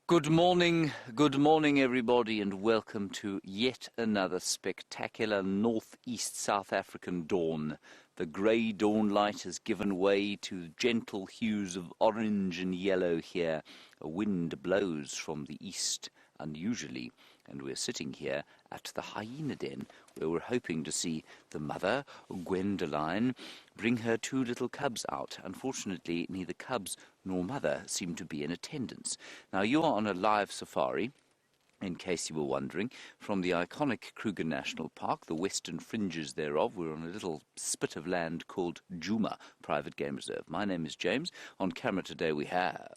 good morning everybody, and welcome to yet another spectacular northeast South African dawn. The grey dawn light has given way to gentle hues of orange and yellow here. A wind blows from the east unusually, and we're sitting here at the hyena den, where we're hoping to see the mother, Gwendoline, bring her two little cubs out. Unfortunately, neither cubs nor mother seem to be in attendance. Now, you are on a live safari, in case you were wondering, from the iconic Kruger National Park, the western fringes thereof. We're on a little spit of land called Djuma Private Game Reserve. My name is James. On camera today we have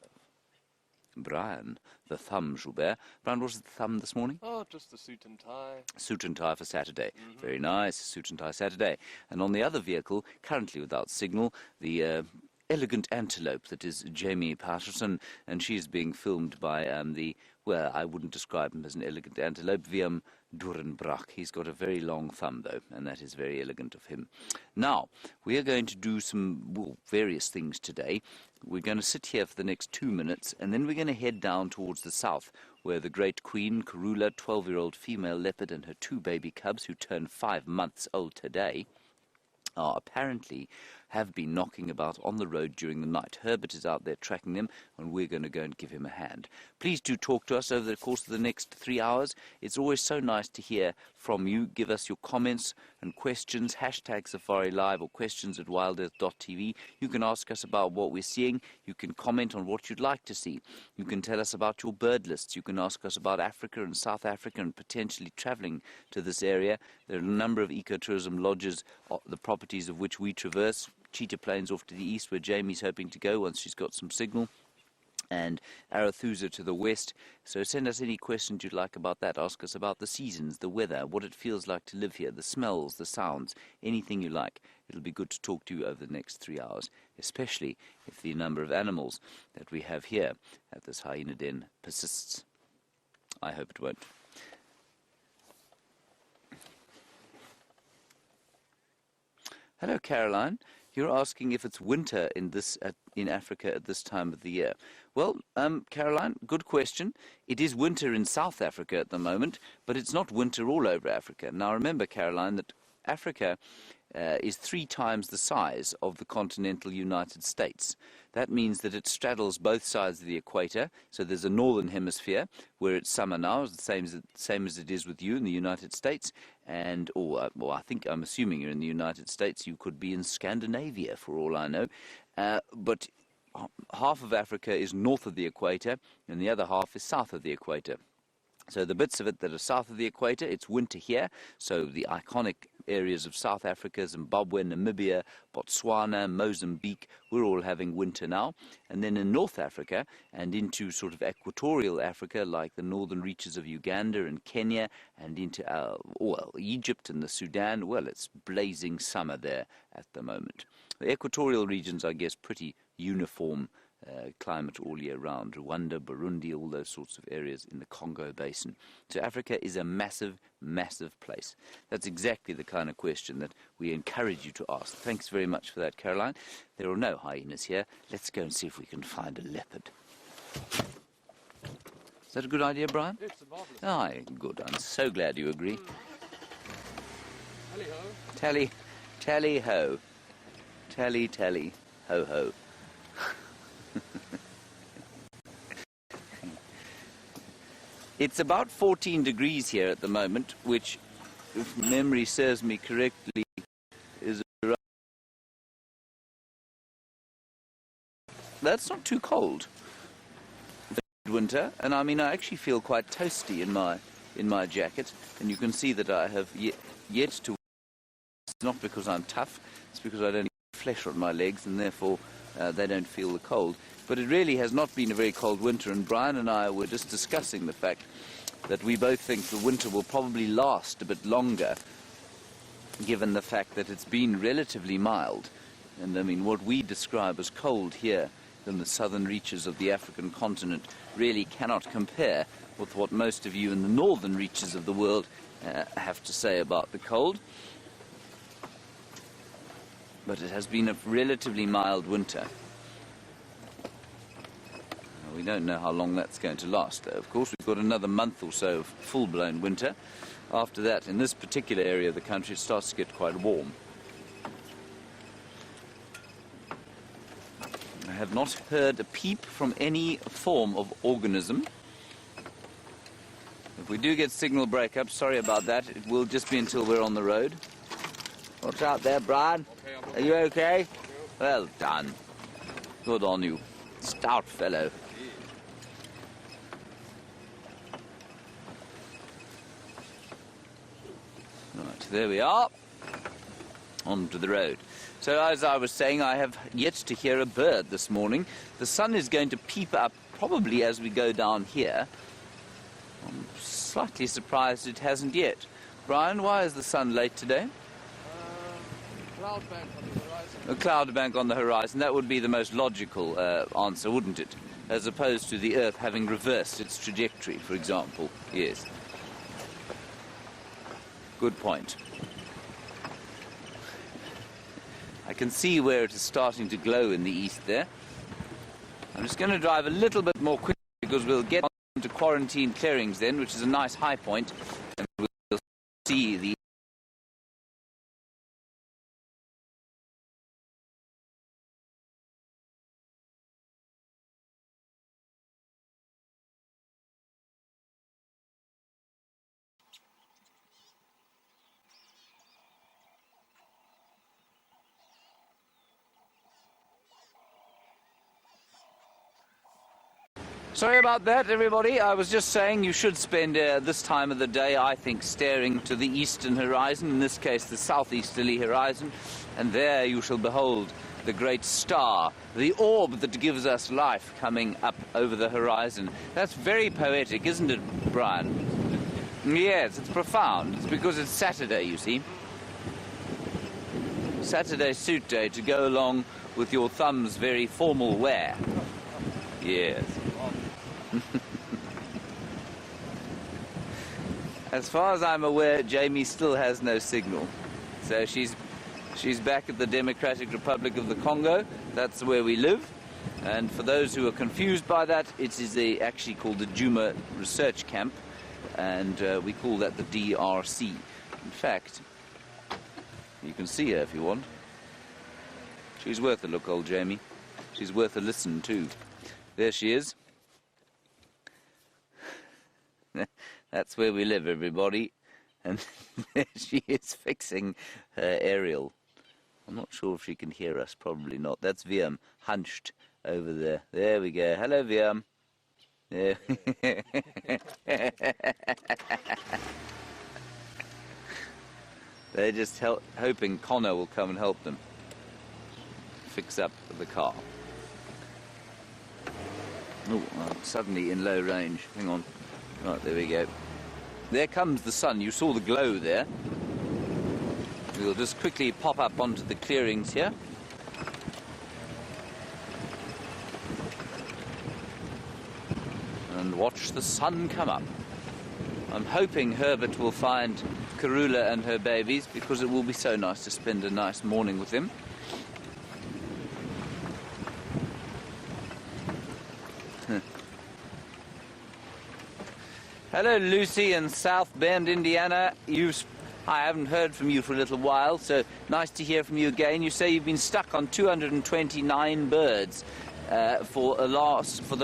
Bryan, the thumb Joubert. Bryan, what was the thumb this morning? Oh, just a suit and tie. Suit and tie for Saturday. Very nice, suit and tie Saturday. And on the other vehicle, currently without signal, the elegant antelope that is Jamie Patterson, and she's being filmed by well, I wouldn't describe him as an elegant antelope, Wium Durenbrach. He's got a very long thumb, though, and that is very elegant of him. Now, we are going to do some various things today. We're going to sit here for the next 2 minutes, and then we're going to head down towards the south, where the great queen, Karula, 12-year-old female leopard, and her two baby cubs, who turned 5 months old today, apparently have been knocking about on the road during the night. Herbert is out there tracking them, and we're going to go and give him a hand. Please do talk to us over the course of the next 3 hours. It's always so nice to hear from you. Give us your comments and questions, hashtag Safari Live or questions at wildearth.tv. You can ask us about what we're seeing. You can comment on what you'd like to see. You can tell us about your bird lists. You can ask us about Africa and South Africa and potentially travelling to this area. There are a number of ecotourism lodges, the properties of which we traverse. Cheetah Plains off to the east, where Jamie's hoping to go once she's got some signal, and Arathusa to the west. So send us any questions you'd like about that. Ask us about the seasons, the weather, what it feels like to live here, the smells, the sounds, anything you like. It'll be good to talk to you over the next 3 hours, especially if the number of animals that we have here at this hyena den persists. I hope it won't. Hello, Caroline. You're asking if it's winter in Africa at this time of the year. Well, Caroline, good question. It is winter in South Africa at the moment, but it's not winter all over Africa. Now, remember, Caroline, that Africa is 3 times the size of the continental United States. That means that it straddles both sides of the equator. So there's a northern hemisphere where it's summer now, the same as it is with you in the United States. And, well, I'm assuming you're in the United States. You could be in Scandinavia for all I know. But half of Africa is north of the equator, and the other half is south of the equator. So the bits of it that are south of the equator, it's winter here. So the iconic areas of South Africa, Zimbabwe, Namibia, Botswana, Mozambique, we're all having winter now. And then in North Africa and into sort of equatorial Africa, like the northern reaches of Uganda and Kenya, and into Egypt and the Sudan, well, it's blazing summer there at the moment. The equatorial regions, I guess, pretty uniform climate all year round. Rwanda, Burundi, all those sorts of areas in the Congo Basin. So Africa is a massive, massive place. That's exactly the kind of question that we encourage you to ask. Thanks very much for that, Caroline. There are no hyenas here. Let's go and see if we can find a leopard. Is that a good idea, Bryan? It's a marvelous. Aye, good. I'm so glad you agree. Tally-ho. Tally-ho. Tally, ho-ho. It's about 14 degrees here at the moment, which, if memory serves me correctly, is around... That's not too cold for winter, and I mean, I actually feel quite toasty in my jacket, and you can see that I have yet to... It's not because I'm tough, it's because I don't have flesh on my legs, and therefore they don't feel the cold. But it really has not been a very cold winter, and Bryan and I were just discussing the fact that we both think the winter will probably last a bit longer, given the fact that it's been relatively mild. And I mean, what we describe as cold here in the southern reaches of the African continent really cannot compare with what most of you in the northern reaches of the world have to say about the cold. But it has been a relatively mild winter. We don't know how long that's going to last, though. Of course, we've got another month or so of full-blown winter. After that, in this particular area of the country, it starts to get quite warm. I have not heard a peep from any form of organism. If we do get signal breakup, sorry about that. It will just be until we're on the road. What's out there, Brian? Okay, Are you okay? Well done. Good on you. Stout fellow. Right, there we are. Onto the road. So as I was saying, I have yet to hear a bird this morning. The sun is going to peep up probably as we go down here. I'm slightly surprised it hasn't yet. Brian, why is the sun late today? Cloud bank on the horizon. A cloud bank on the horizon. That would be the most logical answer, wouldn't it? As opposed to the Earth having reversed its trajectory, for example. Yes. Good point. I can see where it is starting to glow in the east there. I'm just going to drive a little bit more quickly because we'll get on to quarantine clearings then, which is a nice high point, and we'll see the Sorry about that, everybody. I was just saying you should spend this time of the day, I think, staring to the eastern horizon, in this case the southeasterly horizon, and there you shall behold the great star, the orb that gives us life coming up over the horizon. That's very poetic, isn't it, Brian? Yes, it's profound. It's because it's Saturday, you see. Saturday suit day to go along with your thumb's very formal wear. Yes. As far as I'm aware, Jamie still has no signal. So she's back at the Democratic Republic of the Congo. That's where we live. And for those who are confused by that, it is actually called the Juma Research Camp. And we call that the DRC. In fact, you can see her if you want. She's worth a look, old Jamie. She's worth a listen, too. There she is. That's where we live, everybody. And there she is fixing her aerial. I'm not sure if she can hear us. Probably not. That's Wium hunched over there. There we go. Hello, Wium. There. They're just hoping Connor will come and help them fix up the car. Oh, suddenly in low range. Hang on. Right, there we go. There comes the sun. You saw the glow there. We'll just quickly pop up onto the clearings here. And watch the sun come up. I'm hoping Herbert will find Karula and her babies, because it will be so nice to spend a nice morning with them. Hello, Lucy in South Bend, Indiana. I haven't heard from you for a little while, so nice to hear from you again. You say you've been stuck on 229 birds for the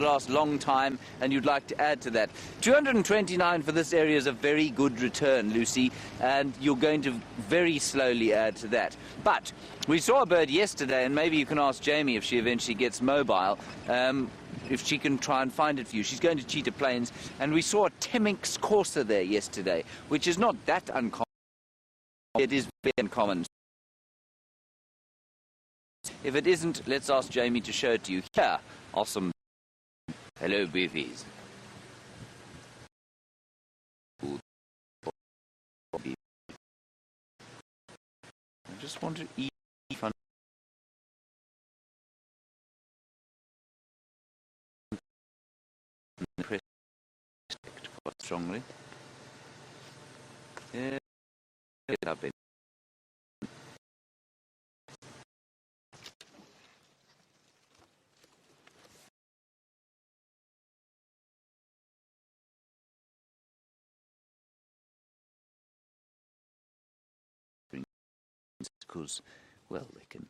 last long time, and you'd like to add to that. 229 for this area is a very good return, Lucy, and you're going to very slowly add to that. But we saw a bird yesterday, and maybe you can ask Jamie if she eventually gets mobile, if she can try and find it for you. She's going to Cheetah Plains, and we saw a Temminck's courser there yesterday, which is not that uncommon. It is very uncommon. If it isn't, let's ask Jamie to show it to you. Here, awesome. Hello, beefies. I just want to eat fun. Quite strongly. Yeah, get up in. because, well, they can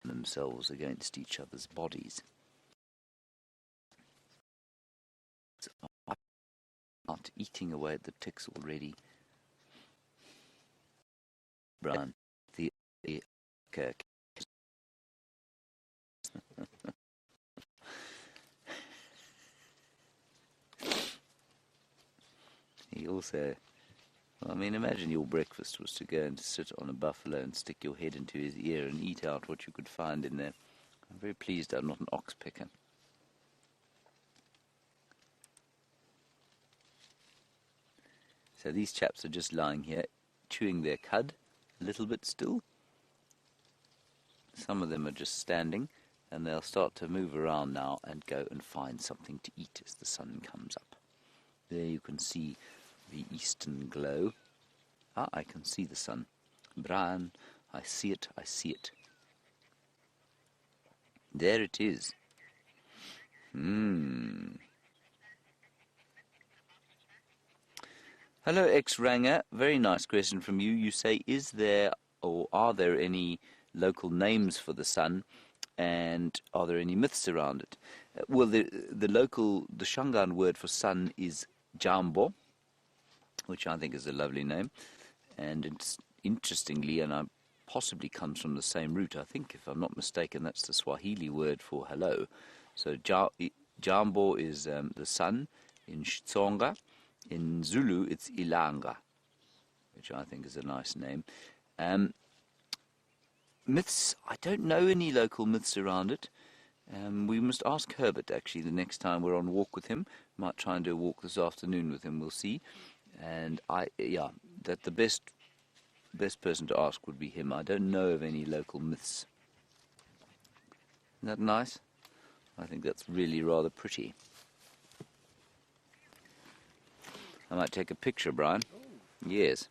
themselves against each other's bodies. So I'm not eating away at the ticks already. Bryan, the kirk. He also, I mean, imagine your breakfast was to go and sit on a buffalo and stick your head into his ear and eat out what you could find in there. I'm very pleased I'm not an ox picker. So these chaps are just lying here, chewing their cud, a little bit still. Some of them are just standing, and they'll start to move around now and go and find something to eat as the sun comes up. There you can see the eastern glow. Ah, I can see the sun. Bryan, I see it, I see it. There it is. Hello, X-Ranger. Very nice question from you. You say, is there or are there any local names for the sun, and are there any myths around it? Well, the Shangaan word for sun is Jambo, which I think is a lovely name, and it's interestingly, and I possibly comes from the same root. I think, if I'm not mistaken, that's the Swahili word for hello. So Jambo is the sun in Xitsonga. In Zulu, it's Ilanga, which I think is a nice name. Myths, I don't know any local myths around it. We must ask Herbert, actually, the next time we're on a walk with him. Might try and do a walk this afternoon with him, we'll see. And that the best person to ask would be him. I don't know of any local myths. Isn't that nice? I think that's really rather pretty. I might take a picture, Bryan. Oh. Yes.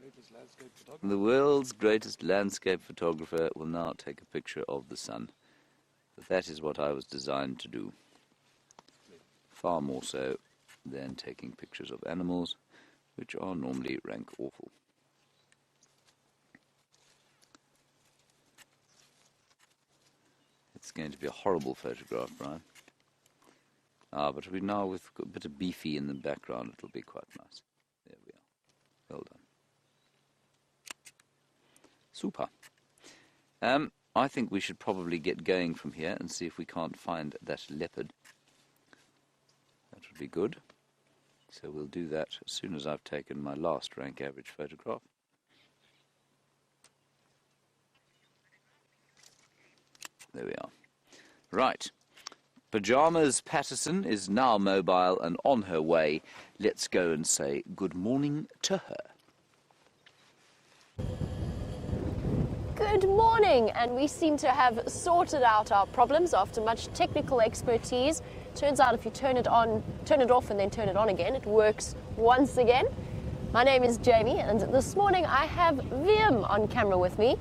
Greatest landscape photographer. The world's greatest landscape photographer will now take a picture of the sun. But that is what I was designed to do. Far more so than taking pictures of animals, which are normally rank awful. It's going to be a horrible photograph, Bryan. But now with a bit of beefy in the background, it'll be quite nice. There we are. Well done. Super. I think we should probably get going from here and see if we can't find that leopard. That would be good. So we'll do that as soon as I've taken my last rank average photograph. There we are. Right. Pajamas Patterson is now mobile and on her way. Let's go and say good morning to her. Good morning, and we seem to have sorted out our problems after much technical expertise. Turns out if you turn it off and then turn it on again, it works once again. My name is Jamie, and this morning I have Wium on camera with me,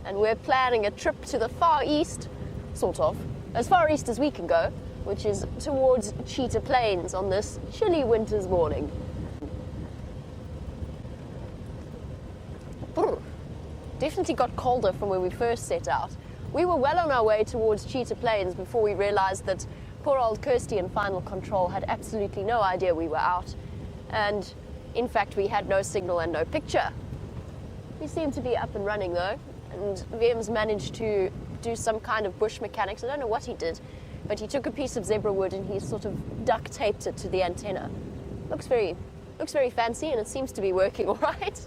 and we're planning a trip to the Far East, sort of, as far east as we can go, which is towards Cheetah Plains on this chilly winter's morning. Brr. Definitely got colder from when we first set out. We were well on our way towards Cheetah Plains before we realized that poor old Kirsty in Final Control had absolutely no idea we were out, and in fact we had no signal and no picture. We seem to be up and running though, and Wium's managed to do some kind of bush mechanics. I don't know what he did, but he took a piece of zebra wood and he sort of duct taped it to the antenna. Looks very fancy, and it seems to be working all right.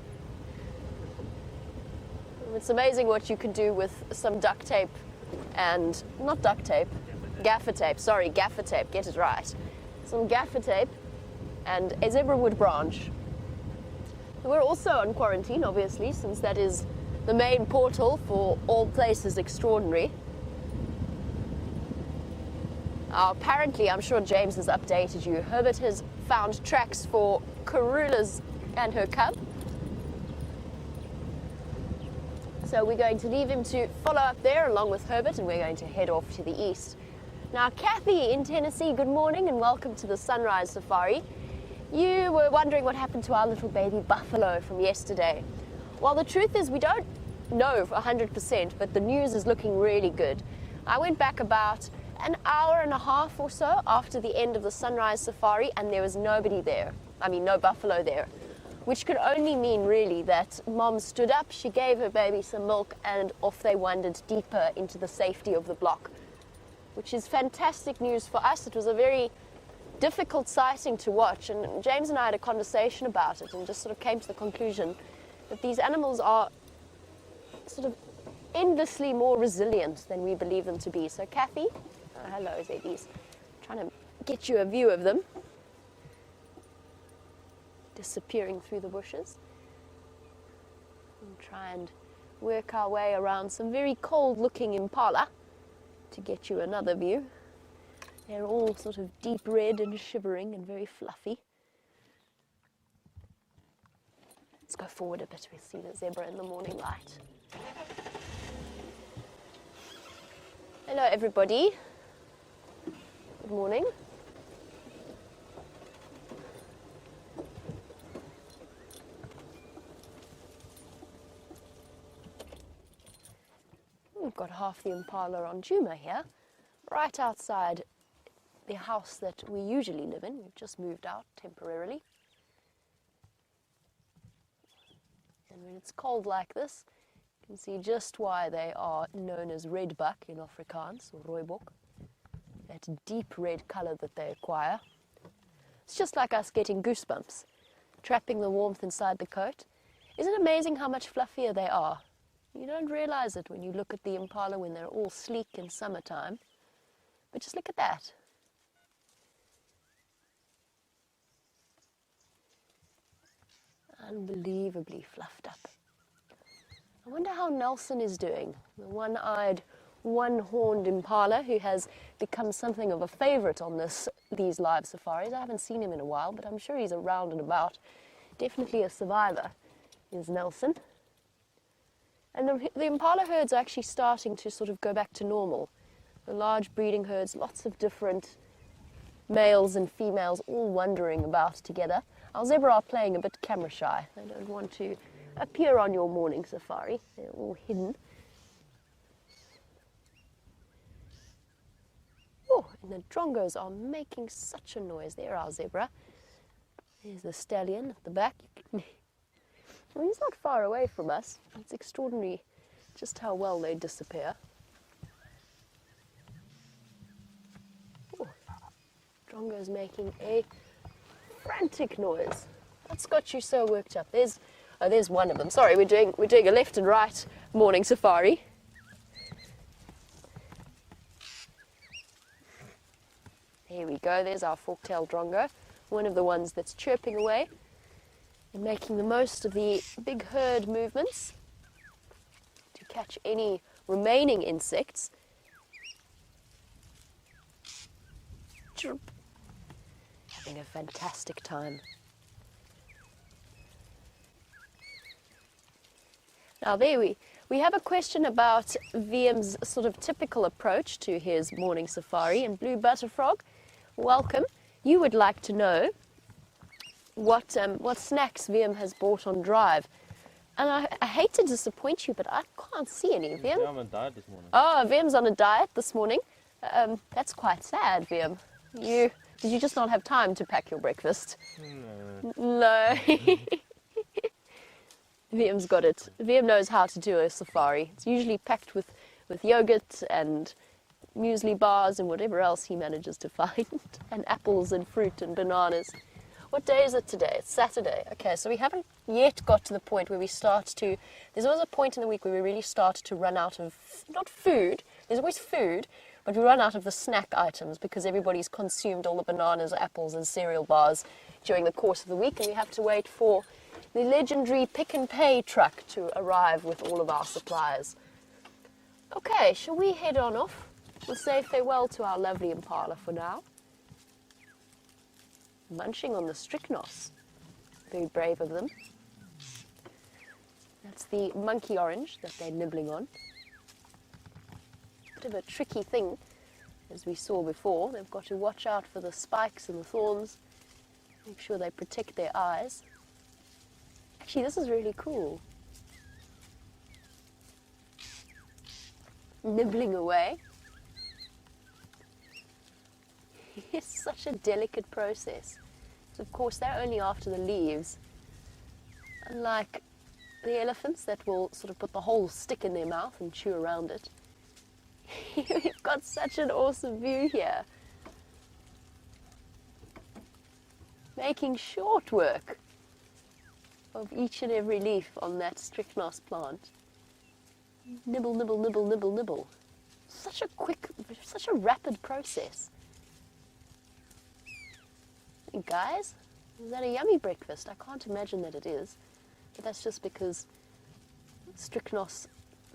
It's amazing what you can do with some duct tape and, not duct tape, gaffer tape, sorry, gaffer tape, get it right. Some gaffer tape and a zebra wood branch. We're also on quarantine, obviously, since that is the main portal for all places extraordinary. Apparently, I'm sure James has updated you, Herbert has found tracks for Karula's and her cub. So we're going to leave him to follow up there along with Herbert, and we're going to head off to the east. Now, Kathy in Tennessee, good morning and welcome to the Sunrise Safari. You were wondering what happened to our little baby buffalo from yesterday. Well, the truth is we don't know 100%, but the news is looking really good. I went back about an hour and a half or so after the end of the sunrise safari, and there was nobody there. I mean, no buffalo there, which could only mean really that Mom stood up, she gave her baby some milk, and off they wandered deeper into the safety of the block, which is fantastic news for us. It was a very difficult sighting to watch, and James and I had a conversation about it and just sort of came to the conclusion that these animals are sort of endlessly more resilient than we believe them to be. So Kathy, hello Zebbies, trying to get you a view of them disappearing through the bushes, and try and work our way around some very cold looking impala to get you another view. They're all sort of deep red and shivering and very fluffy. Let's go forward a bit, we'll see the zebra in the morning light. Hello everybody. Good morning. We've got half the impala on Juma here, right outside the house that we usually live in. We've just moved out temporarily. And when it's cold like this, you can see just why they are known as redbuck in Afrikaans, or rooibok. That deep red colour that they acquire. It's just like us getting goosebumps, trapping the warmth inside the coat. Isn't it amazing how much fluffier they are? You don't realise it when you look at the impala when they're all sleek in summertime. But just look at that. Unbelievably fluffed up. I wonder how Nelson is doing, the one-eyed, one-horned impala who has become something of a favourite on these live safaris. I haven't seen him in a while, but I'm sure he's around and about. Definitely a survivor is Nelson. And the impala herds are actually starting to sort of go back to normal. The large breeding herds, lots of different males and females all wandering about together. Our zebra are playing a bit camera shy. They don't want to appear on your morning safari. They're all hidden. Oh, and the drongos are making such a noise. There, our zebra. There's the stallion at the back. Well, he's not far away from us. It's extraordinary just how well they disappear. Oh, Drongo's making a frantic noise. What's got you so worked up? There's one of them. Sorry, we're doing a left and right morning safari. There we go. There's our fork-tailed drongo, one of the ones that's chirping away and making the most of the big herd movements to catch any remaining insects. Chirp. Having a fantastic time. Now there we have a question about Wium's sort of typical approach to his morning safari, and Blue Butterfrog, welcome. You would like to know what snacks Wium has bought on drive. And I hate to disappoint you, but I can't see any. Wium? Yeah, I'm on a diet this morning. Oh, Wium's on a diet this morning. That's quite sad, Wium. Did you just not have time to pack your breakfast? No. Wium's got it. Wium knows how to do a safari. It's usually packed with yogurt and muesli bars and whatever else he manages to find, and apples and fruit and bananas. What day is it today? It's Saturday. Okay, so we haven't yet got to the point where we start to... There's always a point in the week where we really start to run out of... Not food. There's always food, but we run out of the snack items because everybody's consumed all the bananas, apples and cereal bars during the course of the week, and we have to wait for the legendary Pick and Pay truck to arrive with all of our supplies. Okay, shall we head on off? We'll say farewell to our lovely impala for now. Munching on the strychnos. Very brave of them. That's the monkey orange that they're nibbling on. Bit of a tricky thing, as we saw before. They've got to watch out for the spikes and the thorns. Make sure they protect their eyes. Actually, this is really cool. nibbling away. It's such a delicate process. So of course, they're only after the leaves. Unlike the elephants that will sort of put the whole stick in their mouth and chew around it. We've got such an awesome view here. Making short work of each and every leaf on that strychnos plant. Nibble, nibble, nibble, nibble, nibble. Such a quick, such a rapid process. Hey guys, is that a yummy breakfast? I can't imagine that it is. But that's just because strychnos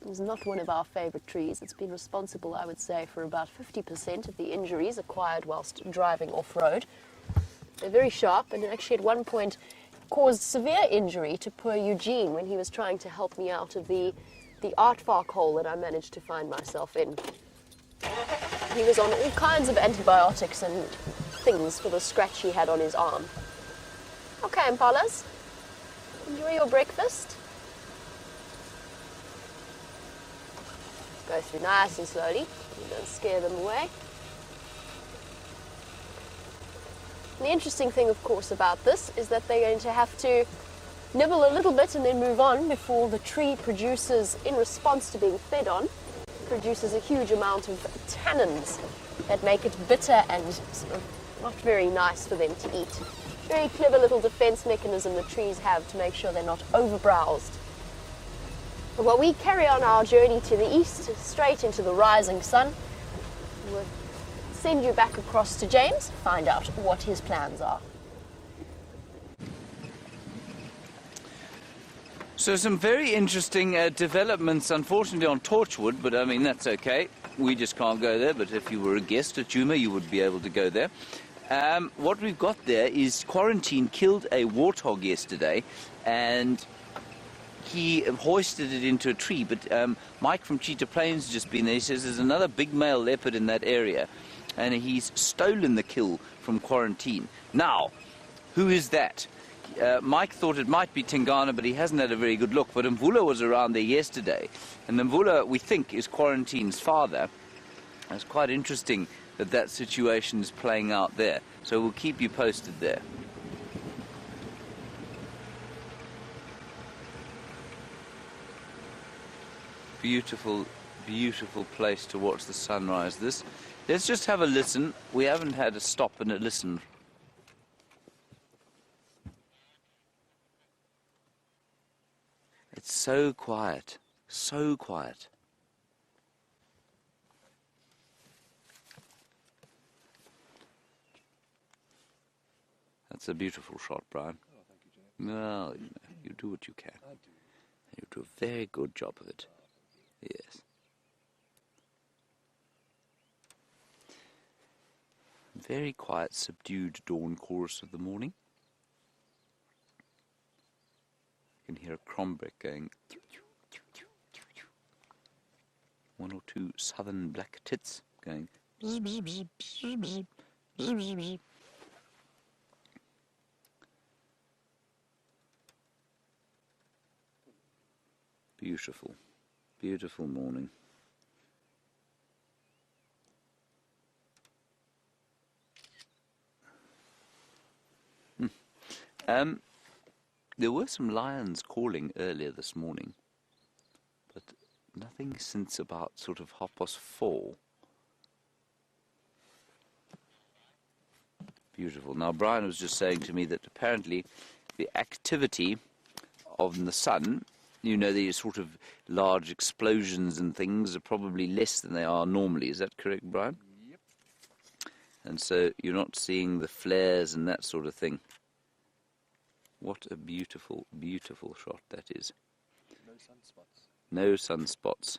is not one of our favorite trees. It's been responsible, I would say, for about 50% of the injuries acquired whilst driving off-road. They're very sharp, and actually at one point caused severe injury to poor Eugene when he was trying to help me out of the aardvark hole that I managed to find myself in. He was on all kinds of antibiotics and things for the scratch he had on his arm. Okay, impalas, enjoy your breakfast. Go through nice and slowly, don't scare them away. And the interesting thing, of course, about this is that they're going to have to nibble a little bit and then move on before the tree produces, in response to being fed on, produces a huge amount of tannins that make it bitter and sort of not very nice for them to eat. Very clever little defense mechanism the trees have to make sure they're not overbrowsed. But while we carry on our journey to the east, straight into the rising sun, we'll send you back across to James, find out what his plans are. So some very interesting developments, unfortunately, on Torchwood, but I mean, that's okay. We just can't go there, but if you were a guest at Juma, you would be able to go there. What we've got there is Quarantine killed a warthog yesterday, and he hoisted it into a tree, but Mike from Cheetah Plains has just been there. He says there's another big male leopard in that area, and he's stolen the kill from Quarantine. Now, who is that? Mike thought it might be Tingana, but he hasn't had a very good look. But Mvula was around there yesterday, and Mvula, we think, is Quarantine's father. It's quite interesting that that situation is playing out there. So we'll keep you posted there. Beautiful, beautiful place to watch the sunrise. Let's just have a listen. We haven't had a stop and a listen. It's so quiet, so quiet. That's a beautiful shot, Brian. Oh, thank you, James. Well, you do what you can. I do. You do a very good job of it. Yes. Very quiet, subdued dawn chorus of the morning. You can hear a crombrick going. One or two southern black tits going. Bzz, bzz, bzz, bzz, bzz, bzz, bzz, bzz. Beautiful, beautiful morning. There were some lions calling earlier this morning, but nothing since about sort of 4:30. Beautiful. Now, Brian was just saying to me that apparently the activity of the sun, you know, these sort of large explosions and things are probably less than they are normally. Is that correct, Brian? Yep. And so you're not seeing the flares and that sort of thing. What a beautiful, beautiful shot that is. No sunspots. No sunspots.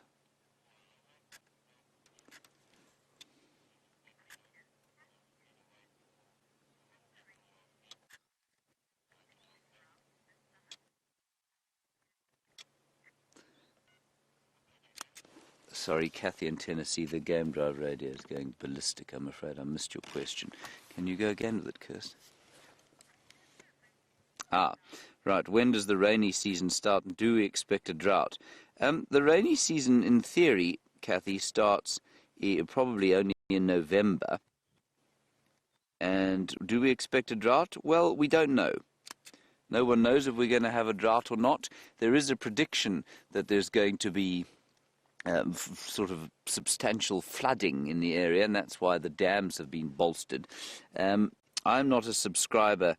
Sorry, Kathy in Tennessee, the game drive radio is going ballistic, I'm afraid. I missed your question. Can you go again with it, Kirst? Ah, right. When does the rainy season start? Do we expect a drought? The rainy season, in theory, Kathy, starts probably only in November. And do we expect a drought? Well, we don't know. No one knows if we're going to have a drought or not. There is a prediction that there's going to be sort of substantial flooding in the area, and that's why the dams have been bolstered. I'm not a subscriber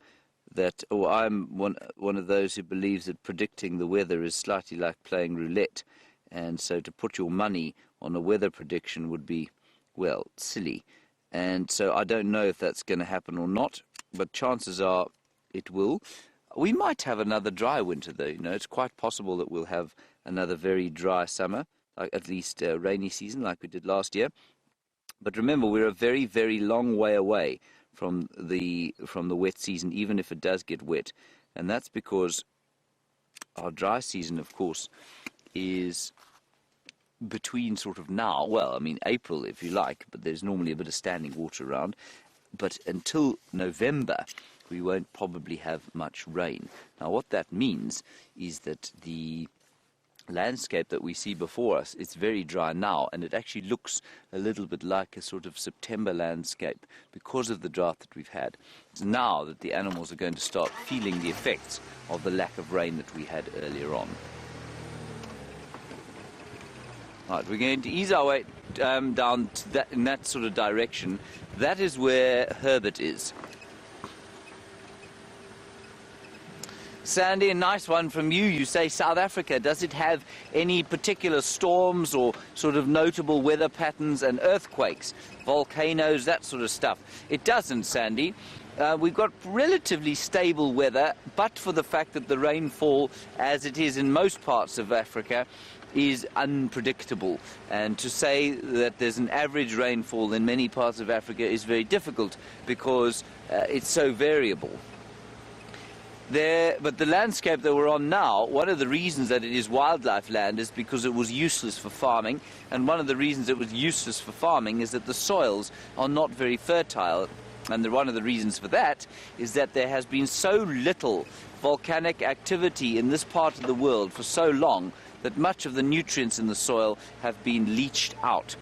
I'm one of those who believes that predicting the weather is slightly like playing roulette, and so to put your money on a weather prediction would be, well, silly. And so I don't know if that's going to happen or not, but chances are it will. We might have another dry winter, though. You know, it's quite possible that we'll have another very dry summer, at least rainy season like we did last year. But remember, we're a very, very long way away from the wet season, even if it does get wet. And that's because our dry season, of course, is between sort of now, well, I mean, April, if you like, but there's normally a bit of standing water around. But until November, we won't probably have much rain. Now, what that means is that the landscape that we see before us, it's very dry now, and it actually looks a little bit like a sort of September landscape because of the drought that we've had. It's now that the animals are going to start feeling the effects of the lack of rain that we had earlier on. Right, we're going to ease our way down to that, in that sort of direction. That is where Herbert is. Sandy, a nice one from you. You say South Africa. Does it have any particular storms or sort of notable weather patterns and earthquakes, volcanoes, that sort of stuff? It doesn't, Sandy. We've got relatively stable weather, but for the fact that the rainfall, as it is in most parts of Africa, is unpredictable. And to say that there's an average rainfall in many parts of Africa is very difficult because it's so variable. But the landscape that we're on now, one of the reasons that it is wildlife land is because it was useless for farming, and one of the reasons it was useless for farming is that the soils are not very fertile, and one of the reasons for that is that there has been so little volcanic activity in this part of the world for so long that much of the nutrients in the soil have been leached out.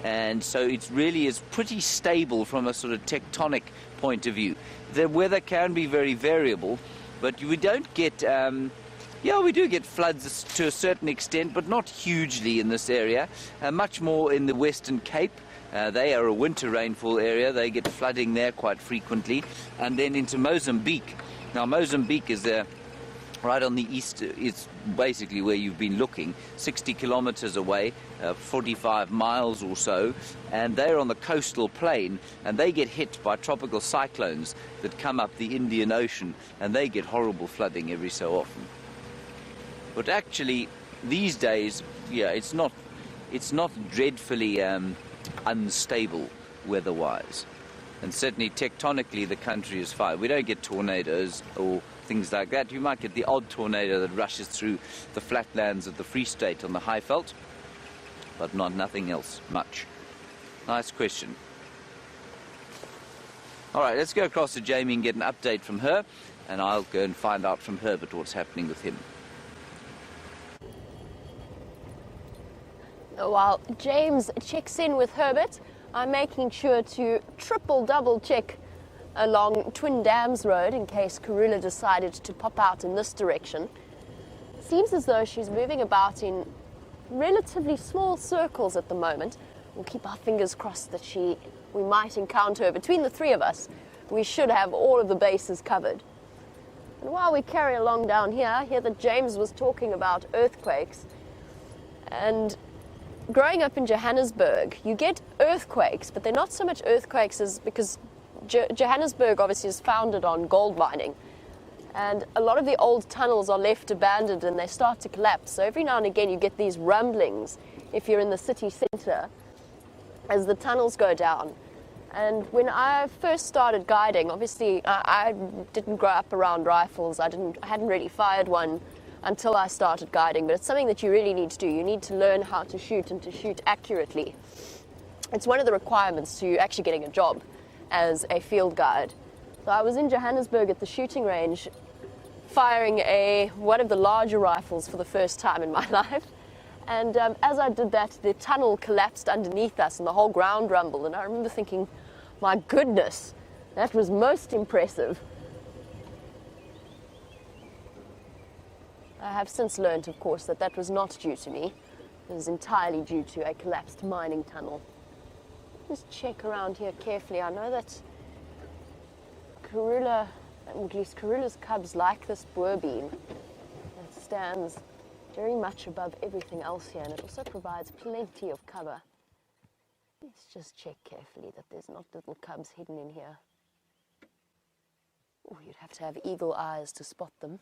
And so it really is pretty stable from a sort of tectonic point of view. The weather can be very variable, but we don't get, we do get floods to a certain extent, but not hugely in this area. Much more in the Western Cape. They are a winter rainfall area. They get flooding there quite frequently. And then into Mozambique. Now, Mozambique is right on the east. It's basically where you've been looking, 60 kilometers away, 45 miles or so, and they're on the coastal plain, and they get hit by tropical cyclones that come up the Indian Ocean, and they get horrible flooding every so often. But actually, these days, it's not dreadfully unstable weather-wise, and certainly tectonically the country is fine. We don't get tornadoes or things like that. You might get the odd tornado that rushes through the flatlands of the Free State on the Highveld, but nothing else much. Nice question. All right, let's go across to Jamie and get an update from her, and I'll go and find out from Herbert what's happening with him. While James checks in with Herbert, I'm making sure to double check along Twin Dams Road in case Karula decided to pop out in this direction. Seems as though she's moving about in relatively small circles at the moment. We'll keep our fingers crossed that we might encounter her. Between the three of us, we should have all of the bases covered. And while we carry along down here, I hear that James was talking about earthquakes. And growing up in Johannesburg, you get earthquakes, but they're not so much earthquakes as because Johannesburg obviously is founded on gold mining, and a lot of the old tunnels are left abandoned and they start to collapse. So every now and again you get these rumblings if you're in the city centre as the tunnels go down. And when I first started guiding, obviously I didn't grow up around rifles. I hadn't really fired one until I started guiding, but it's something that you really need to do. You need to learn how to shoot and to shoot accurately. It's one of the requirements to actually getting a job as a field guide. So I was in Johannesburg at the shooting range firing one of the larger rifles for the first time in my life, And as I did that, the tunnel collapsed underneath us and the whole ground rumbled. And I remember thinking, my goodness, that was most impressive. I have since learned, of course, that that was not due to me. It was entirely due to a collapsed mining tunnel. Just check around here carefully. I know that Karula, or at least Karula's cubs, like this boer beam that stands very much above everything else here, and it also provides plenty of cover. Let's just check carefully that there's not little cubs hidden in here. Oh, you'd have to have eagle eyes to spot them.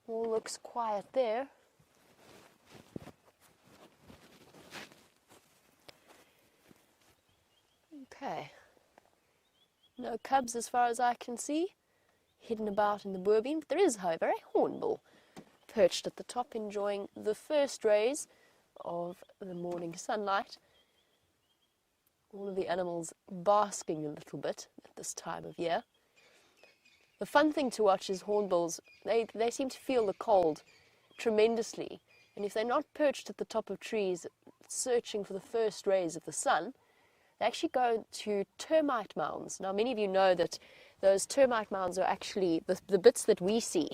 All looks quiet there. Okay. No cubs as far as I can see, hidden about in the boer beam. But there is, however, a hornbill perched at the top, enjoying the first rays of the morning sunlight. All of the animals basking a little bit at this time of year. The fun thing to watch is hornbills. They seem to feel the cold tremendously. And if they're not perched at the top of trees searching for the first rays of the sun, they actually go to termite mounds. Now, many of you know that those termite mounds are actually, the bits that we see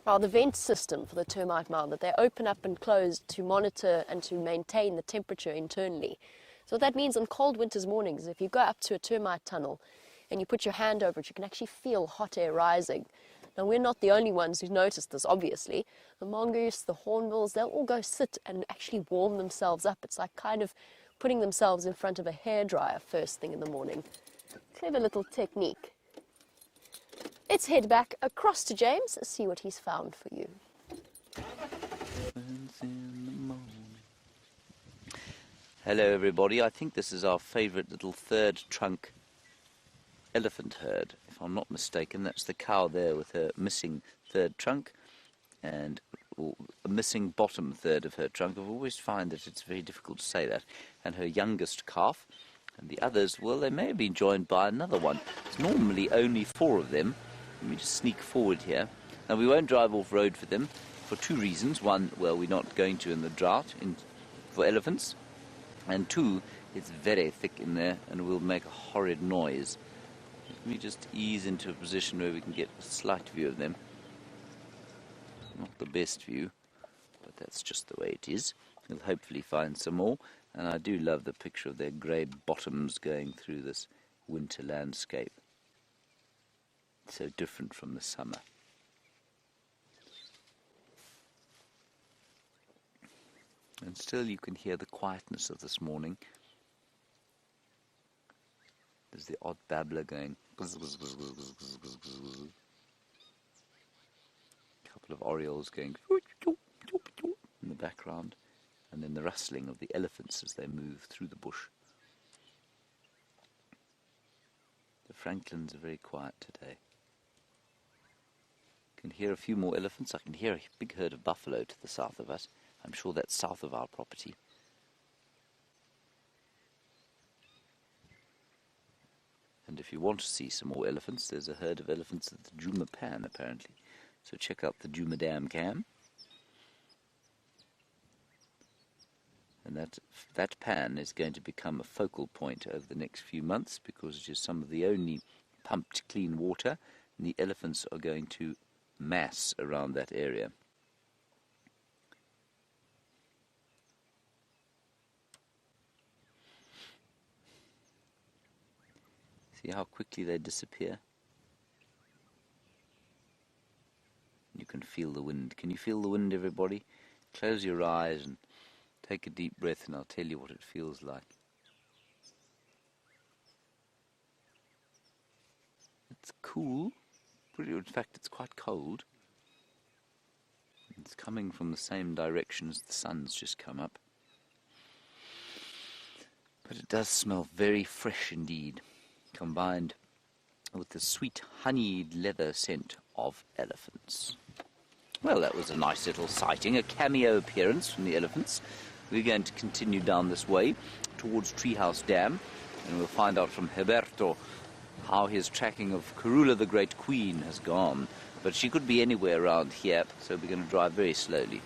are the vent system for the termite mound, that they open up and close to monitor and to maintain the temperature internally. So what that means on cold winter's mornings, if you go up to a termite tunnel and you put your hand over it, you can actually feel hot air rising. Now, we're not the only ones who've noticed this, obviously. The mongoose, the hornbills, they'll all go sit and actually warm themselves up. It's like kind of putting themselves in front of a hairdryer first thing in the morning. Clever little technique. Let's head back across to James and see what he's found for you. Hello everybody, I think this is our favourite little third trunk elephant herd. If I'm not mistaken, that's the cow there with her missing third trunk and a missing bottom third of her trunk. I always find that it's very difficult to say that. And her youngest calf. And the others, well, they may have been joined by another one. It's normally only 4 of them. Let me just sneak forward here. Now, we won't drive off-road for them for 2 reasons. One, well, we're not going to in the drought for elephants. And 2, it's very thick in there and will make a horrid noise. Let me just ease into a position where we can get a slight view of them. Not the best view, but that's just the way it is. We'll hopefully find some more. And I do love the picture of their grey bottoms going through this winter landscape. So different from the summer. And still you can hear the quietness of this morning. There's the odd babbler going. Couple of orioles going in the background. And then the rustling of the elephants as they move through the bush. The Franklins are very quiet today. I can hear a few more elephants. I can hear a big herd of buffalo to the south of us. I'm sure that's south of our property. And if you want to see some more elephants, there's a herd of elephants at the Djuma Pan, apparently. So check out the Djuma Dam Cam. And that pan is going to become a focal point over the next few months because it is some of the only pumped clean water, and the elephants are going to mass around that area. See how quickly they disappear? You can feel the wind. Can you feel the wind, everybody? Close your eyes and take a deep breath and I'll tell you what it feels like. It's cool. In fact, it's quite cold. It's coming from the same direction as the sun's just come up. But it does smell very fresh indeed, combined with the sweet honeyed leather scent of elephants. Well, that was a nice little sighting, a cameo appearance from the elephants. We're going to continue down this way towards Treehouse Dam, and we'll find out from Roberto how his tracking of Karula the Great Queen has gone. But she could be anywhere around here, so we're going to drive very slowly.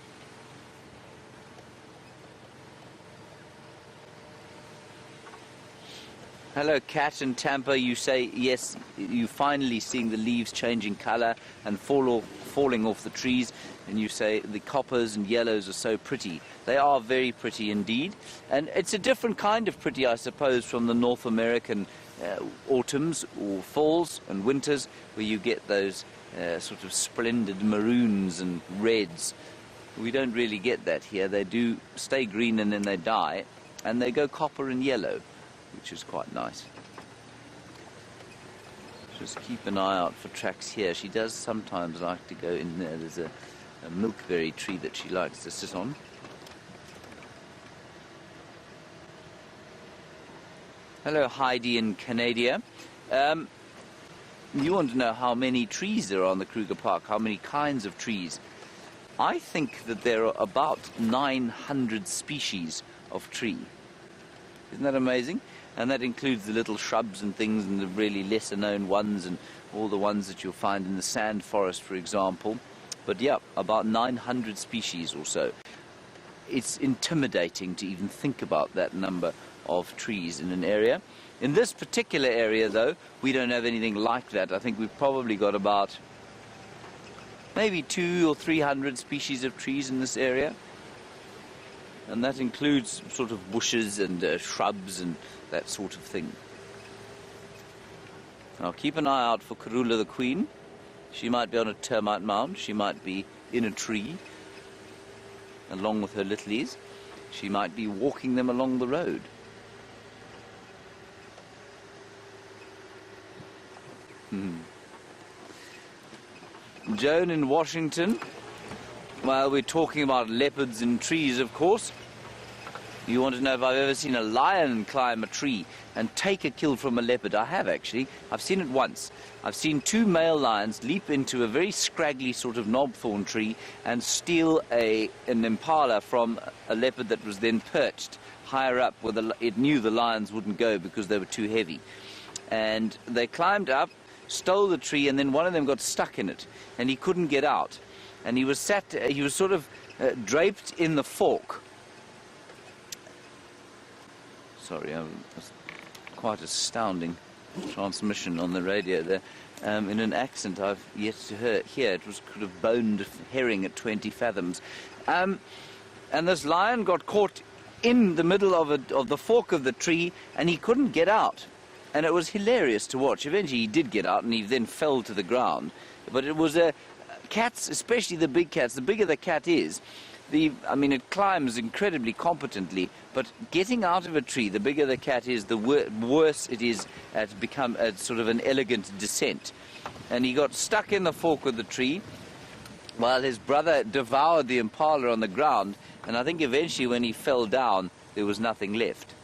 Hello, Cat in Tampa. You say, yes, you're finally seeing the leaves changing colour and falling off the trees. And you say the coppers and yellows are so pretty. They are very pretty indeed. And it's a different kind of pretty, I suppose, from the North American autumns or falls and winters, where you get those sort of splendid maroons and reds. We don't really get that here. They do stay green and then they die. And they go copper and yellow, which is quite nice. Just keep an eye out for tracks here. She does sometimes like to go in there. There's a milkberry tree that she likes to sit on. Hello, Heidi in Canada. You want to know how many trees there are on the Kruger Park, how many kinds of trees. I think that there are about 900 species of tree. Isn't that amazing? And that includes the little shrubs and things and the really lesser known ones and all the ones that you'll find in the sand forest, for example. But yeah, about 900 species or so. It's intimidating to even think about that number of trees in an area. In this particular area, though, we don't have anything like that. I think we've probably got about maybe 200 or 300 species of trees in this area. And that includes sort of bushes and shrubs and that sort of thing. Now keep an eye out for Karula the Queen. She might be on a termite mound. She might be in a tree along with her littlies. She might be walking them along the road. Joan in Washington. Well, we're talking about leopards in trees, of course. You want to know if I've ever seen a lion climb a tree and take a kill from a leopard? I have, actually. I've seen it once. I've seen 2 male lions leap into a very scraggly sort of knobthorn tree and steal an impala from a leopard that was then perched higher up where it knew the lions wouldn't go because they were too heavy. And they climbed up, stole the tree, and then one of them got stuck in it, and he couldn't get out. And he was sort of draped in the fork. Sorry, that's quite astounding transmission on the radio there. In an accent I've yet to hear. It was kind of boned herring at 20 fathoms. And this lion got caught in the middle of the fork of the tree, and he couldn't get out. And it was hilarious to watch. Eventually he did get out, and he then fell to the ground. But it was cats, especially the big cats, the bigger the cat is, it climbs incredibly competently, but getting out of a tree, the bigger the cat is, the worse it is at become a sort of an elegant descent. And he got stuck in the fork of the tree while his brother devoured the impala on the ground, and I think eventually when he fell down, there was nothing left.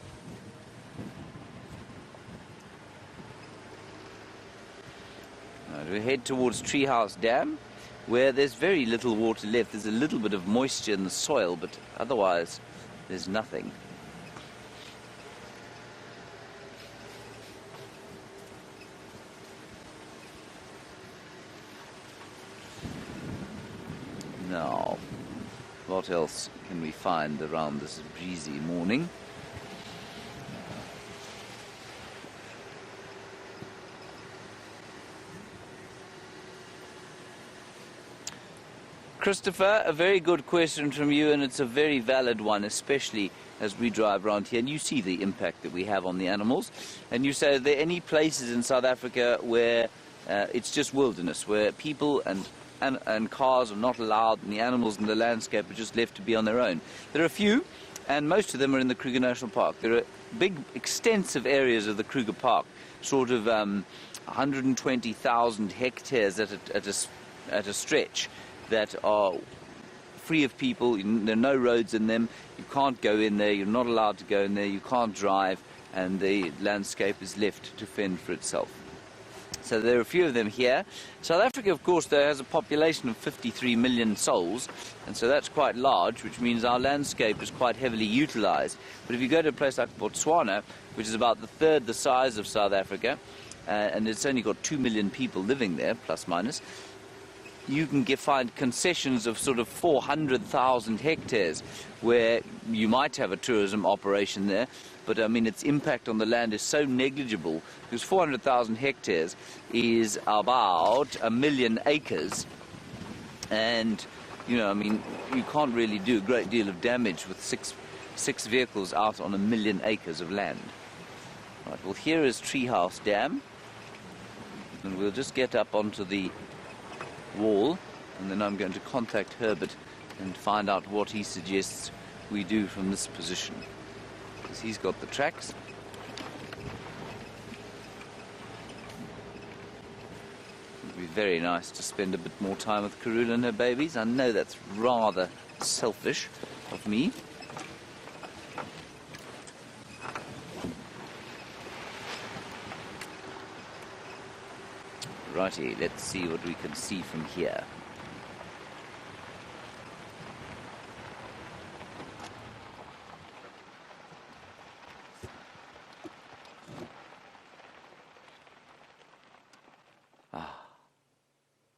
Right, we head towards Treehouse Dam, where there's very little water left. There's a little bit of moisture in the soil, but otherwise there's nothing. Now, what else can we find around this breezy morning? Christopher, a very good question from you, and it's a very valid one, especially as we drive around here, and you see the impact that we have on the animals. And you say, are there any places in South Africa where it's just wilderness, where people and cars are not allowed, and the animals and the landscape are just left to be on their own? There are a few, and most of them are in the Kruger National Park. There are big, extensive areas of the Kruger Park, sort of 120,000 hectares at a stretch, that are free of people. There are no roads in them. You can't go in there. You're not allowed to go in there. You can't drive, and the landscape is left to fend for itself. So there are a few of them here. South Africa, of course, though, has a population of 53 million souls, and so that's quite large, which means our landscape is quite heavily utilized. But if you go to a place like Botswana, which is about the third the size of South Africa, and it's only got 2 million people living there, plus minus, you can find concessions of sort of 400,000 hectares where you might have a tourism operation there, but I mean its impact on the land is so negligible because 400,000 hectares is about 1 million acres, and you know, I mean, you can't really do a great deal of damage with six vehicles out on 1 million acres of land. Right, well, here is Treehouse Dam, and we'll just get up onto the wall, and then I'm going to contact Herbert and find out what he suggests we do from this position, because he's got the tracks. It would be very nice to spend a bit more time with Karula and her babies. I know that's rather selfish of me. Righty, let's see what we can see from here. Ah,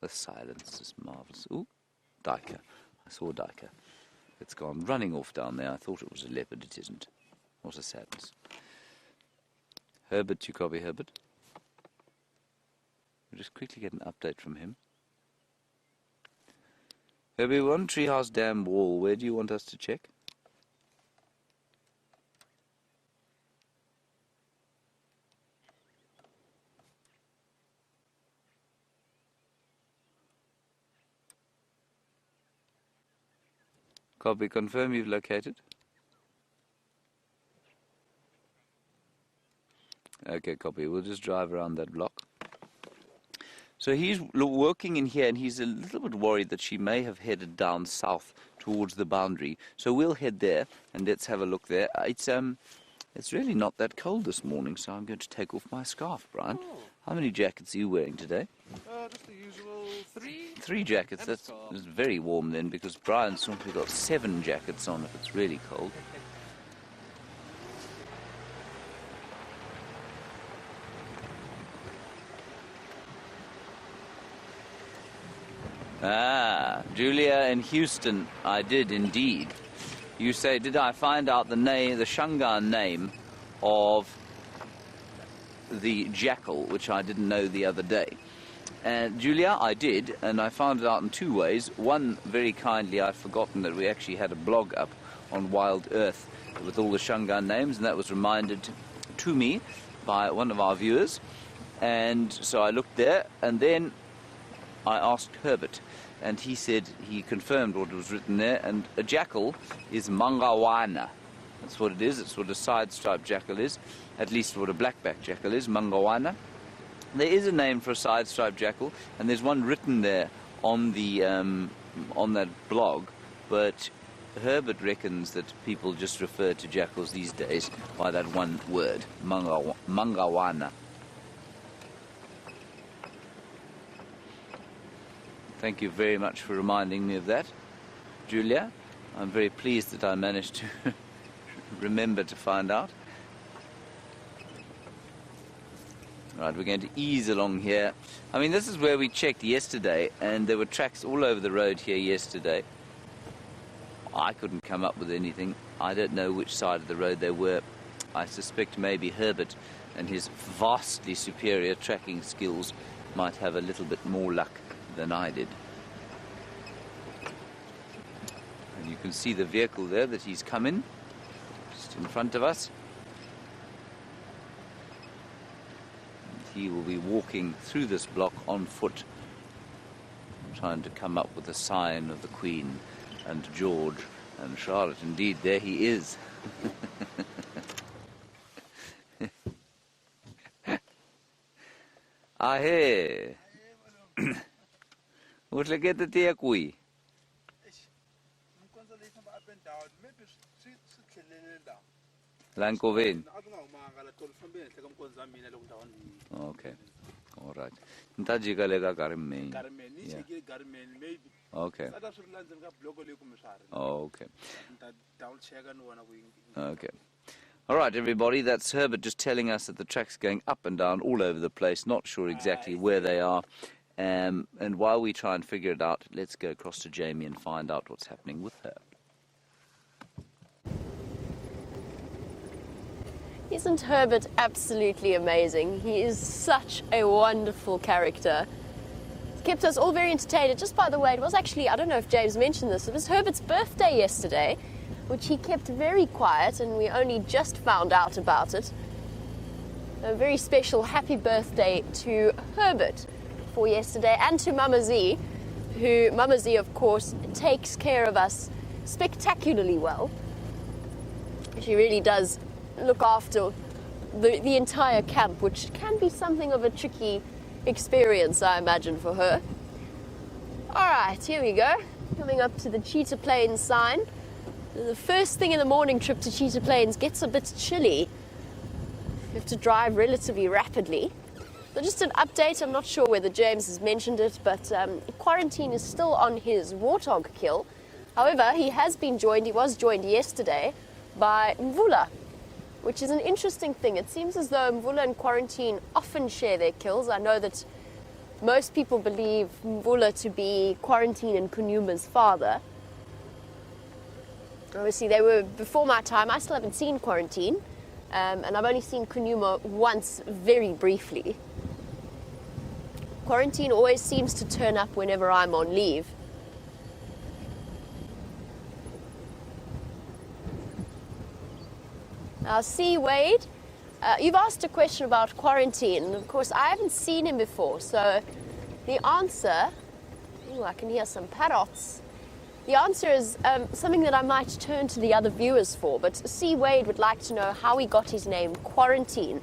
the silence is marvellous. Ooh, Diker. I saw Diker. It's gone running off down there. I thought it was a leopard. It isn't. What a sadness. Herbert, you copy Herbert? We'll just quickly get an update from him. Herbie, one Treehouse Dam wall. Where do you want us to check? Copy, confirm you've located. Okay, copy. We'll just drive around that block. So he's working in here, and he's a little bit worried that she may have headed down south towards the boundary. So we'll head there, and let's have a look there. It's really not that cold this morning, so I'm going to take off my scarf, Brian. Oh. How many jackets are you wearing today? Just the usual 3. 3 jackets. And a That's scarf. very warm then, because Brian's simply got 7 jackets on if it's really cold. Ah, Julia in Houston, I did indeed. You say, did I find out the name, the Shangaan name of the jackal, which I didn't know the other day? And Julia, I did, and I found it out in 2 ways. One, very kindly, I'd forgotten that we actually had a blog up on WildEarth with all the Shangaan names, and that was reminded to me by one of our viewers. And so I looked there, and then I asked Herbert, and he said he confirmed what was written there, and a jackal is mangawana. That's what it is. It's what a side-striped jackal is, at least what a blackback jackal is, mangawana. There is a name for a side-striped jackal, and there's one written there on the on that blog, but Herbert reckons that people just refer to jackals these days by that one word, mangawana. Thank you very much for reminding me of that, Julia. I'm very pleased that I managed to remember to find out. Right, we're going to ease along here. I mean, this is where we checked yesterday, and there were tracks all over the road here yesterday. I couldn't come up with anything. I don't know which side of the road they were. I suspect maybe Herbert and his vastly superior tracking skills might have a little bit more luck than I did. And you can see the vehicle there that he's come in, just in front of us. And he will be walking through this block on foot, trying to come up with a sign of the Queen and George and Charlotte. Indeed, there he is. Ahe. Hoe sal ek dit te koei? Lankoven. Okay. All right. Ntajika lega garmen. Okay. Okay. Okay. All right, everybody, that's Herbert just telling us that the track's going up and down all over the place, not sure exactly where they are. And while we try and figure it out, let's go across to Jamie and find out what's happening with her. Isn't Herbert absolutely amazing? He is such a wonderful character. He's kept us all very entertained. Just by the way, it was actually, I don't know if James mentioned this, it was Herbert's birthday yesterday, which he kept very quiet, and we only just found out about it. A very special happy birthday to Herbert for yesterday, and to Mama Z, who, Mama Z, of course, takes care of us spectacularly well. She really does look after the entire camp, which can be something of a tricky experience, I imagine, for her. All right, here we go. Coming up to the Cheetah Plains sign. The first thing in the morning trip to Cheetah Plains gets a bit chilly. You have to drive relatively rapidly. So just an update, I'm not sure whether James has mentioned it, but quarantine is still on his warthog kill. However, he was joined yesterday by Mvula, which is an interesting thing. It seems as though Mvula and Quarantine often share their kills. I know that most people believe Mvula to be Quarantine and Kunyuma's father. Obviously, they were before my time. I still haven't seen Quarantine, and I've only seen Kunyuma once, very briefly. Quarantine always seems to turn up whenever I'm on leave. Now, see, Wade, you've asked a question about Quarantine, and of course, I haven't seen him before, so the answer... Ooh, I can hear some parrots. The answer is something that I might turn to the other viewers for, but C. Wade would like to know how he got his name Quarantine.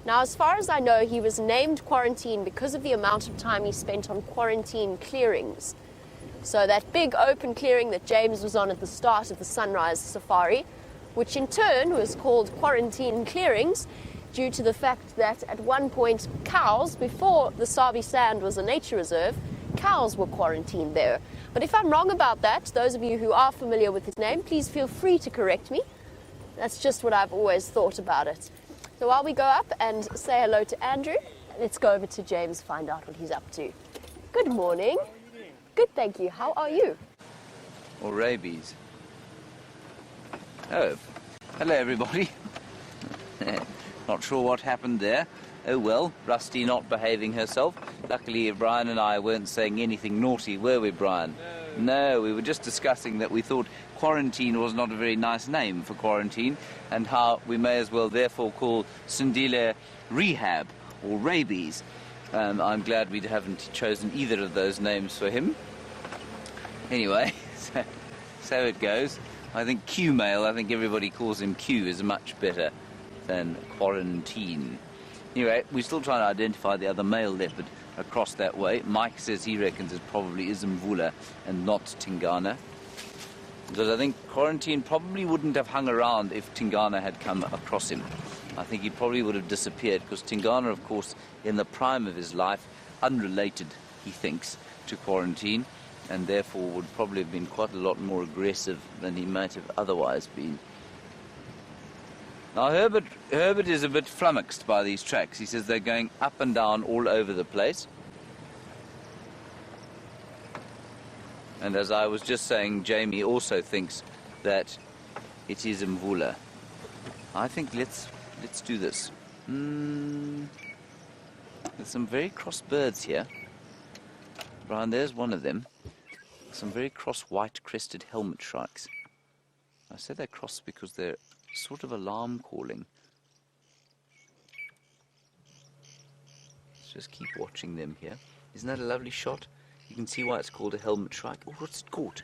Now, as far as I know, he was named Quarantine because of the amount of time he spent on quarantine clearings. So that big open clearing that James was on at the start of the Sunrise Safari, which in turn was called Quarantine Clearings due to the fact that at one point cows, before the Sabi Sand was a nature reserve, cows were quarantined there. But if I'm wrong about that, those of you who are familiar with his name, please feel free to correct me. That's just what I've always thought about it. So while we go up and say hello to Andrew, let's go over to James, find out what he's up to. Good morning. How are you doing? Good, thank you. How are you? Or rabies. Oh, hello everybody. Not sure what happened there. Oh well, Rusty not behaving herself. Luckily, Bryan and I weren't saying anything naughty, were we, Bryan? No, we were just discussing that we thought Quarantine was not a very nice name for quarantine, and how we may as well therefore call Sindile Rehab or Rabies. I'm glad we haven't chosen either of those names for him. Anyway, so it goes. I think Q-Mail, I think everybody calls him Q, is much better than Quarantine. Anyway, we're still trying to identify the other male leopard across that way. Mike says he reckons it probably is Mvula and not Tingana. Because I think Quarantine probably wouldn't have hung around if Tingana had come across him. I think he probably would have disappeared, because Tingana, of course, in the prime of his life, unrelated, he thinks, to Quarantine, and therefore would probably have been quite a lot more aggressive than he might have otherwise been. Now, Herbert is a bit flummoxed by these tracks. He says they're going up and down all over the place. And as I was just saying, Jamie also thinks that it is Mvula. I think let's do this. There's some very cross birds here. Bryan, there's one of them. Some very cross white-crested helmet shrikes. I say they're cross because they're sort of alarm calling. Let's just keep watching them here. Isn't that a lovely shot? You can see why it's called a helmet shrike. Oh, what's it caught?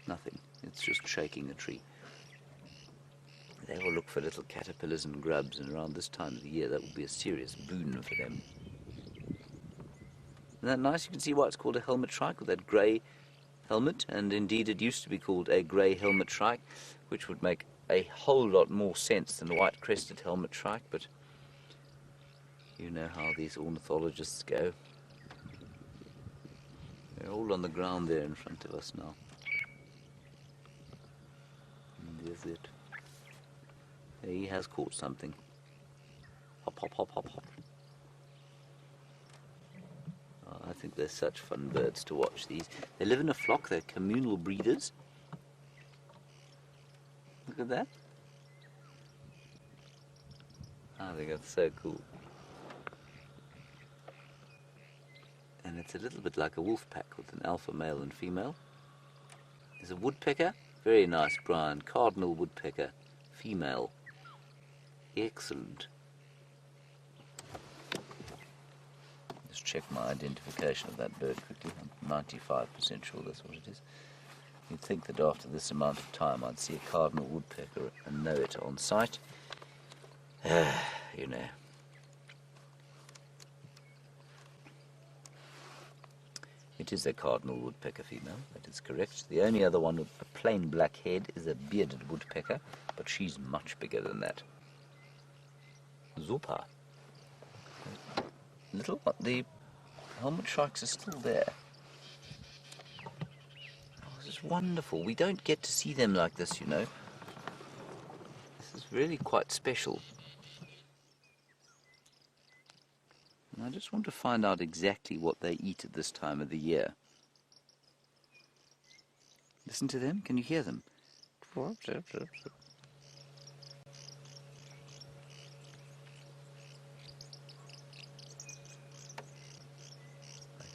Nothing. It's just shaking a tree. They will look for little caterpillars and grubs, and around this time of the year that will be a serious boon for them. Isn't that nice? You can see why it's called a helmet shrike, with that grey helmet, and indeed it used to be called a grey helmet shrike, which would make a whole lot more sense than white-crested helmet shrike, but you know how these ornithologists go. They're all on the ground there in front of us now. And there's it. He has caught something. Hop, hop, hop, hop, hop. Oh, I think they're such fun birds to watch, these. They live in a flock, they're communal breeders. Look at that. I think that's so cool. And it's a little bit like a wolf pack with an alpha male and female. There's a woodpecker. Very nice, Bryan. Cardinal woodpecker. Female. Excellent. Just check my identification of that bird quickly. I'm 95% sure that's what it is. You'd think that after this amount of time I'd see a cardinal woodpecker and know it on sight. You know. It is a cardinal woodpecker female, that is correct. The only other one with a plain black head is a bearded woodpecker, but she's much bigger than that. Super. Little, the helmet shrikes are still there. Oh, this is wonderful. We don't get to see them like this, you know. This is really quite special. And I just want to find out exactly what they eat at this time of the year. Listen to them. Can you hear them?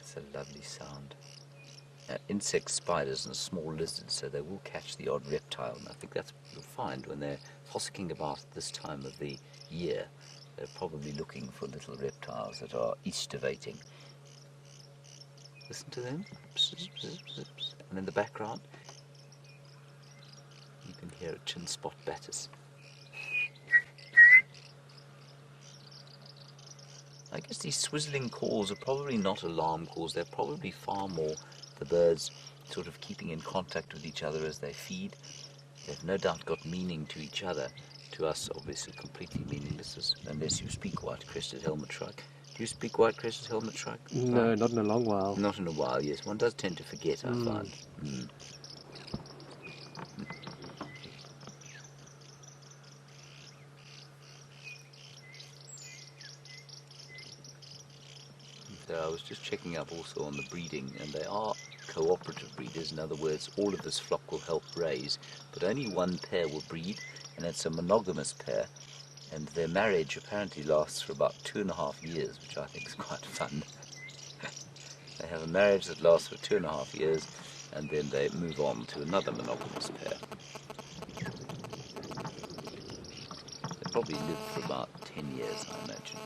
It's a lovely sound. Insects, spiders and small lizards, so they will catch the odd reptile. And I think that's what you'll find when they're fossicking about at this time of the year. They're probably looking for little reptiles that are estivating. Listen to them. And in the background, you can hear a chin spot batis. I guess these swizzling calls are probably not alarm calls. They're probably far more the birds sort of keeping in contact with each other as they feed. They've no doubt got meaning to each other. To us, obviously, completely meaningless, unless you speak white-crested helmet shrike. Do you speak white-crested helmet shrike? No, not in a long while. Not in a while, yes. One does tend to forget, I find. So I was just checking up also on the breeding, and they are cooperative breeders. In other words, all of this flock will help raise, but only one pair will breed, and it's a monogamous pair, and their marriage apparently lasts for about 2.5 years, which I think is quite fun. They have a marriage that lasts for 2.5 years, and then they move on to another monogamous pair. They probably live for about 10 years, I imagine.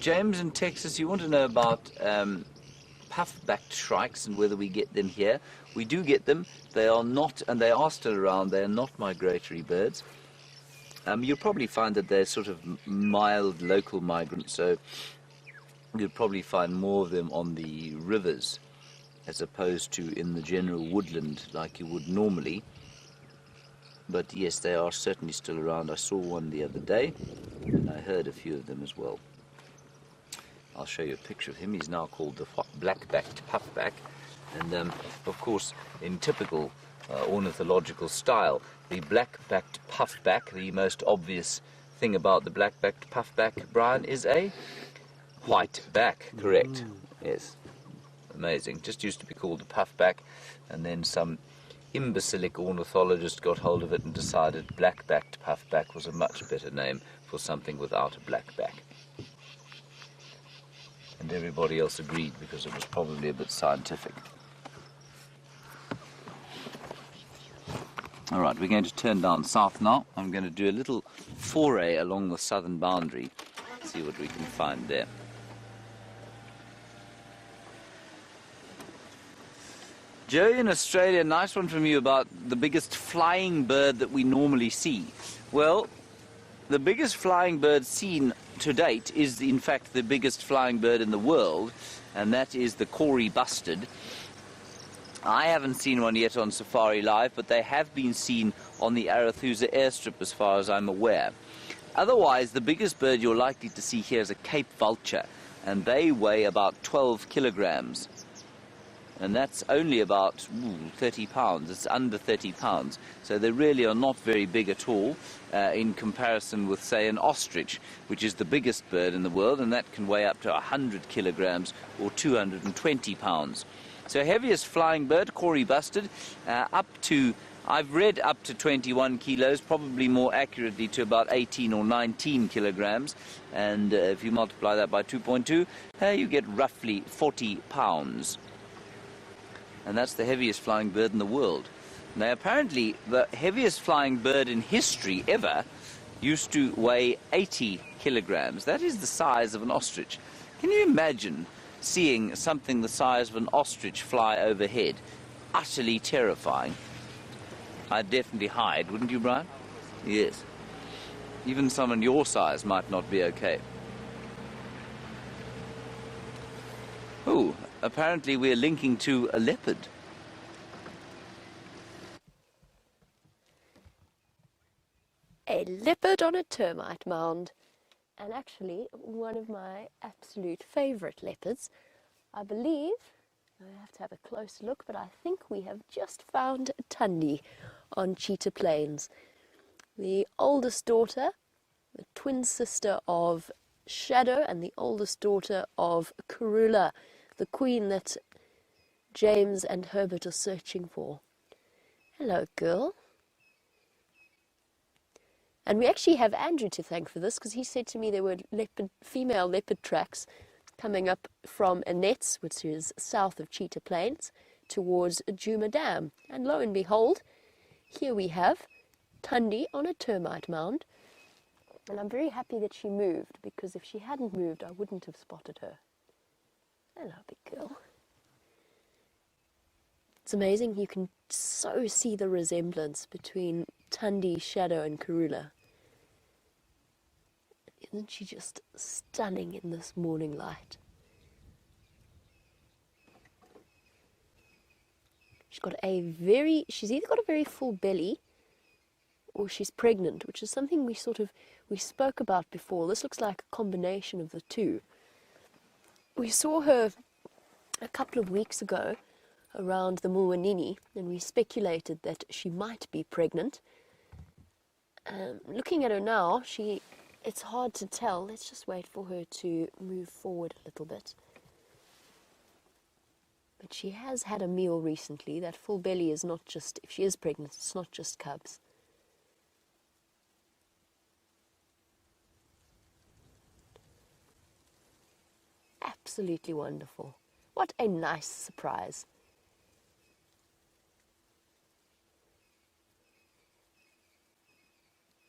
James in Texas, you want to know about puff-backed shrikes and whether we get them here. We do get them. They are not, and they are still around, they are not migratory birds. You'll probably find that they're sort of mild local migrants, so you'll probably find more of them on the rivers as opposed to in the general woodland like you would normally. But yes, they are certainly still around. I saw one the other day, and I heard a few of them as well. I'll show you a picture of him. He's now called the black-backed puffback. And of course, in typical ornithological style, the black-backed puffback, the most obvious thing about the black-backed puffback, Bryan, is a white back, correct? Yes. Amazing. Just used to be called a puffback, and then some imbecilic ornithologist got hold of it and decided black-backed puffback was a much better name for something without a black back. And everybody else agreed because it was probably a bit scientific. All right, we're going to turn down south now. I'm going to do a little foray along the southern boundary, see what we can find there. Joe in Australia, nice one from you about the biggest flying bird that we normally see. Well, the biggest flying bird seen to date is in fact the biggest flying bird in the world, and that is the Corey bustard. I haven't seen one yet on Safari Live, but they have been seen on the Arathusa airstrip as far as I'm aware. Otherwise, the biggest bird you're likely to see here is a Cape vulture, and they weigh about 12 kilograms. And that's only about 30 pounds. It's under 30 pounds. So they really are not very big at all in comparison with, say, an ostrich, which is the biggest bird in the world, and that can weigh up to 100 kilograms or 220 pounds. So heaviest flying bird, Corey Bustard, up to, I've read up to 21 kilos, probably more accurately to about 18 or 19 kilograms. And if you multiply that by 2.2, you get roughly 40 pounds. And that's the heaviest flying bird in the world. Now, apparently, the heaviest flying bird in history ever used to weigh 80 kilograms. That is the size of an ostrich. Can you imagine seeing something the size of an ostrich fly overhead? Utterly terrifying. I'd definitely hide, wouldn't you, Bryan? Yes. Even someone your size might not be okay. Oh, apparently we're linking to a leopard. A leopard on a termite mound. And actually, one of my absolute favourite leopards. I believe, I have to have a close look, but I think we have just found Thandi on Cheetah Plains. The oldest daughter, the twin sister of Shadow, and the oldest daughter of Karula, the queen that James and Herbert are searching for. Hello, girl. And we actually have Andrew to thank for this, because he said to me there were female leopard tracks coming up from Annette's, which is south of Cheetah Plains, towards Djuma Dam. And lo and behold, here we have Thandi on a termite mound. And I'm very happy that she moved, because if she hadn't moved, I wouldn't have spotted her. Hello, big girl. It's amazing, you can so see the resemblance between Thandi, Shadow, and Karula. Isn't she just stunning in this morning light? She's either got a very full belly, or she's pregnant, which is something we spoke about before. This looks like a combination of the two. We saw her a couple of weeks ago around the Mulwanini, and we speculated that she might be pregnant. Looking at her now, it's hard to tell. Let's just wait for her to move forward a little bit. But she has had a meal recently. That full belly is not just, if she is pregnant, it's not just cubs. Absolutely wonderful. What a nice surprise.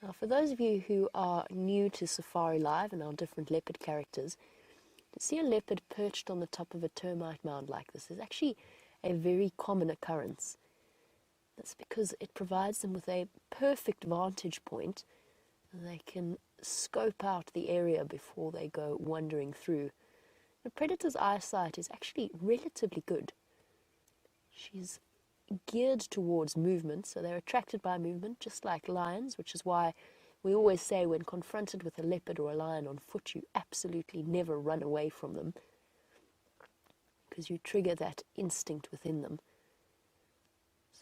Now, for those of you who are new to Safari Live and our different leopard characters, to see a leopard perched on the top of a termite mound like this is actually a very common occurrence. That's because it provides them with a perfect vantage point. They can scope out the area before they go wandering through. The predator's eyesight is actually relatively good. She's geared towards movement, so they're attracted by movement, just like lions, which is why we always say when confronted with a leopard or a lion on foot, you absolutely never run away from them, because you trigger that instinct within them.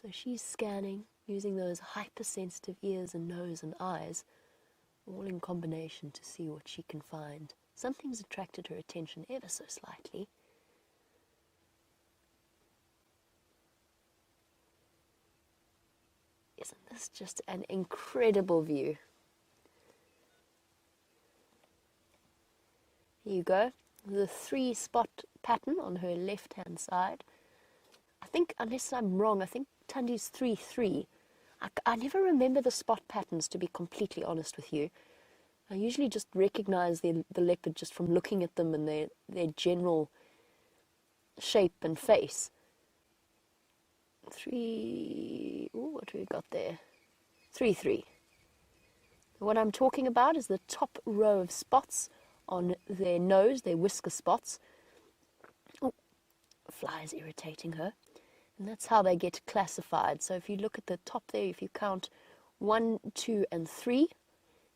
So she's scanning, using those hypersensitive ears and nose and eyes, all in combination to see what she can find. Something's attracted her attention ever so slightly. Isn't this just an incredible view? Here you go, the 3-spot pattern on her left-hand side. I think, unless I'm wrong, I think Thandi's 3-3. I never remember the spot patterns, to be completely honest with you. I usually just recognize the leopard just from looking at them and their general shape and face. What do we got there? 3-3. What I'm talking about is the top row of spots on their nose, their whisker spots. Oh, fly is irritating her. And that's how they get classified. So if you look at the top there, if you count 1, 2, and 3,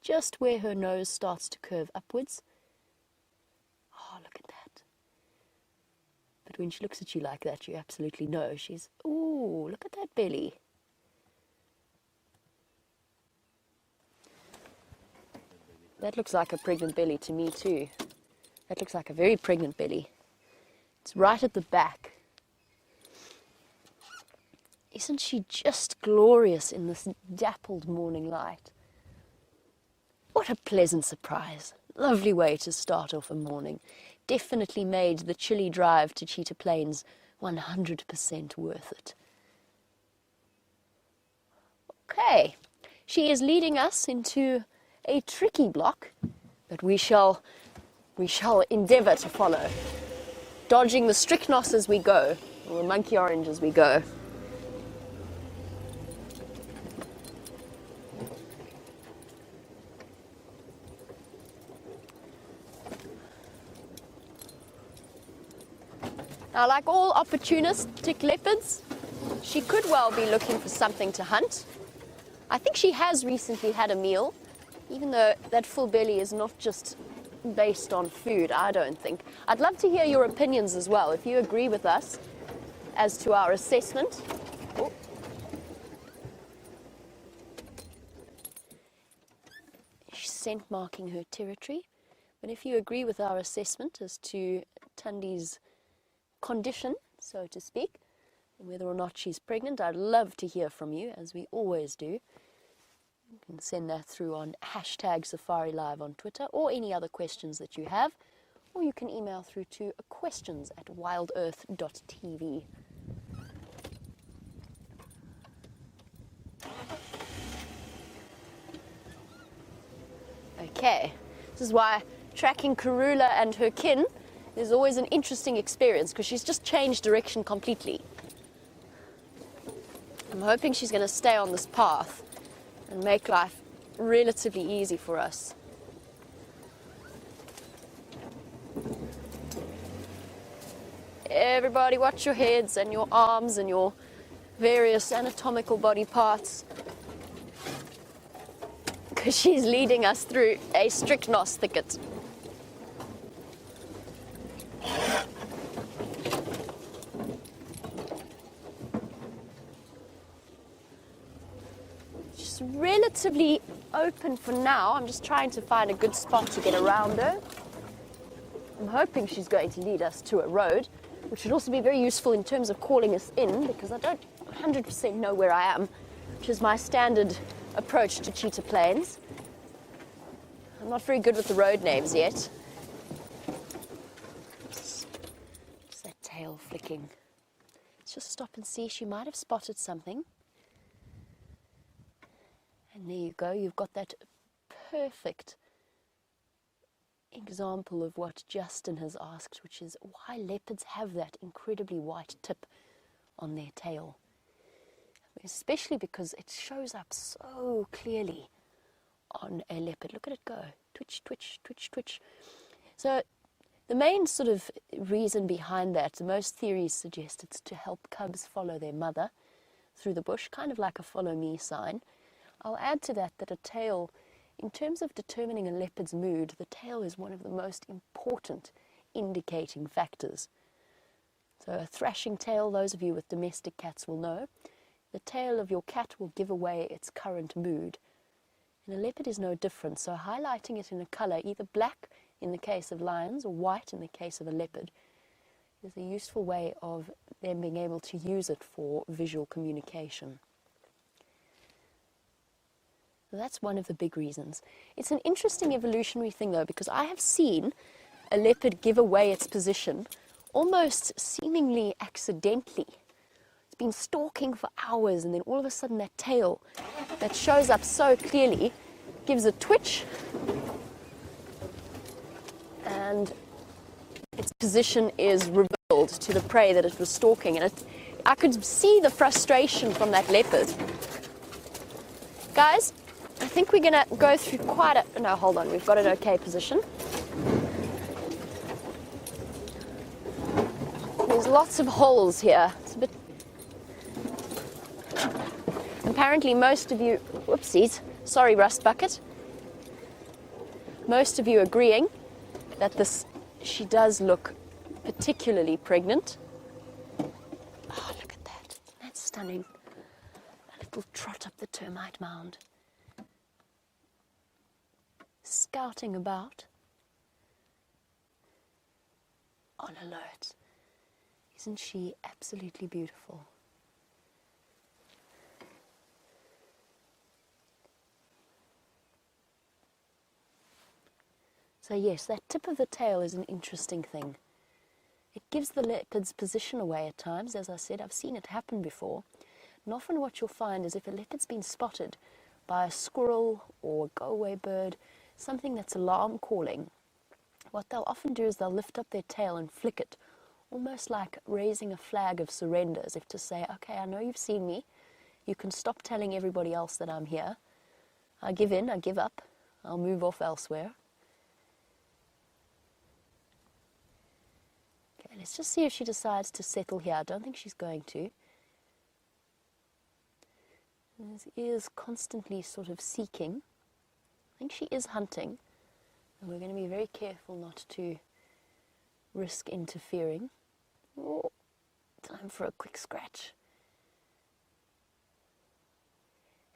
just where her nose starts to curve upwards. Oh, look at that. But when she looks at you like that, you absolutely know she's, ooh, look at that belly. That looks like a pregnant belly to me too. That looks like a very pregnant belly. It's right at the back. Isn't she just glorious in this dappled morning light? What a pleasant surprise. Lovely way to start off a morning. Definitely made the chilly drive to Cheetah Plains 100% worth it. Okay, she is leading us into a tricky block, but we shall endeavour to follow, dodging the strychnos as we go, or the monkey orange as we go. Now, like all opportunistic leopards, she could well be looking for something to hunt. I think she has recently had a meal, even though that full belly is not just based on food, I don't think. I'd love to hear your opinions as well, if you agree with us as to our assessment. Oh. She's scent marking her territory, but if you agree with our assessment as to Thandi's condition, so to speak, and whether or not she's pregnant, I'd love to hear from you, as we always do. You can send that through on #SafariLive on Twitter, or any other questions that you have, or you can email through to questions@wildearth.tv. Okay, this is why tracking Karula and her kin is always an interesting experience, because she's just changed direction completely. I'm hoping she's going to stay on this path and make life relatively easy for us. Everybody watch your heads and your arms and your various anatomical body parts, because she's leading us through a strychnos thicket. Relatively open for now. I'm just trying to find a good spot to get around her. I'm hoping she's going to lead us to a road, which should also be very useful in terms of calling us in, because I don't 100% know where I am, which is my standard approach to Cheetah Plains. I'm not very good with the road names yet. Just that tail flicking. Let's just stop and see. She might have spotted something. And there you go, you've got that perfect example of what Justin has asked, which is why leopards have that incredibly white tip on their tail. Especially because it shows up so clearly on a leopard. Look at it go. Twitch, twitch, twitch, twitch. So the main sort of reason behind that, most theories suggest it's to help cubs follow their mother through the bush, kind of like a follow me sign. I'll add to that a tail, in terms of determining a leopard's mood, the tail is one of the most important indicating factors. So a thrashing tail, those of you with domestic cats will know, the tail of your cat will give away its current mood. And a leopard is no different, so highlighting it in a colour, either black in the case of lions or white in the case of a leopard, is a useful way of them being able to use it for visual communication. That's one of the big reasons. It's an interesting evolutionary thing, though, because I have seen a leopard give away its position almost seemingly accidentally. It's been stalking for hours, and then all of a sudden that tail that shows up so clearly gives a twitch, and its position is revealed to the prey that it was stalking. And I could see the frustration from that leopard. Guys, I think we're going to go through quite a... No, hold on. We've got an okay position. There's lots of holes here. It's a bit apparently most of you, whoopsies, sorry Rust Bucket, most of you agreeing that she does look particularly pregnant. Oh, look at that. That's stunning. A little trot up the termite mound. Scouting about. On alert. Isn't she absolutely beautiful? So yes, that tip of the tail is an interesting thing. It gives the leopard's position away at times. As I said, I've seen it happen before. And often what you'll find is if a leopard's been spotted by a squirrel or a go-away bird, something that's alarm calling, what they'll often do is they'll lift up their tail and flick it, almost like raising a flag of surrender, as if to say, okay, I know you've seen me. You can stop telling everybody else that I'm here. I give in, I give up. I'll move off elsewhere. Okay, let's just see if she decides to settle here. I don't think she's going to. His ears constantly sort of seeking. I think she is hunting. And we're going to be very careful not to risk interfering. Oh, time for a quick scratch.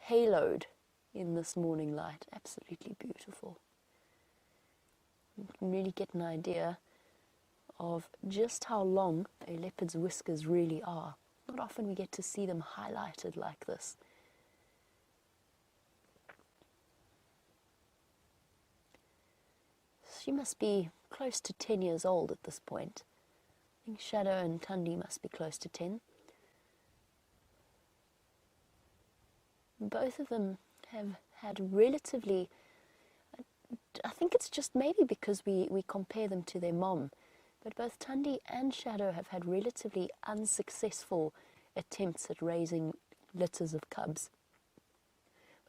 Haloed in this morning light. Absolutely beautiful. You can really get an idea of just how long a leopard's whiskers really are. Not often we get to see them highlighted like this. She must be close to 10 years old at this point. I think Shadow and Thandi must be close to 10. Both of them have had relatively, I think it's just maybe because we compare them to their mom, but both Thandi and Shadow have had relatively unsuccessful attempts at raising litters of cubs.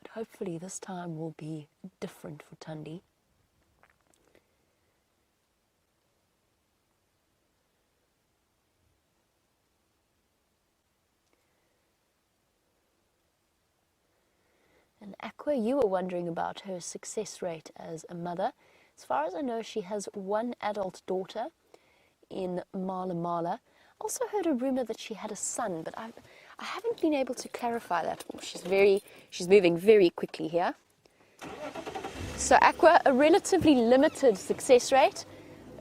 But hopefully this time will be different for Thandi. And Aqua, you were wondering about her success rate as a mother. As far as I know, she has one adult daughter in Mala Mala. Also heard a rumor that she had a son, but I haven't been able to clarify that. Oh, she's moving very quickly here. So Aqua, a relatively limited success rate.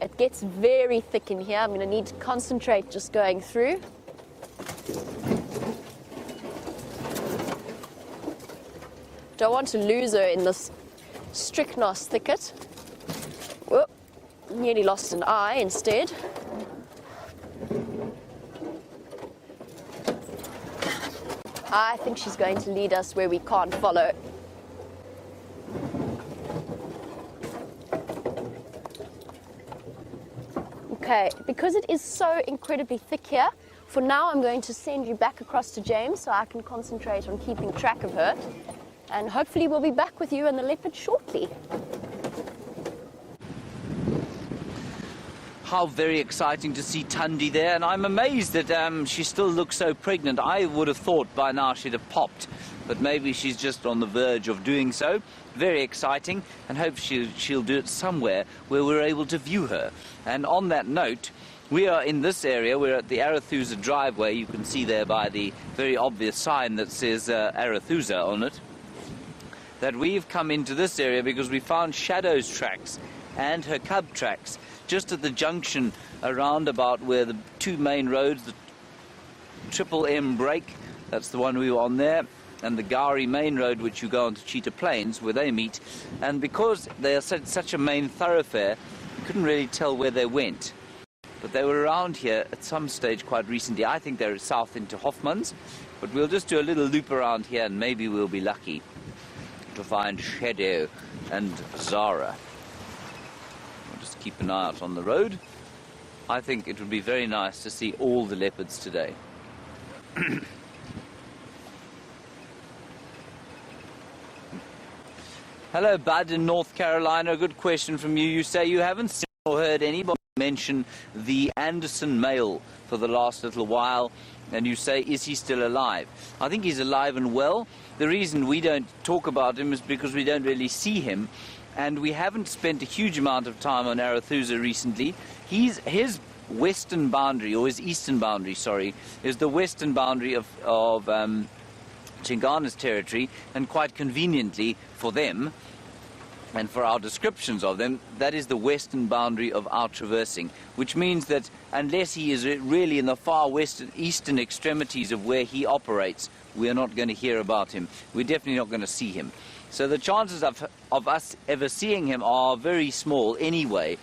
It gets very thick in here. I'm going to need to concentrate just going through. Don't want to lose her in this strychnos thicket. Whoop, nearly lost an eye instead. I think she's going to lead us where we can't follow. Okay, because it is so incredibly thick here, for now I'm going to send you back across to James so I can concentrate on keeping track of her. And hopefully we'll be back with you and the leopard shortly. How very exciting to see Thandi there, and I'm amazed that she still looks so pregnant. I would have thought by now she'd have popped, but maybe she's just on the verge of doing so. Very exciting, and hope she'll do it somewhere where we're able to view her. And on that note, we are in this area. We're at the Arethusa driveway. You can see there by the very obvious sign that says Arethusa on it, that we've come into this area because we found Shadow's tracks and her cub tracks just at the junction around about where the two main roads, the Triple M break, that's the one we were on there, and the Gowrie main road, which you go on to Cheetah Plains, where they meet. And because they are such a main thoroughfare, you couldn't really tell where they went. But they were around here at some stage quite recently. I think they're south into Hoffman's, but we'll just do a little loop around here and maybe we'll be lucky to find Shadow and Zara. We'll just keep an eye out on the road. I think it would be very nice to see all the leopards today. Hello, Bud in North Carolina. A good question from you. You say you haven't seen or heard anybody mention the Anderson male for the last little while. and you say, is he still alive? I think he's alive and well. The reason we don't talk about him is because we don't really see him, and we haven't spent a huge amount of time on Arathusa recently. His western boundary, or his eastern boundary, sorry, is the western boundary of Chingana's territory, and quite conveniently for them, and for our descriptions of them, that is the western boundary of our traversing, which means that unless he is really in the far eastern extremities of where he operates, we are not going to hear about him. We're definitely not going to see him. So the chances of us ever seeing him are very small anyway,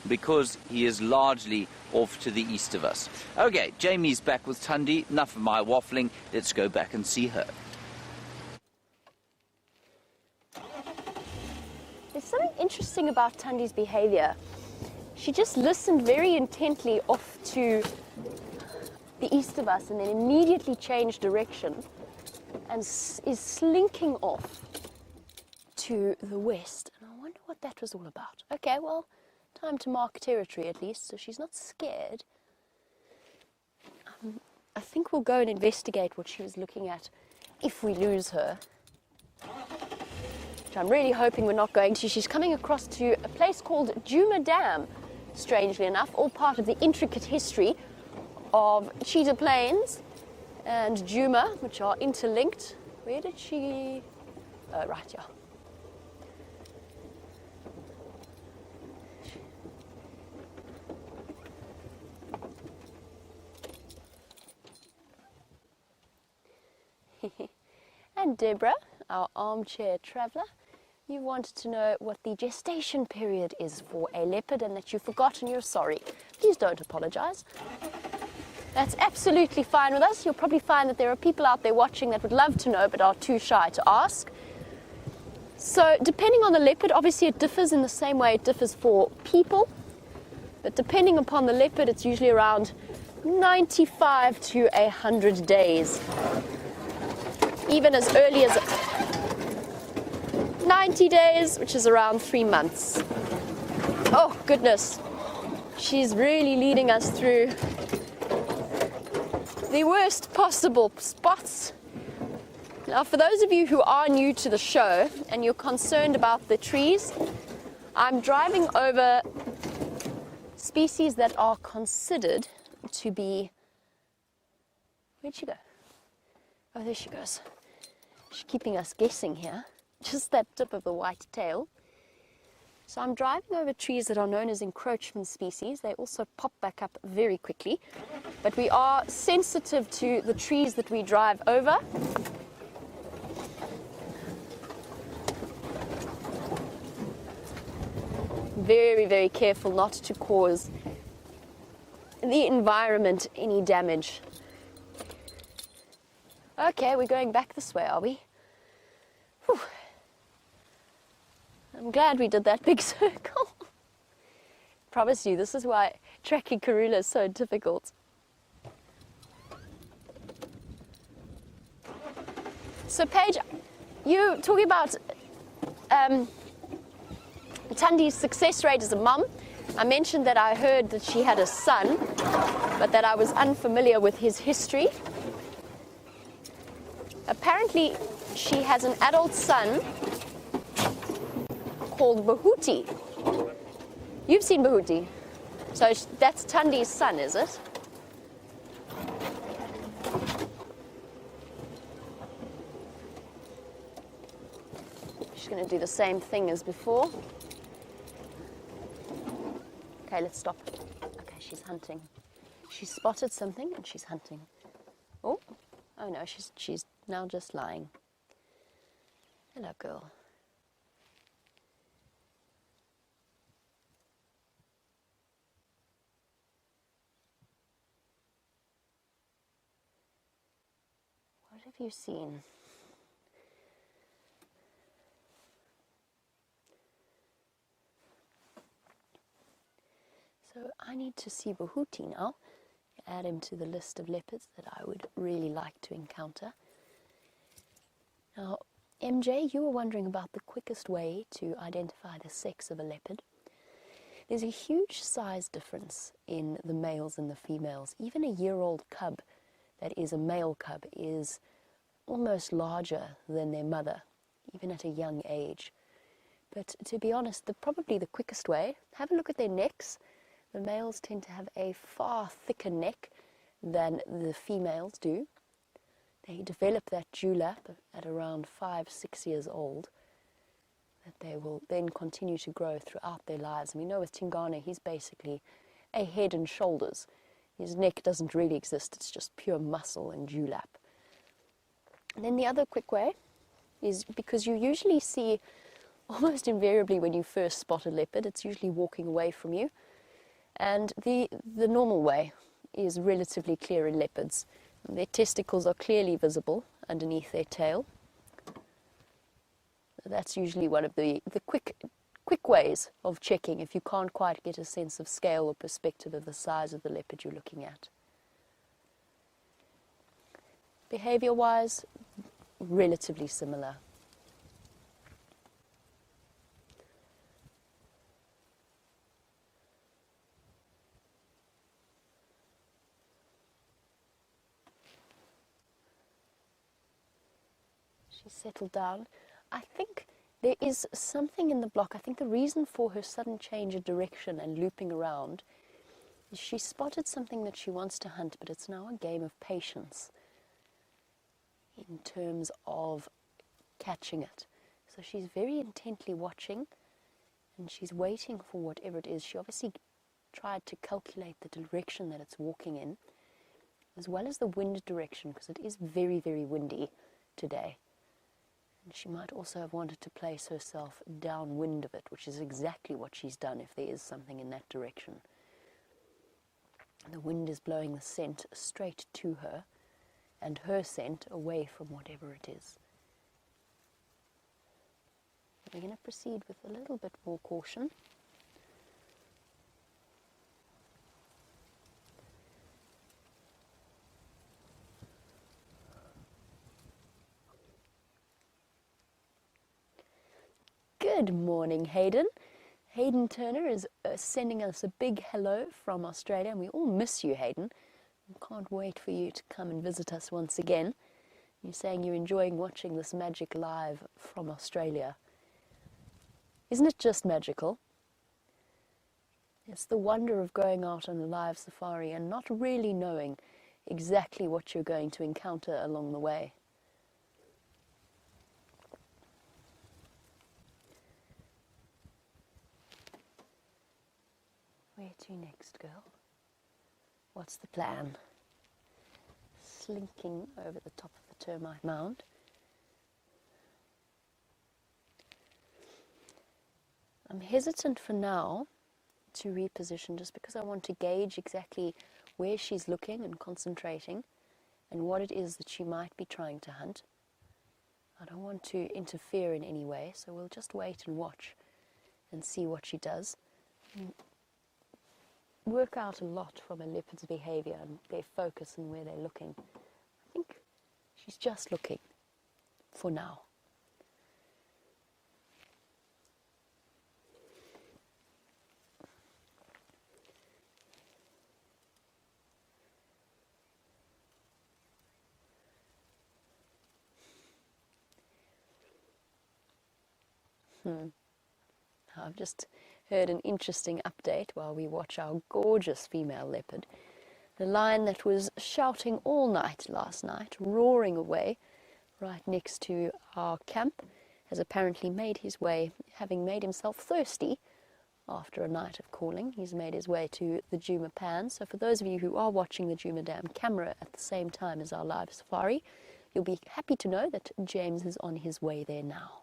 because he is largely off to the east of us. Okay, Jamie's back with Thandi. Enough of my waffling. Let's go back and see her. There's something interesting about Thandi's behavior. She just listened very intently off to the east of us and then immediately changed direction and is slinking off to the west. And I wonder what that was all about. Okay, well, time to mark territory at least, so she's not scared. I think we'll go and investigate what she was looking at if we lose her. Which I'm really hoping we're not going to. She's coming across to a place called Djuma Dam, strangely enough, all part of the intricate history of Cheetah Plains and Djuma, which are interlinked. Where did she... Oh, right, yeah. And Deborah, our armchair traveller, you wanted to know what the gestation period is for a leopard and that you've forgotten, you're sorry. Please don't apologise. That's absolutely fine with us. You'll probably find that there are people out there watching that would love to know but are too shy to ask. So depending on the leopard, obviously it differs in the same way it differs for people. But depending upon the leopard, it's usually around 95 to 100 days. Even as early as 90 days, which is around 3 months. Oh, goodness. She's really leading us through the worst possible spots. Now, for those of you who are new to the show and you're concerned about the trees, I'm driving over species that are considered to be... Where'd she go? Oh, there she goes. She's keeping us guessing here. Just that tip of the white tail. So I'm driving over trees that are known as encroachment species. They also pop back up very quickly. But we are sensitive to the trees that we drive over. Very, very careful not to cause the environment any damage. Okay, we're going back this way, are we? Whew. I'm glad we did that big circle. Promise you, this is why tracking Karula is so difficult. So Paige, you talking about Thandi's success rate as a mum. I mentioned that I heard that she had a son, but that I was unfamiliar with his history. Apparently, she has an adult son called Bahuti. You've seen Bahuti. So that's Thandi's son, is it? She's going to do the same thing as before. Okay, let's stop. Okay, she's hunting. She's spotted something and she's hunting. Oh no, she's now just lying. Hello, girl. What have you seen? So I need to see Bahuti now. Add him to the list of leopards that I would really like to encounter. Now, MJ, you were wondering about the quickest way to identify the sex of a leopard. There's a huge size difference in the males and the females. Even a year-old cub that is a male cub is almost larger than their mother, even at a young age. But to be honest, probably the quickest way, have a look at their necks. The males tend to have a far thicker neck than the females do. They develop that dewlap at around 5-6 years old, that they will then continue to grow throughout their lives. And we know with Tingana, he's basically a head and shoulders. His neck doesn't really exist, it's just pure muscle and dewlap. And then the other quick way is, because you usually see, almost invariably when you first spot a leopard, it's usually walking away from you. And the normal way is relatively clear in leopards. Their testicles are clearly visible underneath their tail. That's usually one of the quick ways of checking if you can't quite get a sense of scale or perspective of the size of the leopard you're looking at. Behavior-wise, relatively similar. She's settled down. I think there is something in the block. I think the reason for her sudden change of direction and looping around is she spotted something that she wants to hunt, but it's now a game of patience in terms of catching it. So she's very intently watching, and she's waiting for whatever it is. She obviously tried to calculate the direction that it's walking in, as well as the wind direction, because it is very, very windy today. And she might also have wanted to place herself downwind of it, which is exactly what she's done if there is something in that direction. The wind is blowing the scent straight to her, and her scent away from whatever it is. We're going to proceed with a little bit more caution. Good morning, Hayden. Hayden Turner is sending us a big hello from Australia, and we all miss you, Hayden. We can't wait for you to come and visit us once again. You're saying you're enjoying watching this magic live from Australia. Isn't it just magical? It's the wonder of going out on a live safari and not really knowing exactly what you're going to encounter along the way. Where to next, girl? What's the plan? Slinking over the top of the termite mound. I'm hesitant for now to reposition, just because I want to gauge exactly where she's looking and concentrating and what it is that she might be trying to hunt. I don't want to interfere in any way, so we'll just wait and watch and see what she does. Work out a lot from a leopard's behavior and their focus and where they're looking. I think she's just looking for now. I've just heard an interesting update while we watch our gorgeous female leopard. The lion that was shouting all night last night, roaring away right next to our camp, has apparently made his way, having made himself thirsty after a night of calling. He's made his way to the Djuma Pan. So for those of you who are watching the Djuma Dam camera at the same time as our live safari, you'll be happy to know that James is on his way there now.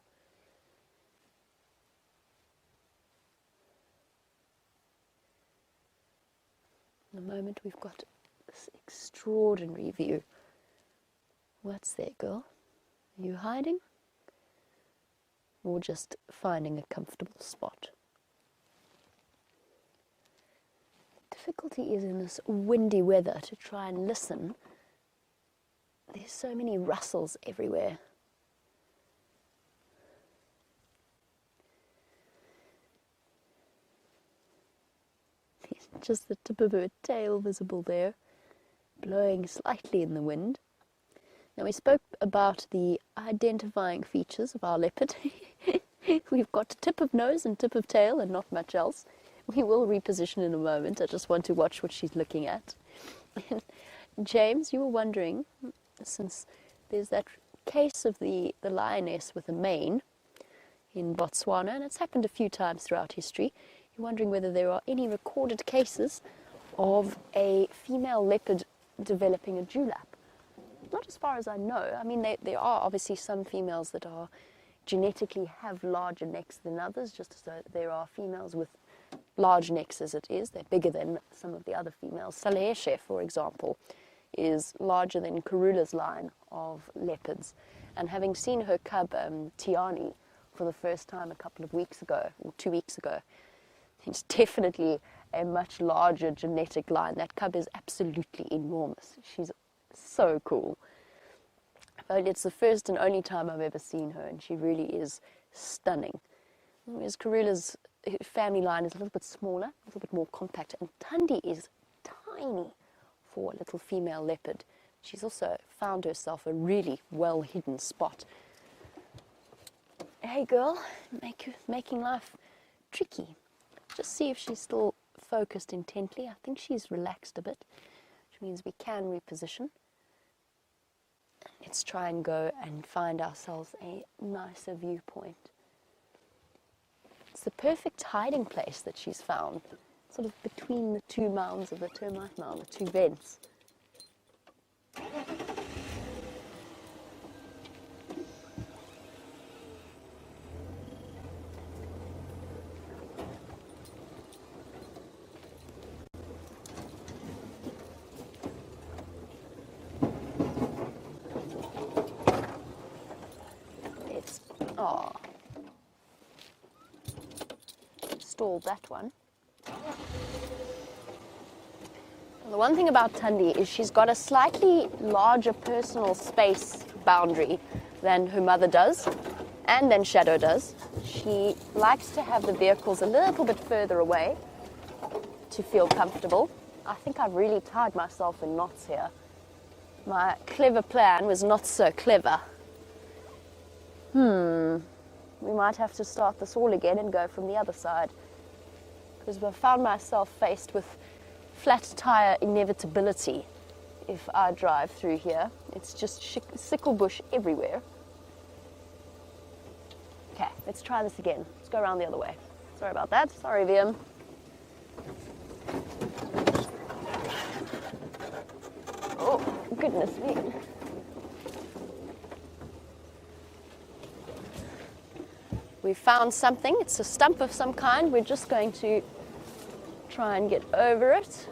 In a moment we've got this extraordinary view. What's there, girl? Are you hiding? Or just finding a comfortable spot? Difficulty is in this windy weather to try and listen. There's so many rustles everywhere. Just the tip of her tail visible there. blowing slightly in the wind. Now, we spoke about the identifying features of our leopard. We've got a tip of nose and tip of tail and not much else. We will reposition in a moment. I just want to watch what she's looking at. James, you were wondering, since there's that case of the lioness with a mane in Botswana, and it's happened a few times throughout history, you're wondering whether there are any recorded cases of a female leopard developing a dewlap. Not as far as I know. I mean, there are obviously some females that are genetically have larger necks than others, just as there are females with large necks as it is. They're bigger than some of the other females. Saleshe, for example, is larger than Karula's line of leopards. And having seen her cub, Tiani, for the first time a couple of weeks ago, or 2 weeks ago, it's definitely a much larger genetic line. That cub is absolutely enormous. She's so cool. But it's the first and only time I've ever seen her, and she really is stunning. Whereas Karula's family line is a little bit smaller, a little bit more compact, and Thandi is tiny for a little female leopard. She's also found herself a really well-hidden spot. Hey girl, making life tricky. Just see if she's still focused intently. I think she's relaxed a bit, which means we can reposition. Let's try and go and find ourselves a nicer viewpoint. It's the perfect hiding place that she's found, sort of between the two mounds of the termite mound, the two vents. Stalled that one. The one thing about Thandi is she's got a slightly larger personal space boundary than her mother does, and than Shadow does. She likes to have the vehicles a little bit further away to feel comfortable. I think I've really tied myself in knots here. My clever plan was not so clever. We might have to start this all again and go from the other side, because I found myself faced with flat tire inevitability if I drive through here. It's just sickle bush everywhere. Okay, let's try this again. Let's go around the other way. Sorry about that. Sorry, Wium. Oh, goodness me. We found something. It's a stump of some kind. We're just going to try and get over it.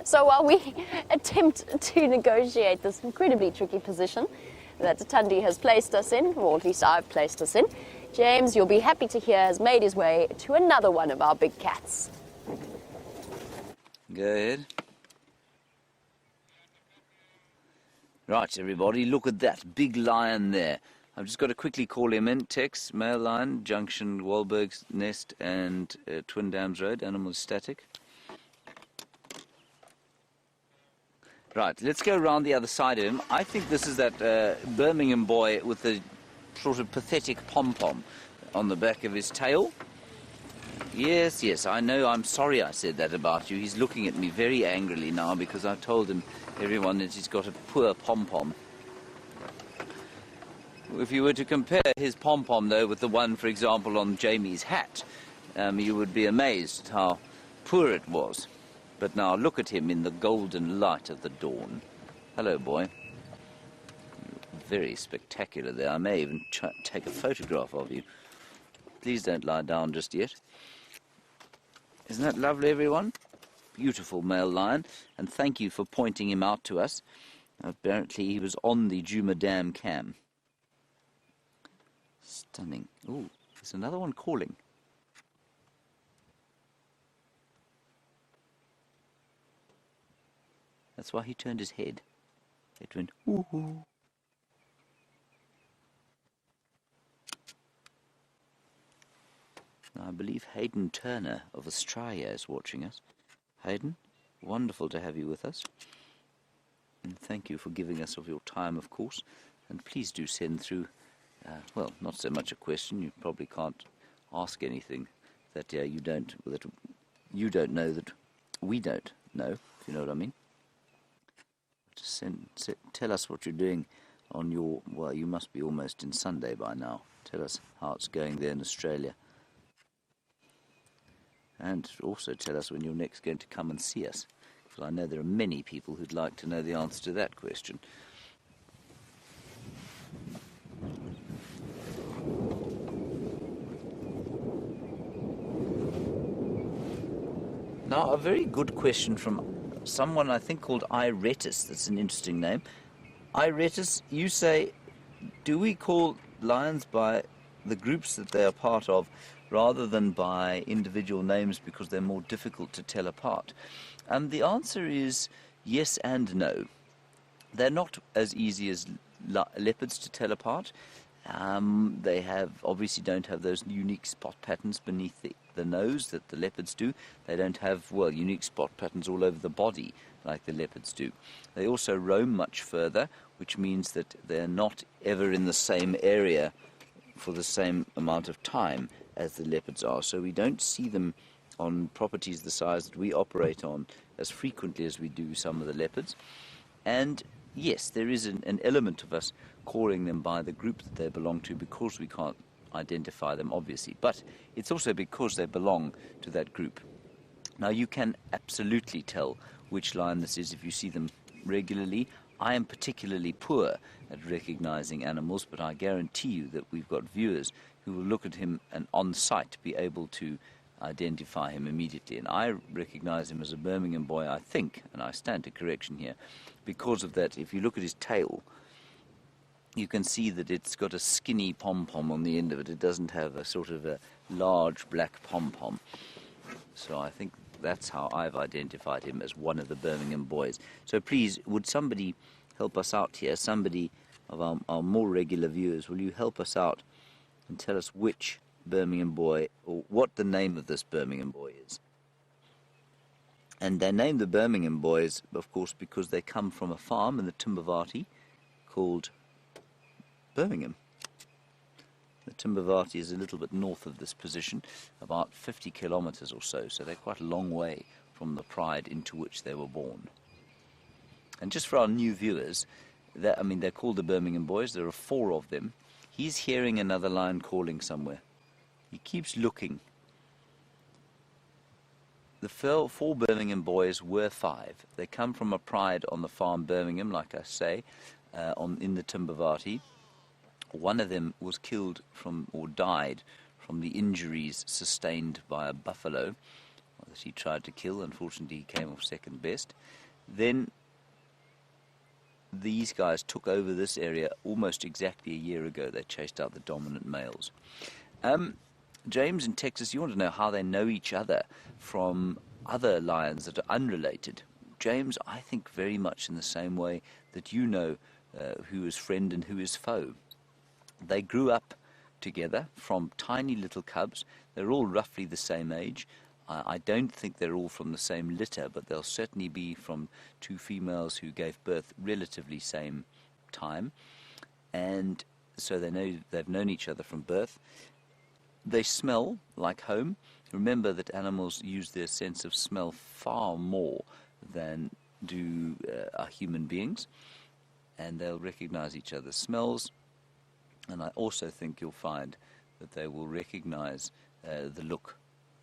So while we attempt to negotiate this incredibly tricky position that Thandi has placed us in, or at least I've placed us in, James, you'll be happy to hear, has made his way to another one of our big cats. Go ahead. Right, everybody, look at that big lion there. I've just got to quickly call him in. Tex, male lion, junction, Wahlberg's Nest and Twin Dams Road, animal static. Right, let's go around the other side of him. I think this is that Birmingham boy with the sort of pathetic pom-pom on the back of his tail. Yes, yes, I know. I'm sorry I said that about you. He's looking at me very angrily now because I've told everyone that he's got a poor pom-pom. If you were to compare his pom-pom, though, with the one, for example, on Jamie's hat, you would be amazed at how poor it was. But now look at him in the golden light of the dawn. Hello, boy. Very spectacular there. I may even take a photograph of you. Please don't lie down just yet. Isn't that lovely, everyone? Beautiful male lion, and thank you for pointing him out to us. Apparently he was on the Djuma Dam cam. Stunning. Ooh, there's another one calling. That's why he turned his head. It went, ooh. I believe Hayden Turner of Australia is watching us. Hayden, wonderful to have you with us. And thank you for giving us of your time, of course. And please do send through, well, not so much a question. You probably can't ask anything that you don't know that we don't know, if you know what I mean. Just tell us what you're doing on your, well, you must be almost in Sunday by now. Tell us how it's going there in Australia. And also tell us when you're next going to come and see us. Because I know there are many people who'd like to know the answer to that question. Now, a very good question from someone I think called Iretus. That's an interesting name. Iretus, you say, do we call lions by the groups that they are part of rather than by individual names because they're more difficult to tell apart? And the answer is yes and no. They're not as easy as leopards to tell apart. They obviously don't have those unique spot patterns beneath the nose that the leopards do. They don't have, well, unique spot patterns all over the body like the leopards do. They also roam much further, which means that they're not ever in the same area for the same amount of time as the leopards are. So we don't see them on properties the size that we operate on as frequently as we do some of the leopards. And yes, there is an element of us calling them by the group that they belong to because we can't identify them, obviously. But it's also because they belong to that group. Now, you can absolutely tell which lion this is if you see them regularly. I am particularly poor at recognizing animals, but I guarantee you that we've got viewers who will look at him and on sight be able to identify him immediately. And I recognize him as a Birmingham boy, I think, and I stand to correction here, because of that. If you look at his tail, you can see that it's got a skinny pom-pom on the end of it. It doesn't have a sort of a large black pom-pom. So I think that's how I've identified him as one of the Birmingham boys. So please, would somebody help us out here? Somebody of our more regular viewers, will you help us out and tell us which Birmingham boy, or what the name of this Birmingham boy is? And they named the Birmingham boys, of course, because they come from a farm in the Timbavati called Birmingham. The Timbavati is a little bit north of this position, about 50 kilometers or so, so they're quite a long way from the pride into which they were born. And just for our new viewers, they're called the Birmingham boys. There are 4 of them. He's hearing another lion calling somewhere. He keeps looking. The 4 Birmingham boys were 5. They come from a pride on the farm Birmingham, like I say, in the Timbavati. One of them was killed or died from the injuries sustained by a buffalo that he tried to kill. Unfortunately, he came off second best. Then these guys took over this area almost exactly a year ago. They chased out the dominant males. James in Texas, you want to know how they know each other from other lions that are unrelated. James, I think very much in the same way that you know who is friend and who is foe. They grew up together from tiny little cubs. They're all roughly the same age. I don't think they're all from the same litter, but they'll certainly be from 2 females who gave birth relatively same time. And so they've known each other from birth. They smell like home. Remember that animals use their sense of smell far more than do human beings. And they'll recognize each other's smells. And I also think you'll find that they will recognize the look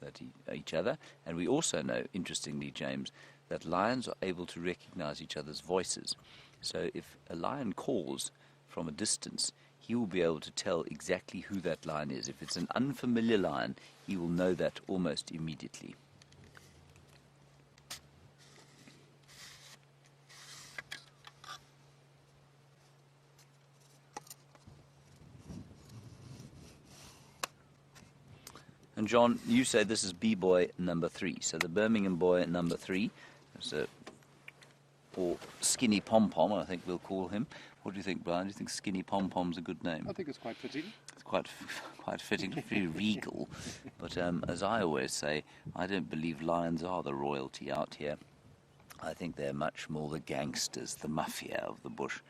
at each other. And we also know, interestingly, James, that lions are able to recognize each other's voices. So if a lion calls from a distance, he will be able to tell exactly who that lion is. If it's an unfamiliar lion, he will know that almost immediately. And John, you say this is BBoy number 3. So the Birmingham boy number 3. So or Skinny Pom-Pom, I think we'll call him. What do you think, Brian? Do you think Skinny Pom-Pom's a good name? I think it's quite fitting. It's quite fitting, very regal. But as I always say, I don't believe lions are the royalty out here. I think they're much more the gangsters, the mafia of the bush.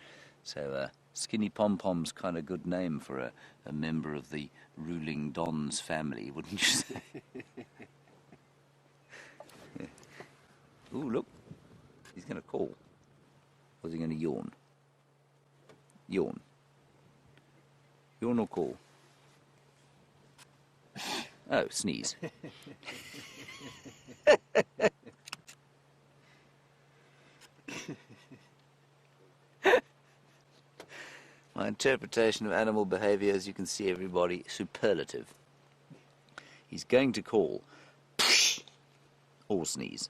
So Skinny Pom-Pom's kind of good name for a member of the ruling Don's family, wouldn't you say? Yeah. Ooh, look. He's going to call. Or is he going to yawn? Yawn. Yawn or call? Oh, sneeze. My interpretation of animal behaviour, as you can see, everybody, superlative. He's going to call or sneeze.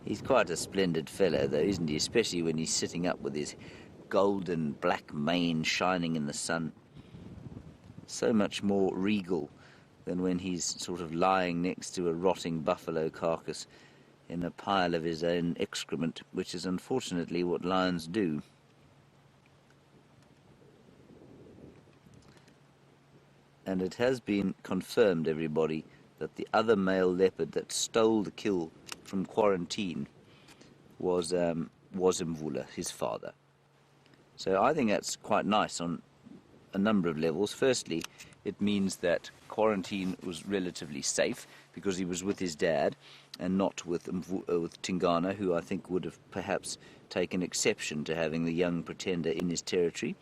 He's quite a splendid fellow, though, isn't he? Especially when he's sitting up with his golden black mane shining in the sun. So much more regal than when he's sort of lying next to a rotting buffalo carcass in a pile of his own excrement, which is unfortunately what lions do. And it has been confirmed, everybody, that the other male leopard that stole the kill from quarantine was Mvula, his father. So I think that's quite nice on a number of levels. Firstly, it means that quarantine was relatively safe because he was with his dad and not with Tingana, who I think would have perhaps taken exception to having the young pretender in his territory.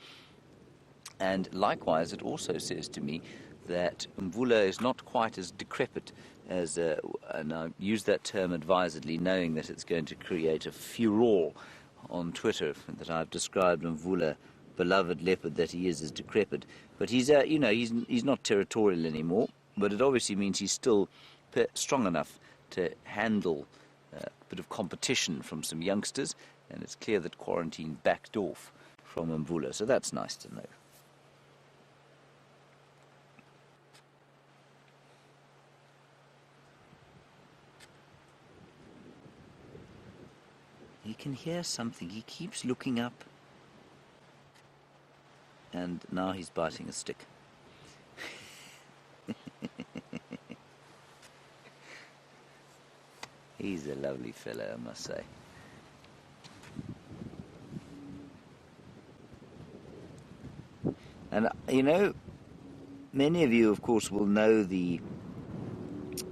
And likewise, it also says to me that Mvula is not quite as decrepit as, and I use that term advisedly, knowing that it's going to create a furore on Twitter that I've described Mvula, beloved leopard that he is, as decrepit. But he's, he's not territorial anymore. But it obviously means he's still strong enough to handle a bit of competition from some youngsters, and it's clear that quarantine backed off from Mvula, so that's nice to know. He can hear something. He keeps looking up. And now he's biting a stick. He's a lovely fellow, I must say. And, you know, many of you, of course, will know the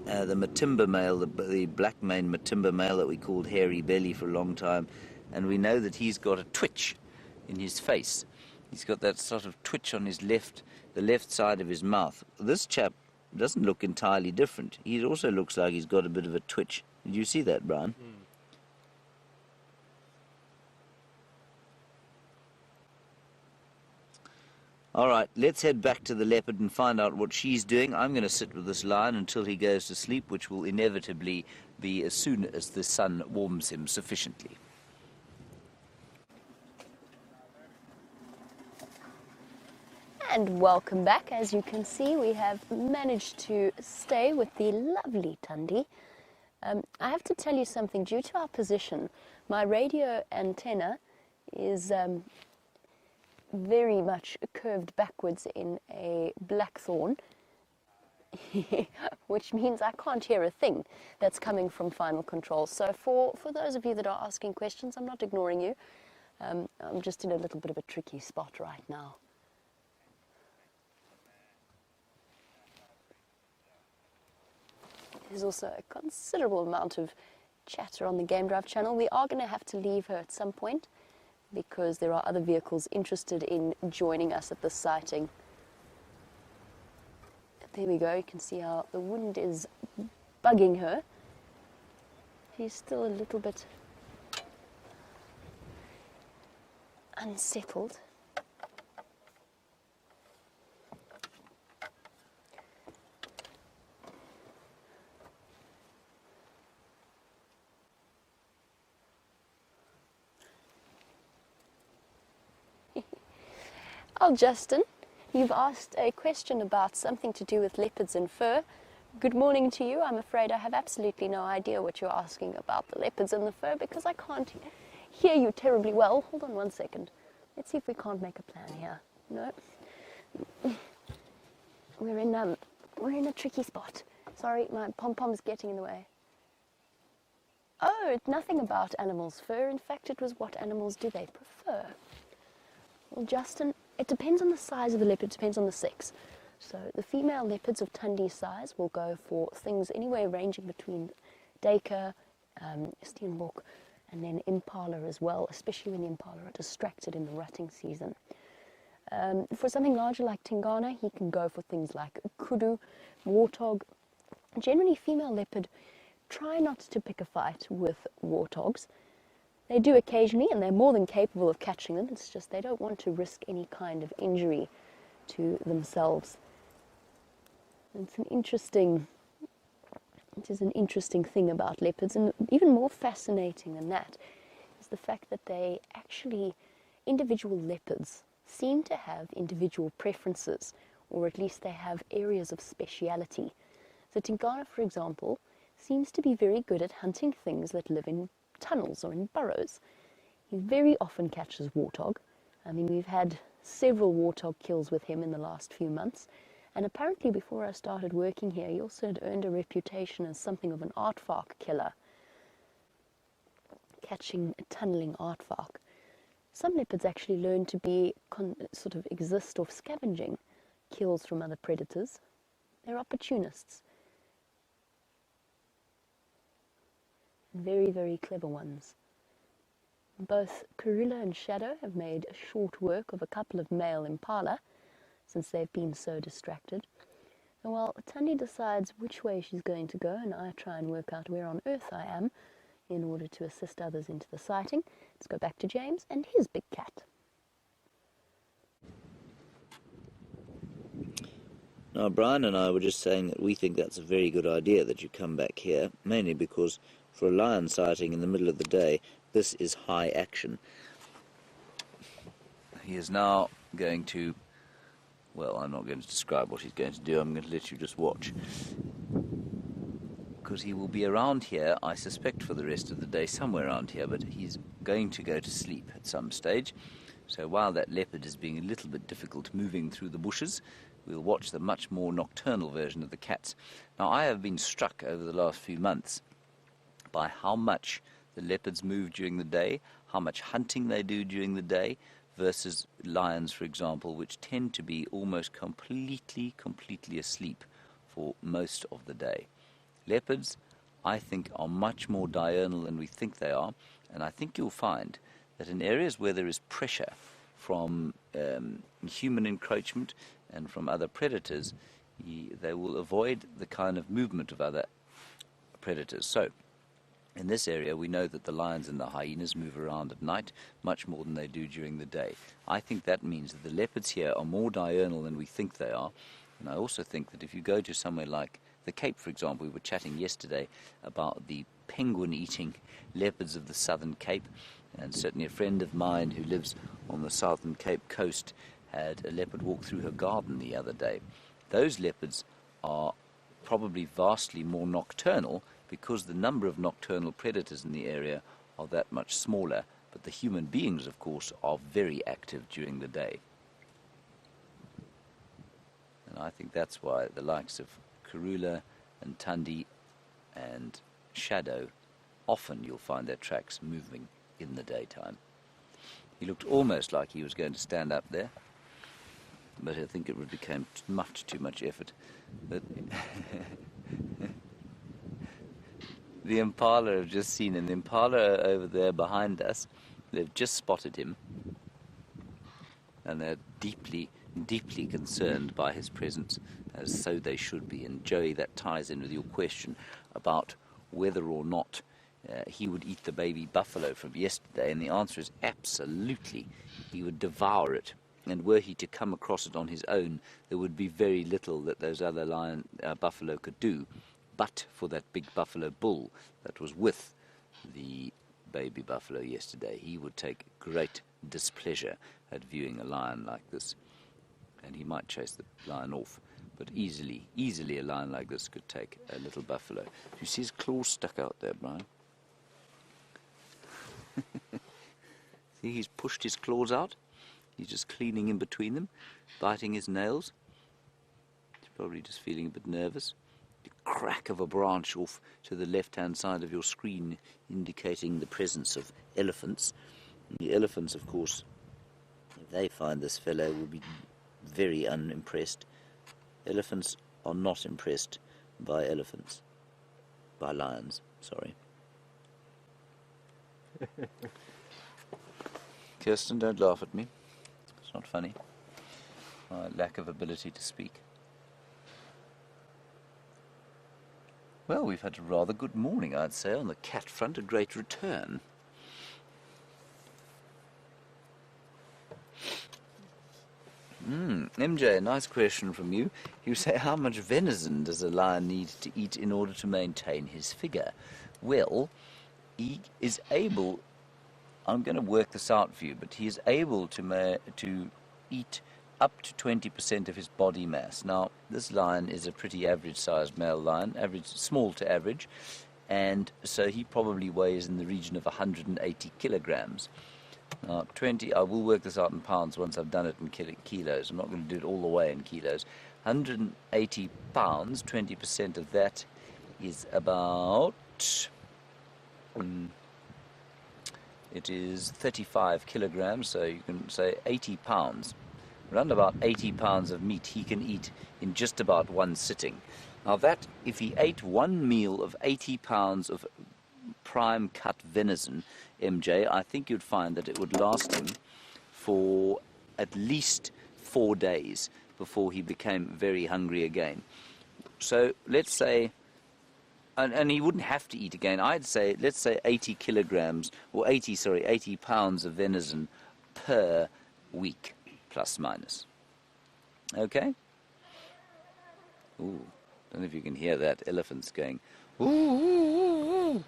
Matimba male, the black-maned Matimba male that we called Hairy Belly for a long time, and we know that he's got a twitch in his face. He's got that sort of twitch on his the left side of his mouth. This chap doesn't look entirely different. He also looks like he's got a bit of a twitch. Did you see that, Brian? Mm. All right, let's head back to the leopard and find out what she's doing. I'm going to sit with this lion until he goes to sleep, which will inevitably be as soon as the sun warms him sufficiently. And welcome back. As you can see, we have managed to stay with the lovely Thandi. I have to tell you something. Due to our position, my radio antenna is very much curved backwards in a blackthorn, which means I can't hear a thing that's coming from Final Control. So for those of you that are asking questions, I'm not ignoring you. I'm just in a little bit of a tricky spot right now. There's also a considerable amount of chatter on the Game Drive channel. We are going to have to leave her at some point because there are other vehicles interested in joining us at this sighting. There we go. You can see how the wind is bugging her. She's still a little bit unsettled. Oh, Justin, you've asked a question about something to do with leopards and fur. Good morning to you. I'm afraid I have absolutely no idea what you're asking about the leopards and the fur because I can't hear you terribly well. Hold on one second. Let's see if we can't make a plan here. No. We're in a tricky spot. Sorry, my pom-pom's getting in the way. Oh, it's nothing about animals' fur. In fact, it was what animals do they prefer. Well, Justin, it depends on the size of the leopard, depends on the sex. So the female leopards of Thandi's size will go for things anywhere ranging between Duiker, Steenbok, and then impala as well, especially when the impala are distracted in the rutting season. For something larger like Tingana, he can go for things like kudu, warthog. Generally, female leopard try not to pick a fight with warthogs. They do occasionally, and they're more than capable of catching them. It's just they don't want to risk any kind of injury to themselves. It is an interesting thing about leopards, and even more fascinating than that is the fact that individual leopards seem to have individual preferences, or at least they have areas of speciality. So Tingana, for example, seems to be very good at hunting things that live in tunnels or in burrows. He very often catches warthog. I mean, we've had several warthog kills with him in the last few months. And apparently before I started working here, he also had earned a reputation as something of an aardvark killer, catching a tunneling aardvark. Some leopards actually learn to be sort of exist off scavenging kills from other predators. They're opportunists. Very, very clever ones. Both Karula and Shadow have made short work of a couple of male impala, since they've been so distracted. And while Thandi decides which way she's going to go, and I try and work out where on earth I am in order to assist others into the sighting, let's go back to James and his big cat. Now, Bryan and I were just saying that we think that's a very good idea that you come back here, mainly because for a lion sighting in the middle of the day, this is high action. He is now going to... Well, I'm not going to describe what he's going to do. I'm going to let you just watch. Because he will be around here, I suspect, for the rest of the day, somewhere around here, but he's going to go to sleep at some stage. So while that leopard is being a little bit difficult moving through the bushes, we'll watch the much more nocturnal version of the cats. Now, I have been struck over the last few months by how much the leopards move during the day, how much hunting they do during the day, versus lions, for example, which tend to be almost completely asleep for most of the day. Leopards, I think, are much more diurnal than we think they are, and I think you'll find that in areas where there is pressure from human encroachment and from other predators, they will avoid the kind of movement of other predators. So, in this area, we know that the lions and the hyenas move around at night much more than they do during the day. I think that means that the leopards here are more diurnal than we think they are. And I also think that if you go to somewhere like the Cape, for example, we were chatting yesterday about the penguin-eating leopards of the Southern Cape, and certainly a friend of mine who lives on the Southern Cape coast had a leopard walk through her garden the other day. Those leopards are probably vastly more nocturnal, because the number of nocturnal predators in the area are that much smaller, but the human beings, of course, are very active during the day. And I think that's why the likes of Karula and Thandi and Shadow, often you'll find their tracks moving in the daytime. He looked almost like he was going to stand up there, but I think it became much too much effort. But the impala have just seen him. The impala over there behind us, they've just spotted him, and they're deeply concerned by his presence, as so they should be. And Joey, that ties in with your question about whether or not he would eat the baby buffalo from yesterday, and the answer is absolutely. He would devour it, and were he to come across it on his own, there would be very little that those other buffalo could do. But for that big buffalo bull that was with the baby buffalo yesterday, he would take great displeasure at viewing a lion like this, and he might chase the lion off. but easily a lion like this could take a little buffalo. Do you see his claws stuck out there, Brian? See, he's pushed his claws out. He's just cleaning in between them, biting his nails. He's probably just feeling a bit nervous. The crack of a branch off to the left-hand side of your screen indicating the presence of elephants. And the elephants, of course, if they find this fellow, will be very unimpressed. Elephants are not impressed by elephants. By lions, sorry. Kirsten, don't laugh at me. It's not funny. My lack of ability to speak. Well, we've had a rather good morning, I'd say, on the cat front. A great return. MJ, nice question from you. You say, how much venison does a lion need to eat in order to maintain his figure? Well, he is able, I'm going to work this out for you, but he is able to eat up to 20% of his body mass. Now, this lion is a pretty average-sized male lion, small to average, and so he probably weighs in the region of 180 kilograms. Now, I will work this out in pounds once I've done it in kilos. I'm not going to do it all the way in kilos. 180 pounds, 20% of that is about... it is 35 kilograms, so you can say 80 pounds. Around about 80 pounds of meat he can eat in just about one sitting. Now that, if he ate one meal of 80 pounds of prime cut venison, MJ, I think you'd find that it would last him for at least 4 days before he became very hungry again. So let's say, and he wouldn't have to eat again, I'd say, let's say 80 kilograms, or 80 pounds of venison per week, plus minus. Okay? Ooh, don't know if you can hear that. Elephant's going, ooh, ooh, ooh, ooh.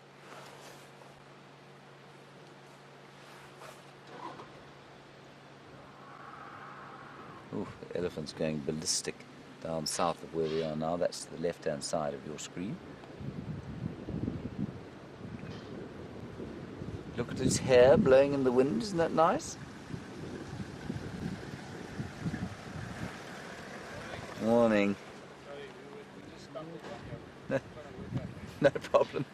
Ooh, the elephant's going ballistic down south of where we are now. That's the left-hand side of your screen. Look at his hair blowing in the wind. Isn't that nice? Morning. No problem.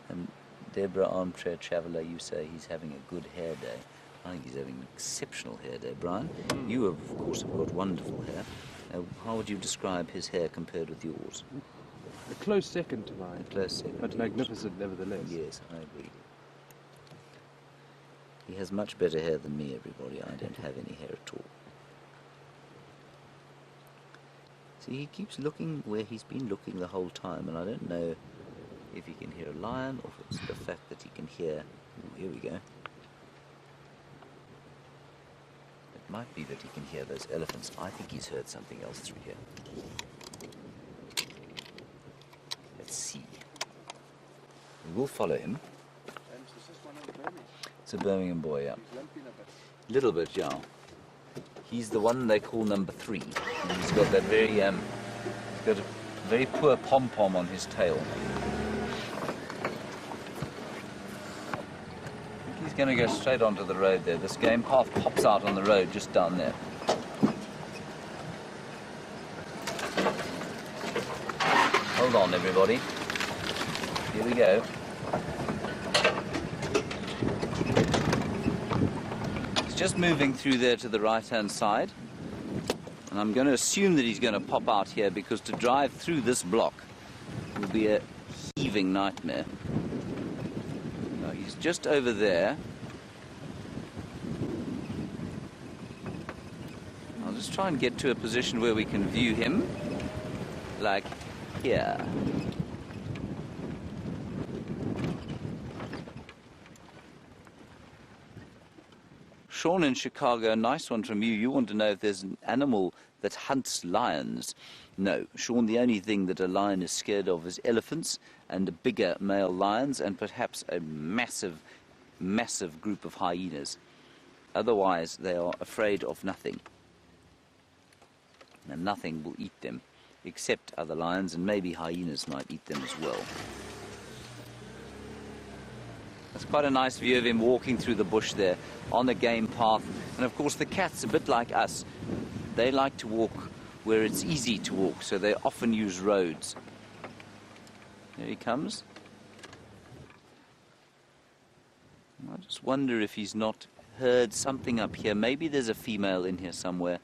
And Deborah, armchair traveller, you say he's having a good hair day. I think he's having an exceptional hair day, Brian. You, of course, have got wonderful hair. How would you describe his hair compared with yours? A close second to mine. A close second. But magnificent nevertheless. Yes, I agree. He has much better hair than me, everybody. I don't have any hair at all. See, he keeps looking where he's been looking the whole time, and I don't know if he can hear a lion or if it's the fact that he can hear... Ooh, here we go. It might be that he can hear those elephants. I think he's heard something else through here. Let's see. We will follow him. It's a Birmingham boy, yeah. Little bit, yeah. He's the one they call number 3. And he's got that very, he's got a very poor pom-pom on his tail. I think he's going to go straight onto the road there. This game path pops out on the road just down there. Hold on, everybody. Here we go. Just moving through there to the right-hand side, and I'm going to assume that he's going to pop out here because to drive through this block will be a heaving nightmare. Now, he's just over there. I'll just try and get to a position where we can view him, like here. Sean in Chicago, a nice one from you. You want to know if there's an animal that hunts lions. No, Sean, the only thing that a lion is scared of is elephants and bigger male lions and perhaps a massive, massive group of hyenas. Otherwise, they are afraid of nothing. and nothing will eat them, except other lions, and maybe hyenas might eat them as well. That's quite a nice view of him walking through the bush there on the game path. And of course the cats, a bit like us, they like to walk where it's easy to walk, so they often use roads. There he comes. I just wonder if he's not heard something up here. Maybe there's a female in here somewhere.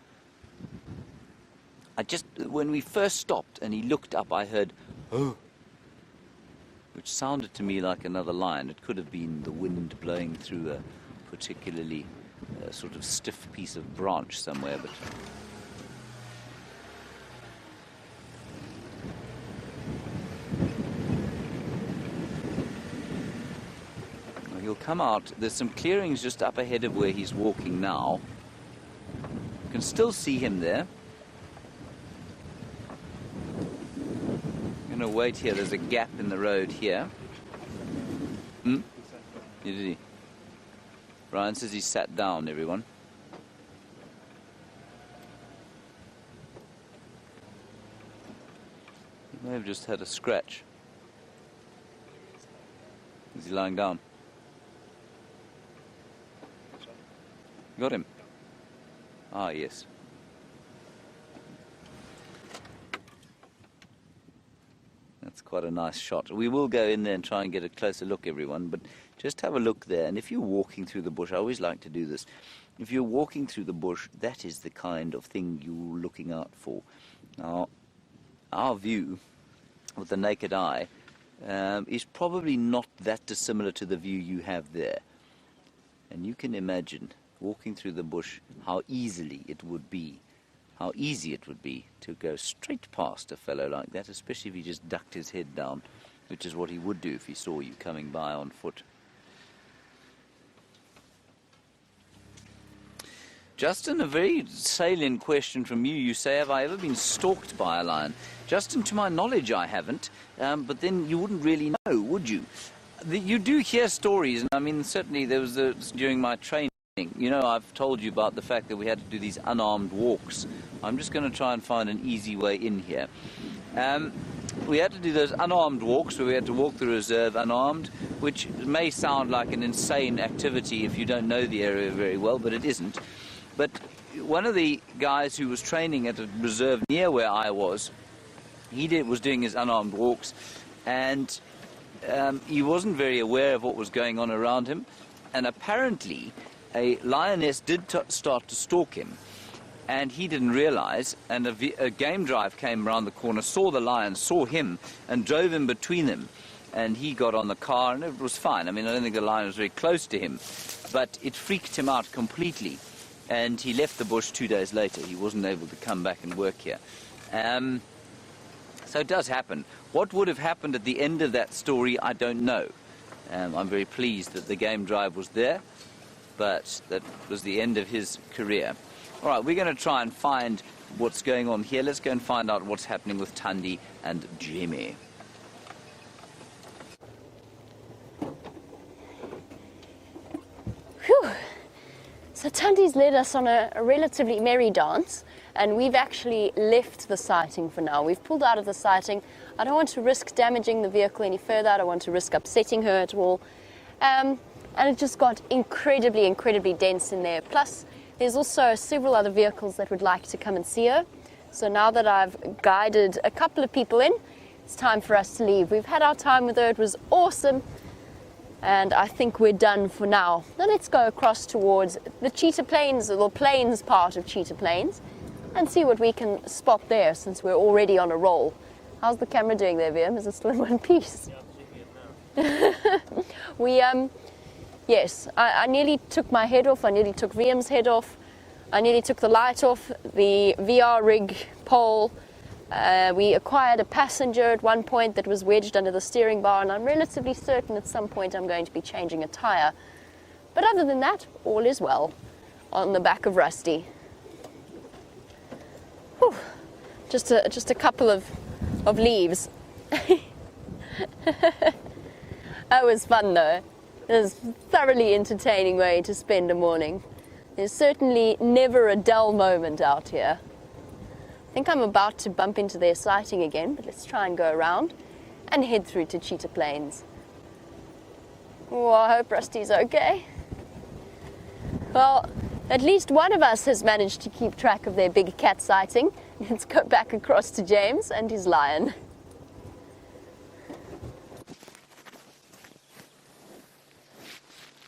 When we first stopped and he looked up, I heard, oh, which sounded to me like another lion. It could have been the wind blowing through a particularly sort of stiff piece of branch somewhere, but he'll come out. There's some clearings just up ahead of where he's walking now. You can still see him there. I'm going to wait here. There's a gap in the road here. Yeah, did he? Bryan says he sat down, everyone. He may have just had a scratch. Is he lying down? Got him? Ah, yes. That's quite a nice shot. We will go in there and try and get a closer look, everyone, but just have a look there. And if you're walking through the bush, I always like to do this. If you're walking through the bush, that is the kind of thing you're looking out for. Now, our view with the naked eye is probably not that dissimilar to the view you have there. And you can imagine walking through the bush how easy it would be to go straight past a fellow like that, especially if he just ducked his head down, which is what he would do if he saw you coming by on foot. Justin, a very salient question from you. You say, have I ever been stalked by a lion? Justin, to my knowledge, I haven't, but then you wouldn't really know, would you? You do hear stories, and I mean, certainly there was during my training, you know, I've told you about the fact that we had to do these unarmed walks. I'm just going to try and find an easy way in here. We had to do those unarmed walks where we had to walk the reserve unarmed, which may sound like an insane activity if you don't know the area very well, but it isn't. But one of the guys who was training at a reserve near where I was, was doing his unarmed walks, and he wasn't very aware of what was going on around him, and apparently a lioness did start to stalk him, and he didn't realize, and a game drive came around the corner, saw the lion, saw him, and drove him between them, and he got on the car, and it was fine. I mean, I don't think the lion was very close to him, but it freaked him out completely, and he left the bush 2 days later. He wasn't able to come back and work here. So it does happen. What would have happened at the end of that story, I don't know. I'm very pleased that the game drive was there, but that was the end of his career. All right, we're going to try and find what's going on here. Let's go and find out what's happening with Thandi and Jamie. Whew. So Thandi's led us on a relatively merry dance, and we've actually left the sighting for now. We've pulled out of the sighting. I don't want to risk damaging the vehicle any further. I don't want to risk upsetting her at all. And it just got incredibly, incredibly dense in there. Plus, there's also several other vehicles that would like to come and see her. So now that I've guided a couple of people in, it's time for us to leave. We've had our time with her. It was awesome. And I think we're done for now. Now let's go across towards the Cheetah Plains, or the plains part of Cheetah Plains, and see what we can spot there, since we're already on a roll. How's the camera doing there, Wium? Is it still in one piece? Yeah, yes, I nearly took my head off. I nearly took Wium's head off. I nearly took the light off the VR rig pole. We acquired a passenger at one point that was wedged under the steering bar, and I'm relatively certain at some point I'm going to be changing a tire. But other than that, all is well on the back of Rusty. Whew. Just a couple of leaves. That was fun though. It was a thoroughly entertaining way to spend a morning. There's certainly never a dull moment out here. I think I'm about to bump into their sighting again, but let's try and go around and head through to Cheetah Plains. Oh, I hope Rusty's okay. Well, at least one of us has managed to keep track of their big cat sighting. Let's go back across to James and his lion.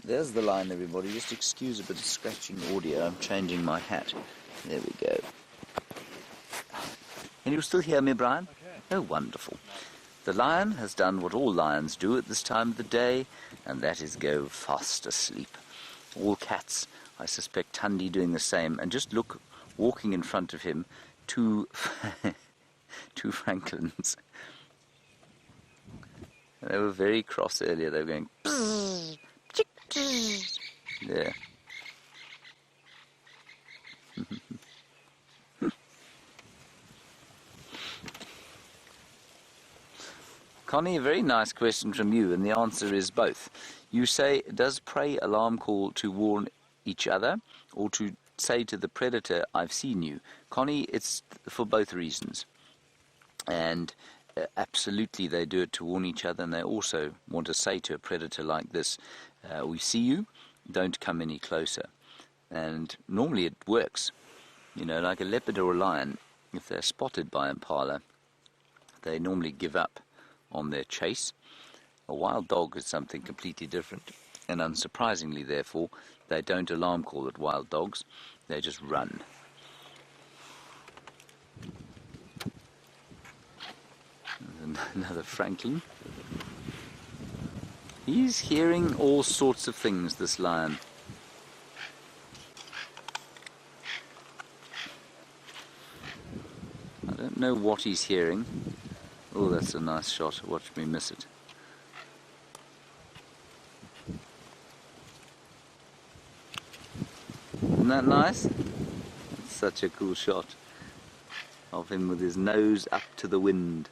There's the line, everybody. Just excuse a bit of scratching audio. I'm changing my hat. There we go. Can you still hear me, Brian? Okay. Oh, wonderful. The lion has done what all lions do at this time of the day, and that is go fast asleep. All cats, I suspect Thandi doing the same. And just look, walking in front of him, two Franklins. They were very cross earlier. They were going... There. Connie, a very nice question from you, and the answer is both. You say, does prey alarm call to warn each other, or to say to the predator, I've seen you? Connie, it's for both reasons. And absolutely they do it to warn each other, and they also want to say to a predator like this, we see you, don't come any closer. And normally it works. You know, like a leopard or a lion, if they're spotted by impala, they normally give up on their chase. A wild dog is something completely different, and unsurprisingly, therefore, they don't alarm call at wild dogs, they just run. There's another Franklin. He's hearing all sorts of things, this lion. I don't know what he's hearing. Oh, that's a nice shot. Watch me miss it. Isn't that nice? That's such a cool shot of him with his nose up to the wind.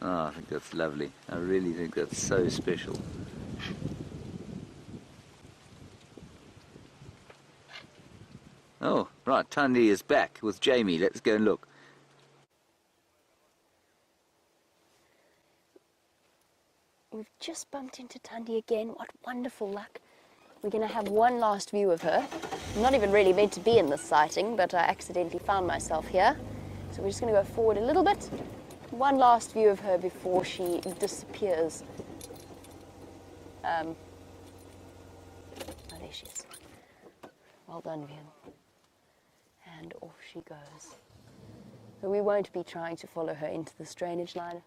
Oh, I think that's lovely. I really think that's so special. Oh, right, Thandi is back with Jamie. Let's go and look. We've just bumped into Thandi again. What wonderful luck. We're going to have one last view of her. I'm not even really meant to be in this sighting, but I accidentally found myself here. So we're just going to go forward a little bit. One last view of her before she disappears. Oh, there she is. Well done, Wium. And off she goes. So we won't be trying to follow her into this drainage line.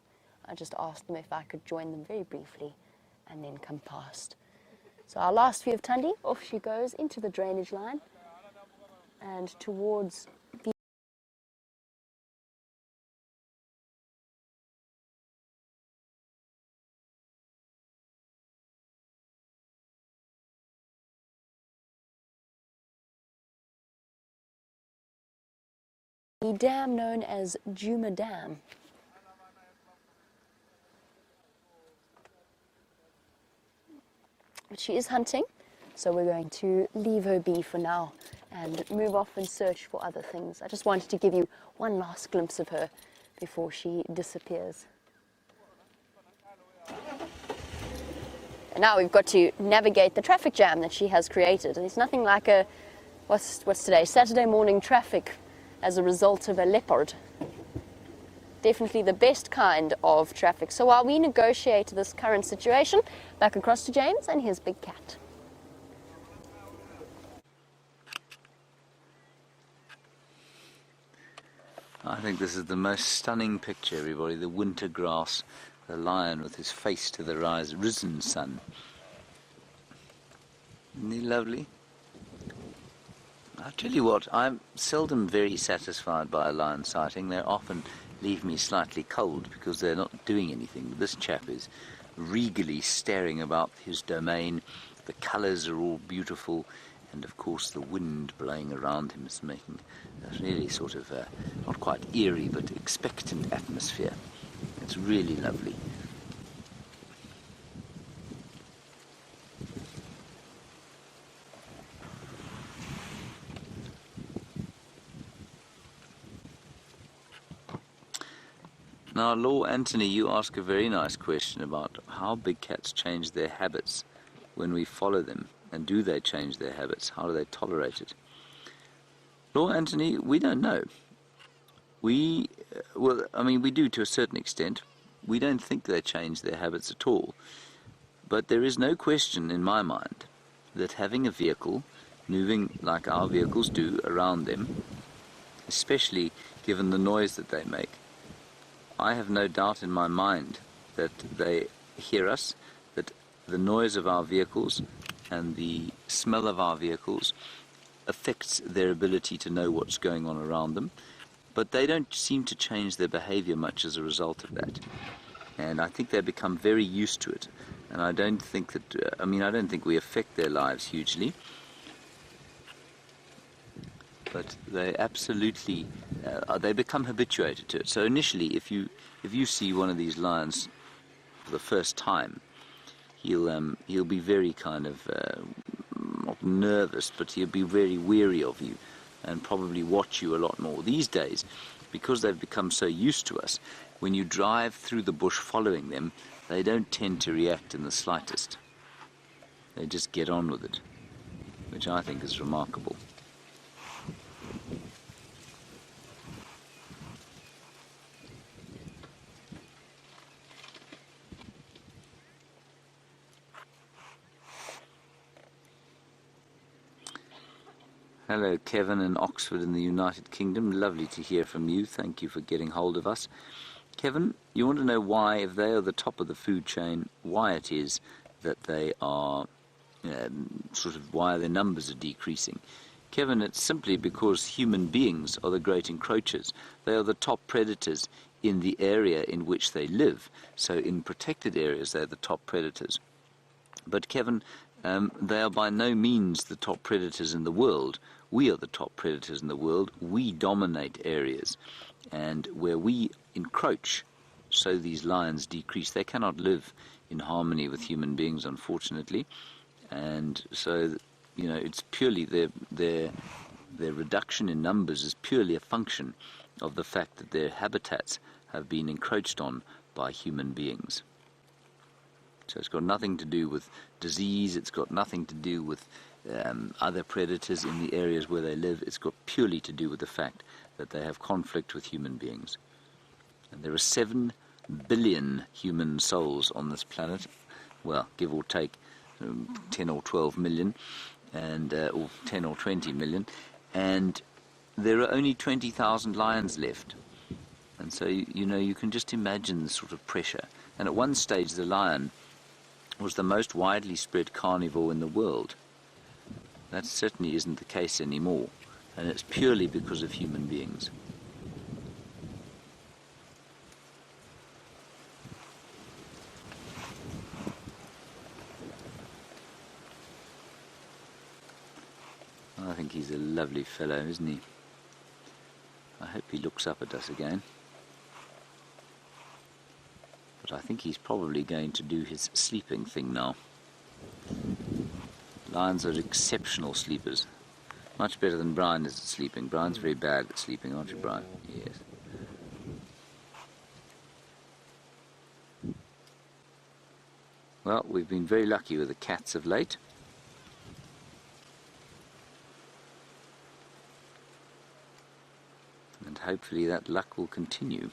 I just asked them if I could join them very briefly and then come past. So our last view of Thandi, off she goes into the drainage line and towards the dam known as Juma Dam. But she is hunting, so we're going to leave her be for now and move off and search for other things. I just wanted to give you one last glimpse of her before she disappears. And now we've got to navigate the traffic jam that she has created. There's nothing like a, what's today, Saturday morning traffic as a result of a leopard. Definitely the best kind of traffic. So while we negotiate this current situation, back across to James and his big cat. I think this is the most stunning picture, everybody. The winter grass, the lion with his face to the risen sun. Isn't he lovely? I'll tell you what, I'm seldom very satisfied by a lion sighting. They often leave me slightly cold because they're not doing anything. But this chap is regally staring about his domain. The colours are all beautiful, and of course the wind blowing around him is making a really sort of, not quite eerie, but expectant atmosphere. It's really lovely. Now, Law Anthony, you ask a very nice question about how big cats change their habits when we follow them, and do they change their habits? How do they tolerate it? Law Anthony, we don't know. We do to a certain extent. We don't think they change their habits at all. But there is no question in my mind that having a vehicle moving like our vehicles do around them, especially given the noise that they make, I have no doubt in my mind that they hear us, that the noise of our vehicles and the smell of our vehicles affects their ability to know what's going on around them. But they don't seem to change their behavior much as a result of that. And I think they become very used to it. And I don't think that, I don't think we affect their lives hugely. But they absolutely, they become habituated to it. So initially, if you see one of these lions for the first time, he'll be very kind of, not nervous, but he'll be very weary of you and probably watch you a lot more. These days, because they've become so used to us, when you drive through the bush following them, they don't tend to react in the slightest. They just get on with it, which I think is remarkable. Hello, Kevin in Oxford in the United Kingdom. Lovely to hear from you. Thank you for getting hold of us. Kevin, you want to know why, if they are the top of the food chain, why it is that they are, why their numbers are decreasing. Kevin, it's simply because human beings are the great encroachers. They are the top predators in the area in which they live. So in protected areas, they're the top predators. But Kevin, they are by no means the top predators in the world. We are the top predators in the world. We dominate areas. And where we encroach, so these lions decrease. They cannot live in harmony with human beings, unfortunately. And so, it's purely their reduction in numbers is purely a function of the fact that their habitats have been encroached on by human beings. So it's got nothing to do with disease, it's got nothing to do with other predators in the areas where they live. It's got purely to do with the fact that they have conflict with human beings. And there are 7 billion human souls on this planet, well, give or take 10 or 12 million, and or 10 or 20 million, and there are only 20,000 lions left. And so, you can just imagine the sort of pressure. And at one stage, the lion was the most widely spread carnivore in the world. That certainly isn't the case anymore, and it's purely because of human beings. I think he's a lovely fellow, isn't he? I hope he looks up at us again. But I think he's probably going to do his sleeping thing now. Lions are exceptional sleepers. Much better than Bryan is at sleeping. Brian's very bad at sleeping, aren't you, Bryan? Yes. Well, we've been very lucky with the cats of late. And hopefully that luck will continue.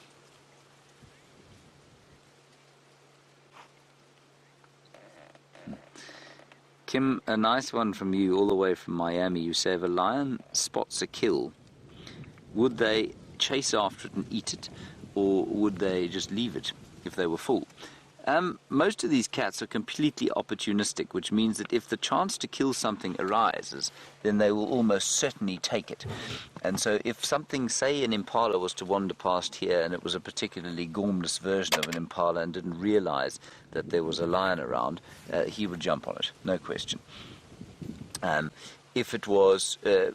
Kim, a nice one from you all the way from Miami. You say if a lion spots a kill, would they chase after it and eat it, or would they just leave it if they were full? Most of these cats are completely opportunistic, which means that if the chance to kill something arises, then they will almost certainly take it. And so if something, say an impala was to wander past here and it was a particularly gormless version of an impala and didn't realize that there was a lion around, he would jump on it, no question. If it was a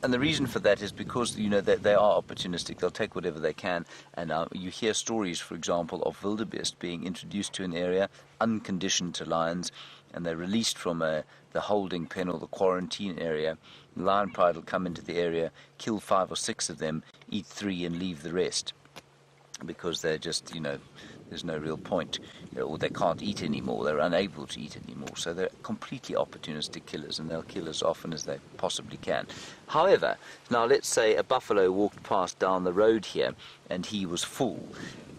And the reason for that is because, you know, they are opportunistic. They'll take whatever they can. And you hear stories, for example, of wildebeest being introduced to an area, unconditioned to lions, and they're released from the holding pen or the quarantine area. Lion pride will come into the area, kill 5 or 6 of them, eat 3 and leave the rest. Because they're just, you know, there's no real point, or they can't eat anymore, they're unable to eat anymore. So they're completely opportunistic killers, and they'll kill as often as they possibly can. However, now let's say a buffalo walked past down the road here, and he was full.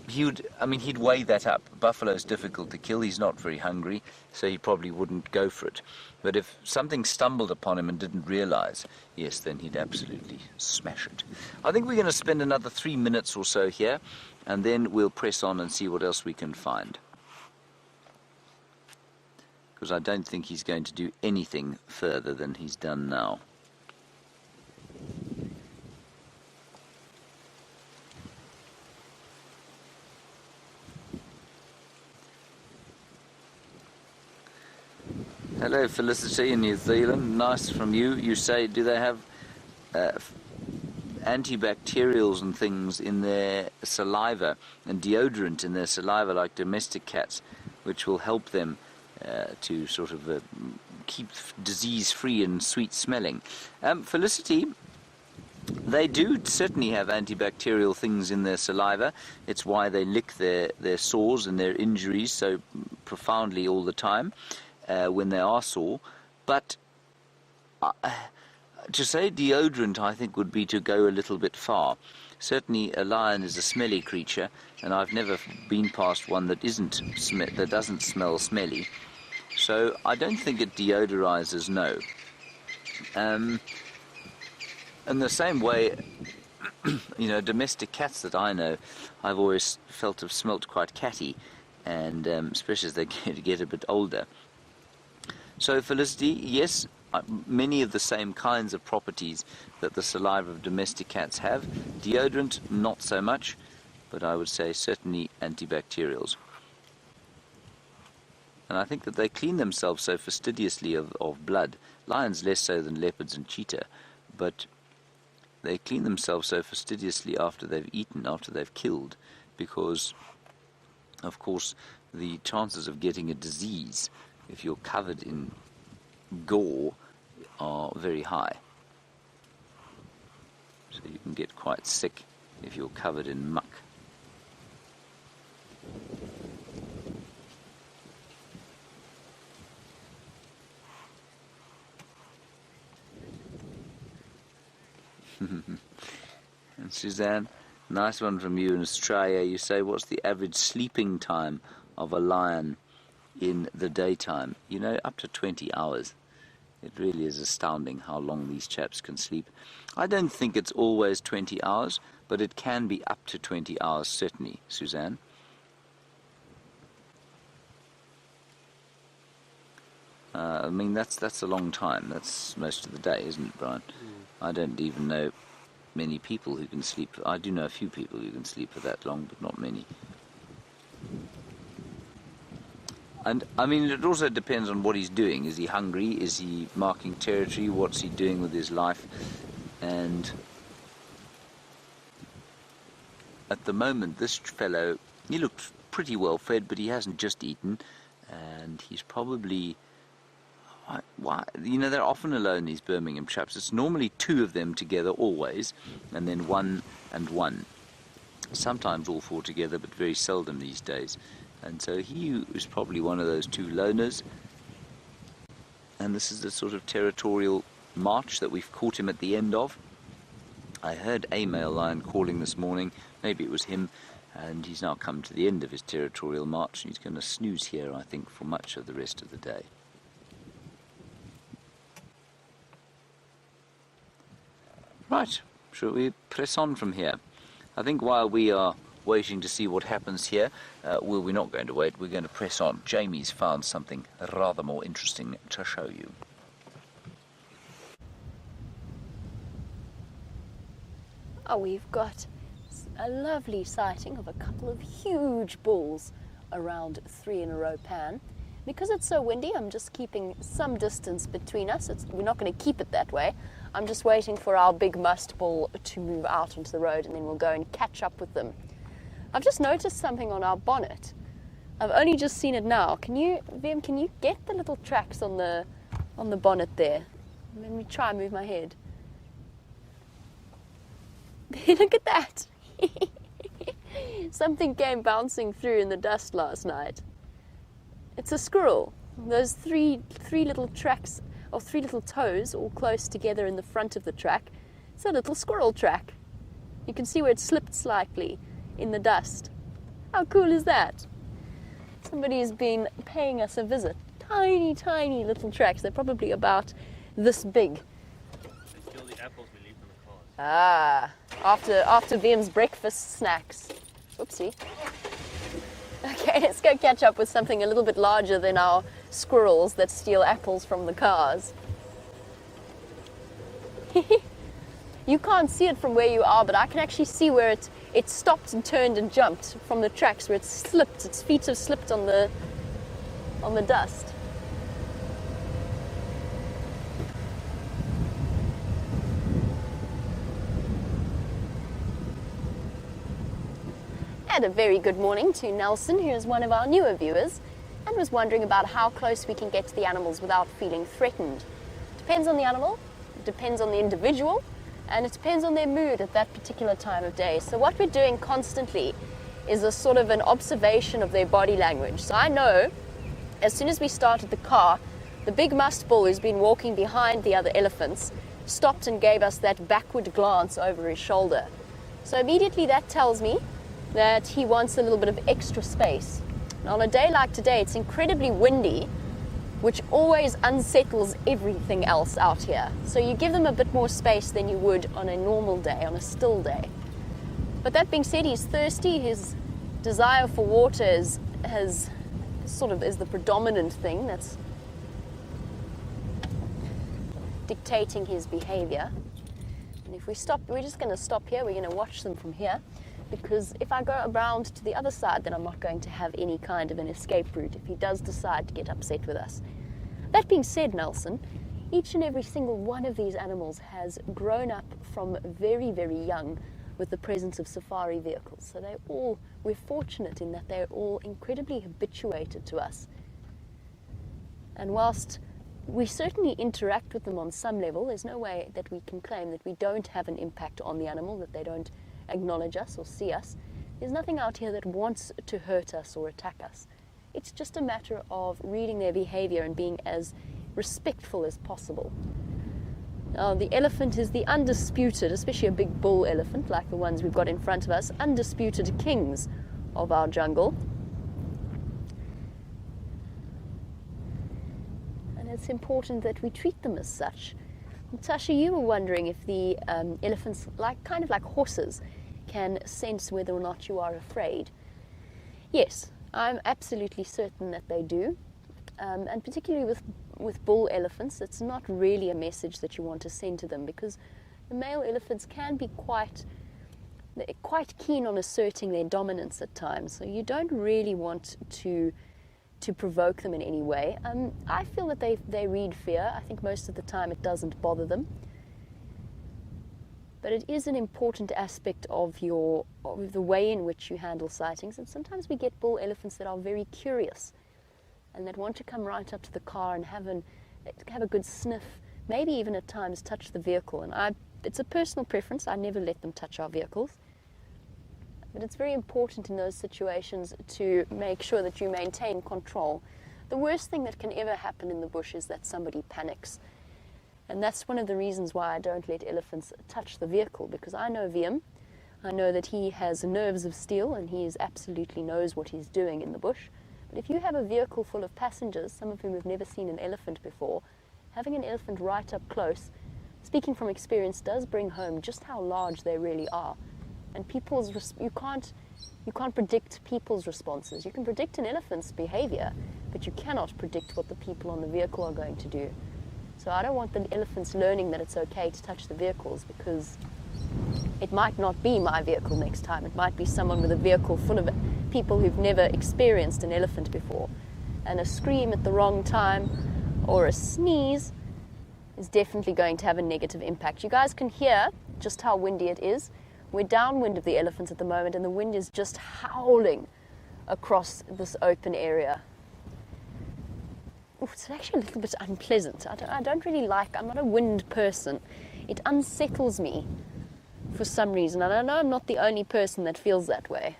He'd weigh that up. Buffalo's difficult to kill, he's not very hungry, so he probably wouldn't go for it. But if something stumbled upon him and didn't realize, yes, then he'd absolutely smash it. I think we're going to spend another 3 minutes or so here, and then we'll press on and see what else we can find. Because I don't think he's going to do anything further than he's done now. Hello, Felicity in New Zealand. Nice from you. You say, do they have antibacterials and things in their saliva and deodorant in their saliva like domestic cats, which will help them to sort of keep disease-free and sweet-smelling? Felicity, they do certainly have antibacterial things in their saliva. It's why they lick their sores and their injuries so profoundly all the time. When they are sore, but to say deodorant, I think, would be to go a little bit far. Certainly, a lion is a smelly creature, and I've never been past one that doesn't smell smelly. So I don't think it deodorizes. No. In the same way, you know, domestic cats that I know, I've always felt have smelt quite catty, and especially as they get a bit older. So, Felicity, yes, many of the same kinds of properties that the saliva of domestic cats have. Deodorant, not so much, but I would say certainly antibacterials. And I think that they clean themselves so fastidiously of blood. Lions less so than leopards and cheetah, but they clean themselves so fastidiously after they've eaten, after they've killed, because, of course, the chances of getting a disease if you're covered in gore are very high. So you can get quite sick if you're covered in muck. And Suzanne, nice one from you in Australia. You say, what's the average sleeping time of a lion in the daytime? You know, up to 20 hours. It really is astounding how long these chaps can sleep. I don't think it's always 20 hours, but it can be up to 20 hours, certainly, Suzanne. I mean, that's a long time. That's most of the day, isn't it, Brian? I don't even know many people who can sleep. I do know a few people who can sleep for that long, but not many. And, I mean, it also depends on what he's doing. Is he hungry? Is he marking territory? What's he doing with his life? And at the moment, this fellow, he looked pretty well fed, but he hasn't just eaten. And he's probably... You know, they're often alone, these Birmingham chaps. It's normally 2 of them together, always, and then 1 and 1. Sometimes all 4 together, but very seldom these days. And so he is probably one of those 2 loners. And this is the sort of territorial march that we've caught him at the end of. I heard a male lion calling this morning. Maybe it was him. And he's now come to the end of his territorial march. And he's going to snooze here, I think, for much of the rest of the day. Right. Shall we press on from here? I think while we are waiting to see what happens here, we're not going to wait, we're going to press on. Jamie's found something rather more interesting to show you. Oh, we've got a lovely sighting of a couple of huge bulls around 3 in a row pan. Because it's so windy, I'm just keeping some distance between us. We're not going to keep it that way. I'm just waiting for our big must bull to move out onto the road, and then we'll go and catch up with them. I've just noticed something on our bonnet. I've only just seen it now. Wium, can you get the little tracks on the bonnet there? Let me try and move my head. Look at that. Something came bouncing through in the dust last night. It's a squirrel. Those three little tracks, or 3 little toes, all close together in the front of the track. It's a little squirrel track. You can see where it slipped slightly in the dust. How cool is that? Somebody's been paying us a visit. Tiny, tiny little tracks. They're probably about this big. They steal the apples we leave in the cars. Ah, after Wium's breakfast snacks. Oopsie. Okay, let's go catch up with something a little bit larger than our squirrels that steal apples from the cars. You can't see it from where you are, but I can actually see where it stopped and turned and jumped from the tracks, where it slipped. Its feet have slipped on the dust. And a very good morning to Nelson, who is one of our newer viewers and was wondering about how close we can get to the animals without feeling threatened. Depends on the animal, it depends on the individual, and it depends on their mood at that particular time of day. So what we're doing constantly is a sort of an observation of their body language. So I know as soon as we started the car, the big musk bull who's been walking behind the other elephants stopped and gave us that backward glance over his shoulder. So immediately that tells me that he wants a little bit of extra space. Now, on a day like today, it's incredibly windy, which always unsettles everything else out here. So you give them a bit more space than you would on a normal day, on a still day. But that being said, he's thirsty. His desire for water is the predominant thing that's dictating his behavior. And if we stop, we're just going to stop here. We're going to watch them from here, because if I go around to the other side, then I'm not going to have any kind of an escape route if he does decide to get upset with us. That being said, Nelson, each and every single one of these animals has grown up from very, very young with the presence of safari vehicles. So we're fortunate in that they're all incredibly habituated to us. And whilst we certainly interact with them on some level, there's no way that we can claim that we don't have an impact on the animal, that they don't acknowledge us or see us. There's nothing out here that wants to hurt us or attack us. It's just a matter of reading their behavior and being as respectful as possible. Now, the elephant is the undisputed, especially a big bull elephant like the ones we've got in front of us, undisputed kings of our jungle. And it's important that we treat them as such. Tasha, you were wondering if the elephants, kind of like horses, can sense whether or not you are afraid. Yes, I'm absolutely certain that they do. And particularly with bull elephants, it's not really a message that you want to send to them, because the male elephants can be quite keen on asserting their dominance at times. So you don't really want to provoke them in any way. I feel that they read fear. I think most of the time it doesn't bother them. But it is an important aspect of the way in which you handle sightings. And sometimes we get bull elephants that are very curious and that want to come right up to the car and have a good sniff, maybe even at times touch the vehicle. And it's a personal preference. I never let them touch our vehicles. But it's very important in those situations to make sure that you maintain control. The worst thing that can ever happen in the bush is that somebody panics. And that's one of the reasons why I don't let elephants touch the vehicle, because I know Wium. I know that he has nerves of steel and he absolutely knows what he's doing in the bush. But if you have a vehicle full of passengers, some of whom have never seen an elephant before, having an elephant right up close, speaking from experience, does bring home just how large they really are. And you can't predict people's responses. You can predict an elephant's behavior, but you cannot predict what the people on the vehicle are going to do. So I don't want the elephants learning that it's okay to touch the vehicles, because it might not be my vehicle next time. It might be someone with a vehicle full of people who've never experienced an elephant before. and a scream at the wrong time or a sneeze is definitely going to have a negative impact. You guys can hear just how windy it is. We're downwind of the elephants at the moment, and the wind is just howling across this open area. Ooh, it's actually a little bit unpleasant. I don't really like, I'm not a wind person. It unsettles me for some reason, and I know I'm not the only person that feels that way.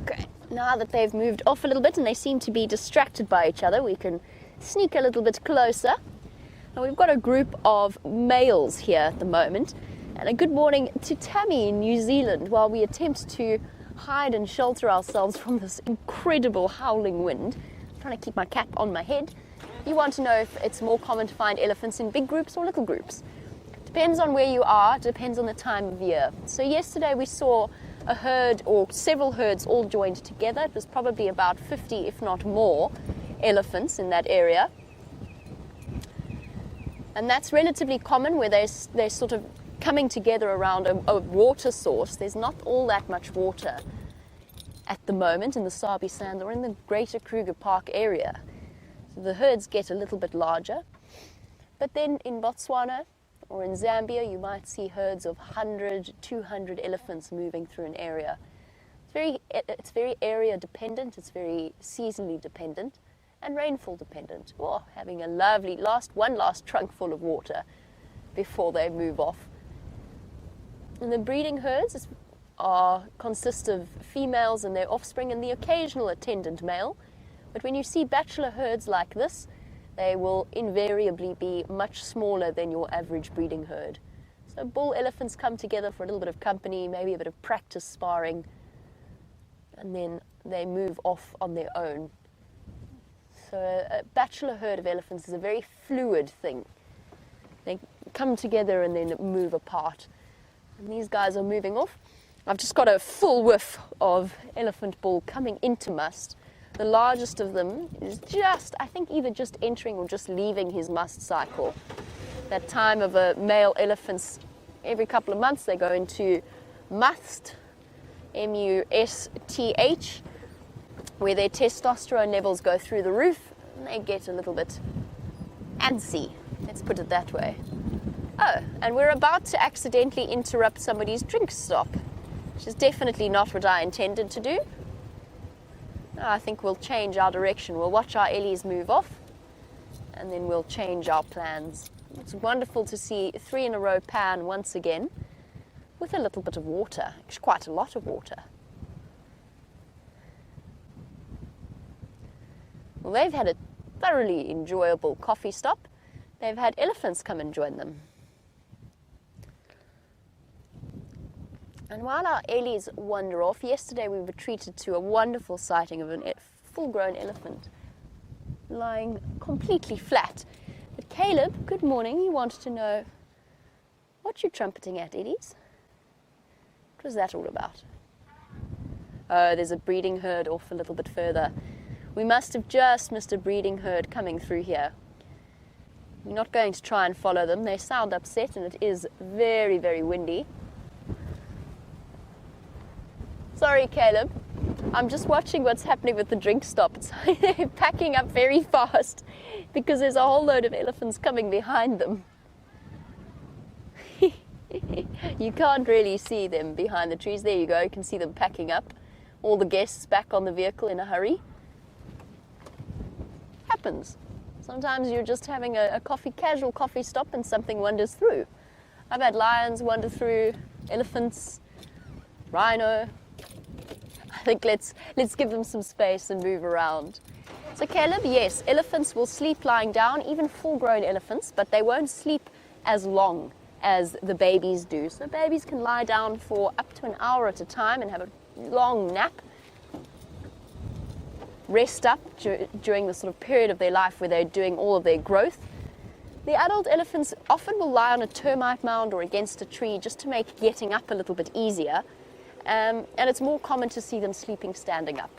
Okay, now that they've moved off a little bit and they seem to be distracted by each other, we can sneak a little bit closer. Now we've got a group of males here at the moment, and a good morning to Tammy in New Zealand while we attempt to hide and shelter ourselves from this incredible howling wind. I'm trying to keep my cap on my head. You want to know if it's more common to find elephants in big groups or little groups. Depends on where you are, depends on the time of year. So yesterday we saw a herd or several herds all joined together. It was probably about 50, if not more, elephants in that area. And that's relatively common where they're sort of coming together around a water source. There's not all that much water at the moment in the Sabi Sands or in the greater Kruger Park area. So the herds get a little bit larger. But then in Botswana or in Zambia, you might see herds of 100, 200 elephants moving through an area. It's very area dependent, it's very seasonally dependent, and rainfall dependent. Oh, having a lovely one last trunk full of water before they move off. And the breeding herds consist of females and their offspring and the occasional attendant male. But when you see bachelor herds like this, they will invariably be much smaller than your average breeding herd. So bull elephants come together for a little bit of company, maybe a bit of practice sparring, and then they move off on their own. So a bachelor herd of elephants is a very fluid thing. They come together and then move apart. And these guys are moving off. I've just got a full whiff of elephant bull coming into must. The largest of them is I think either just entering or just leaving his must cycle. That time of a male elephant's, every couple of months they go into must, M-U-S-T-H, where their testosterone levels go through the roof and they get a little bit antsy, let's put it that way. Oh, and we're about to accidentally interrupt somebody's drink stop, which is definitely not what I intended to do. I think we'll change our direction. We'll watch our Ellies move off, and then we'll change our plans. It's wonderful to see 3 in a row pan once again, with a little bit of water, actually quite a lot of water. Well, they've had a thoroughly enjoyable coffee stop. They've had elephants come and join them. And while our Ellies wander off, yesterday we were treated to a wonderful sighting of a full-grown elephant lying completely flat. But Caleb, good morning, you wanted to know what you're trumpeting at, Ellies? What was that all about? Oh, there's a breeding herd off a little bit further. We must have just missed a breeding herd coming through here. We're not going to try and follow them. They sound upset and it is very, very windy. Sorry, Caleb. I'm just watching what's happening with the drink stop. They're packing up very fast because there's a whole load of elephants coming behind them. You can't really see them behind the trees. There you go. You can see them packing up. All the guests back on the vehicle in a hurry. Happens. Sometimes you're just having a casual coffee stop and something wanders through. I've had lions wander through, elephants, rhino. I think let's give them some space and move around. So Caleb, yes, elephants will sleep lying down, even full-grown elephants, but they won't sleep as long as the babies do. So babies can lie down for up to an hour at a time and have a long nap, rest up during the sort of period of their life where they're doing all of their growth. The adult elephants often will lie on a termite mound or against a tree just to make getting up a little bit easier. And it's more common to see them sleeping standing up.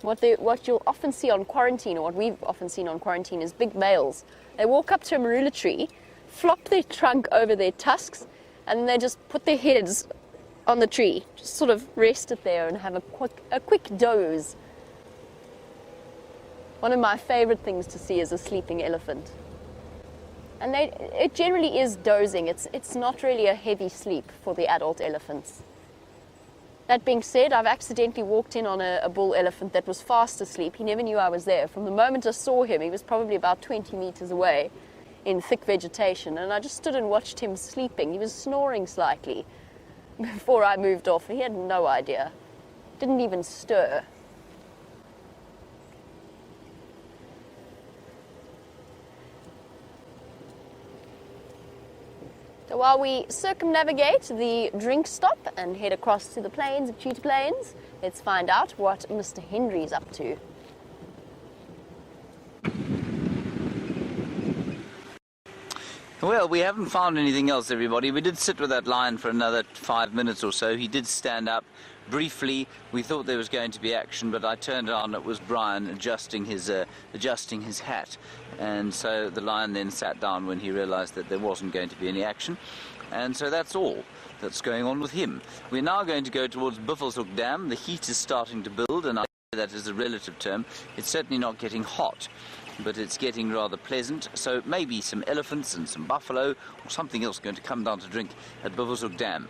What you'll often see on quarantine, or what we've often seen on quarantine, is big males. They walk up to a marula tree, flop their trunk over their tusks, and then they just put their heads on the tree, just sort of rest it there and have a quick doze. One of my favorite things to see is a sleeping elephant. And it generally is dozing. It's not really a heavy sleep for the adult elephants. That being said, I've accidentally walked in on a bull elephant that was fast asleep. He never knew I was there. From the moment I saw him, he was probably about 20 meters away in thick vegetation, and I just stood and watched him sleeping. He was snoring slightly before I moved off. He had no idea. Didn't even stir. So while we circumnavigate the drink stop and head across to the plains of Cheetah Plains, let's find out what Mr. Henry's up to. Well, we haven't found anything else, everybody. We did sit with that lion for another 5 minutes or so. He did stand up briefly. We thought there was going to be action, but I turned on. It was Bryan adjusting his hat. And so the lion then sat down when he realized that there wasn't going to be any action. And so that's all that's going on with him. We're now going to go towards Buffelshoek Dam. The heat is starting to build, and I say that is a relative term. It's certainly not getting hot, but it's getting rather pleasant. So maybe some elephants and some buffalo or something else going to come down to drink at Buffelshoek Dam.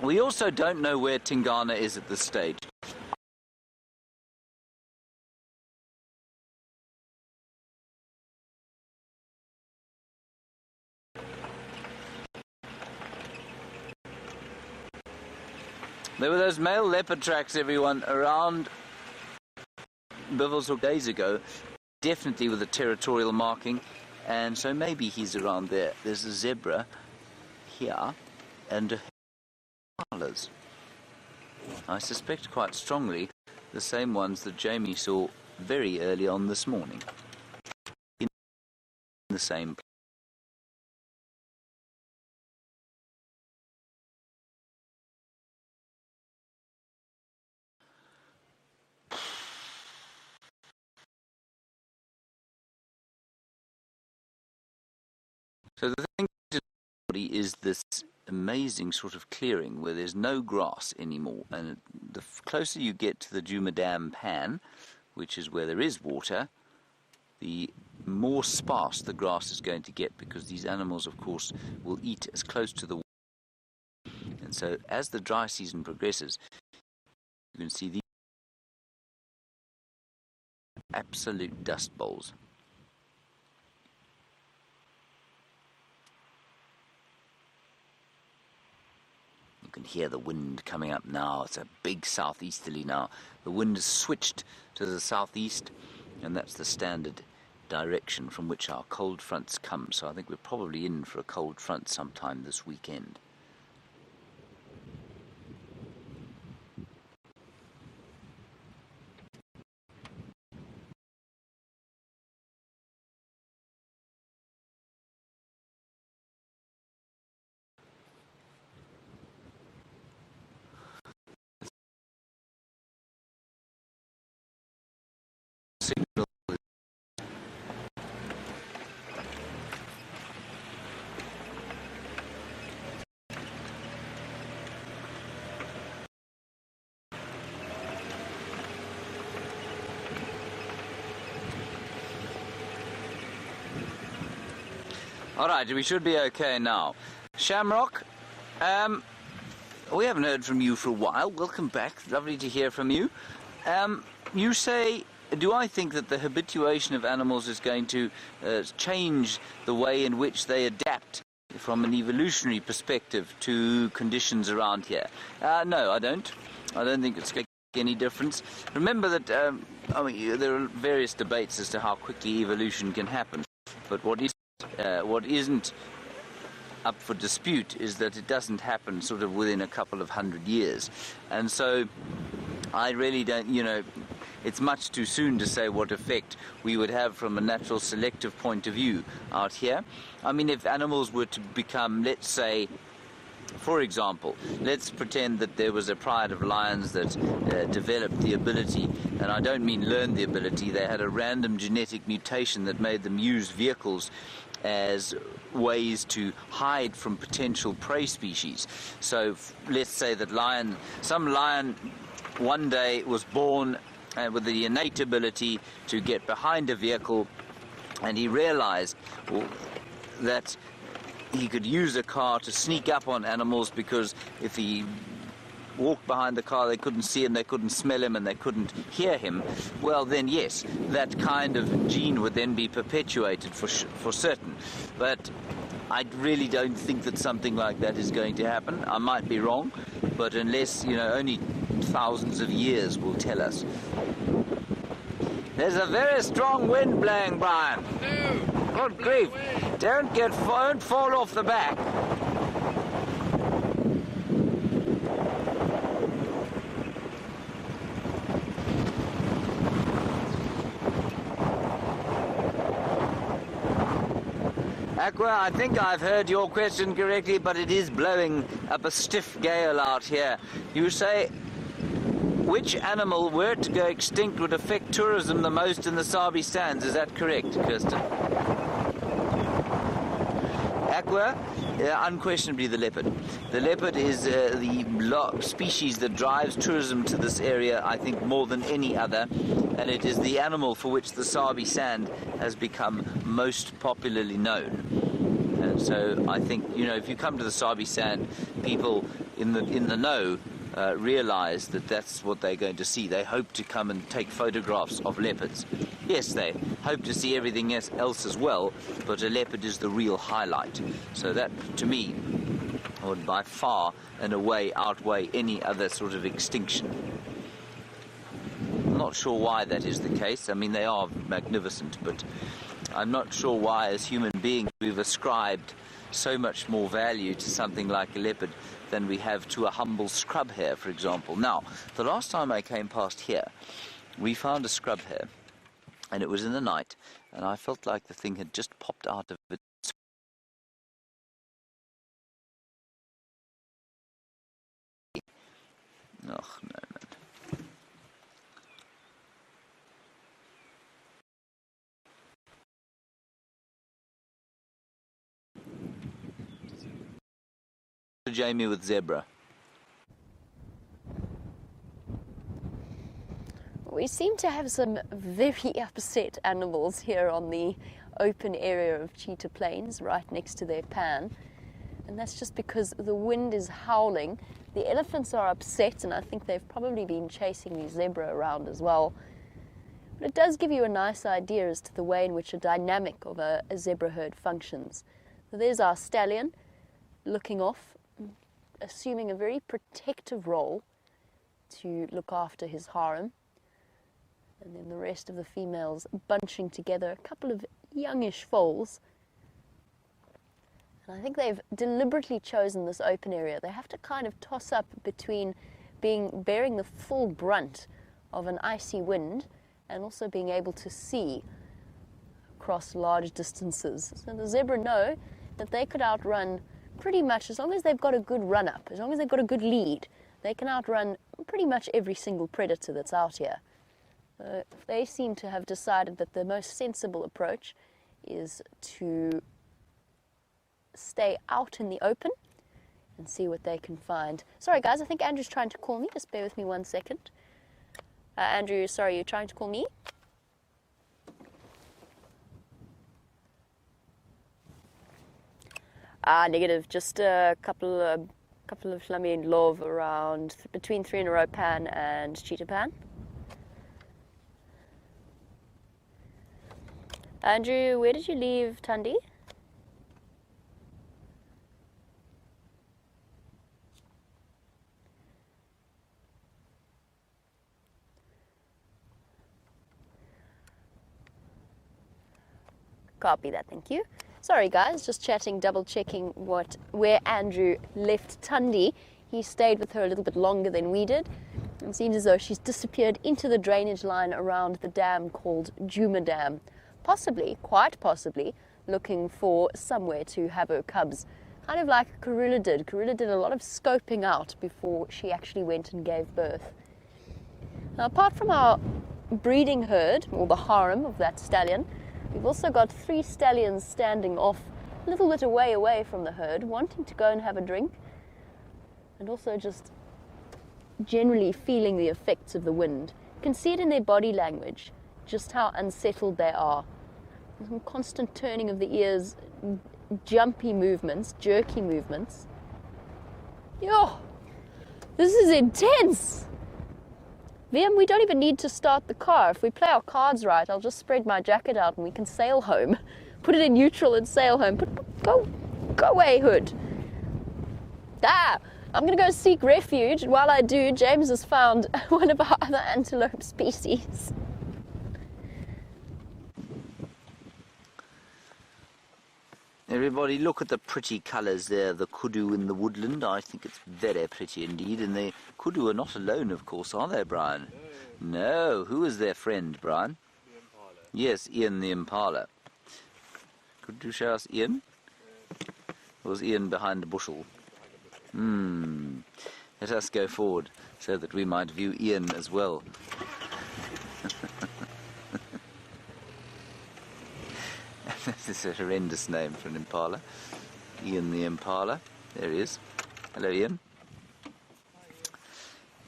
We also don't know where Tingana is at this stage. There were those male leopard tracks, everyone, around Buffelshoek days ago, definitely with a territorial marking, and so maybe he's around there. There's a zebra here and koalas. I suspect quite strongly the same ones that Jamie saw very early on this morning in the same place. So the thing is this amazing sort of clearing where there's no grass anymore, and the closer you get to the Djuma Dam pan, which is where there is water, the more sparse the grass is going to get, because these animals, of course, will eat as close to the water. And so as the dry season progresses, you can see these absolute dust bowls. You can hear the wind coming up now. It's a big southeasterly now. The wind has switched to the southeast, and that's the standard direction from which our cold fronts come. So I think we're probably in for a cold front sometime this weekend. All right, we should be okay now. Shamrock, we haven't heard from you for a while. Welcome back. Lovely to hear from you. You say, do I think that the habituation of animals is going to change the way in which they adapt from an evolutionary perspective to conditions around here? No, I don't. I don't think it's going to make any difference. Remember that there are various debates as to how quickly evolution can happen, but what isn't up for dispute is that it doesn't happen sort of within a couple of 100 years. And so I really don't, it's much too soon to say what effect we would have from a natural selective point of view out here. I mean, if animals were to become, let's say, For example, let's pretend that there was a pride of lions that developed the ability, and I don't mean learned the ability, they had a random genetic mutation that made them use vehicles as ways to hide from potential prey species. So let's say that some lion one day was born with the innate ability to get behind a vehicle, and he realized that he could use a car to sneak up on animals, because if he walked behind the car they couldn't see him, they couldn't smell him, and they couldn't hear him. Well then, yes, that kind of gene would then be perpetuated for certain. But I really don't think that something like that is going to happen. I might be wrong, but unless, only thousands of years will tell us. There's a very strong wind blowing, Brian. No! Good grief. Don't fall off the back. Aqua, I think I've heard your question correctly, but it is blowing up a stiff gale out here. You say, which animal, were it to go extinct, would affect tourism the most in the Sabi Sands? Is that correct, Kirsten? Aqua, unquestionably the leopard. The leopard is the species that drives tourism to this area, I think, more than any other, and it is the animal for which the Sabi Sand has become most popularly known. And so I think, if you come to the Sabi Sand, people in the know realize that that's what they're going to see. They hope to come and take photographs of leopards. Yes, they hope to see everything else as well, but a leopard is the real highlight. So that, to me, would by far and away outweigh any other sort of extinction. I'm not sure why that is the case. I mean, they are magnificent, but I'm not sure why, as human beings, we've ascribed so much more value to something like a leopard than we have to a humble scrub hare, for example. Now, the last time I came past here, we found a scrub hare, and it was in the night, and I felt like the thing had just popped out of it. Oh, no, man. Jamie with zebra. We seem to have some very upset animals here on the open area of Cheetah Plains, right next to their pan. And that's just because the wind is howling. The elephants are upset, and I think they've probably been chasing the zebra around as well. But it does give you a nice idea as to the way in which a dynamic of a zebra herd functions. So there's our stallion looking off, assuming a very protective role to look after his harem. And then the rest of the females bunching together, a couple of youngish foals. And I think they've deliberately chosen this open area. They have to kind of toss up between bearing the full brunt of an icy wind and also being able to see across large distances. So the zebra know that they could outrun pretty much, as long as they've got a good run up, as long as they've got a good lead, they can outrun pretty much every single predator that's out here. They seem to have decided that the most sensible approach is to stay out in the open and see what they can find. Sorry guys, I think Andrew's trying to call me. Just bear with me 1 second. Andrew, sorry, you're trying to call me? Negative. Just a couple of flamme love around between 3 in a row pan and cheetah pan. Andrew, where did you leave Thandi? Copy that, thank you. Sorry guys, just chatting, double checking where Andrew left Thandi. He stayed with her a little bit longer than we did. It seems as though she's disappeared into the drainage line around the dam called Djuma Dam. Possibly, quite possibly, looking for somewhere to have her cubs. kind of like Karula did. Karula did a lot of scoping out before she actually went and gave birth. Now, apart from our breeding herd, or the harem of that stallion, we've also got 3 stallions standing off a little bit away from the herd, wanting to go and have a drink, and also just generally feeling the effects of the wind. You can see it in their body language, just how unsettled they are. Some constant turning of the ears, jumpy movements, jerky movements. Yo, this is intense! Wium, we don't even need to start the car. If we play our cards right, I'll just spread my jacket out and we can sail home. Put it in neutral and sail home. Go away, Hood. I'm going to go seek refuge. And while I do, James has found one of our other antelope species. Everybody, look at the pretty colours there, the kudu in the woodland. I think it's very pretty indeed. And the kudu are not alone, of course, are they, Brian? No. Who is their friend, Brian? The impala. Yes, Ian the impala. Could you show us Ian? Or was Ian behind the bushel? Let us go forward so that we might view Ian as well. This is a horrendous name for an impala. Ian the impala. There he is. Hello, Ian.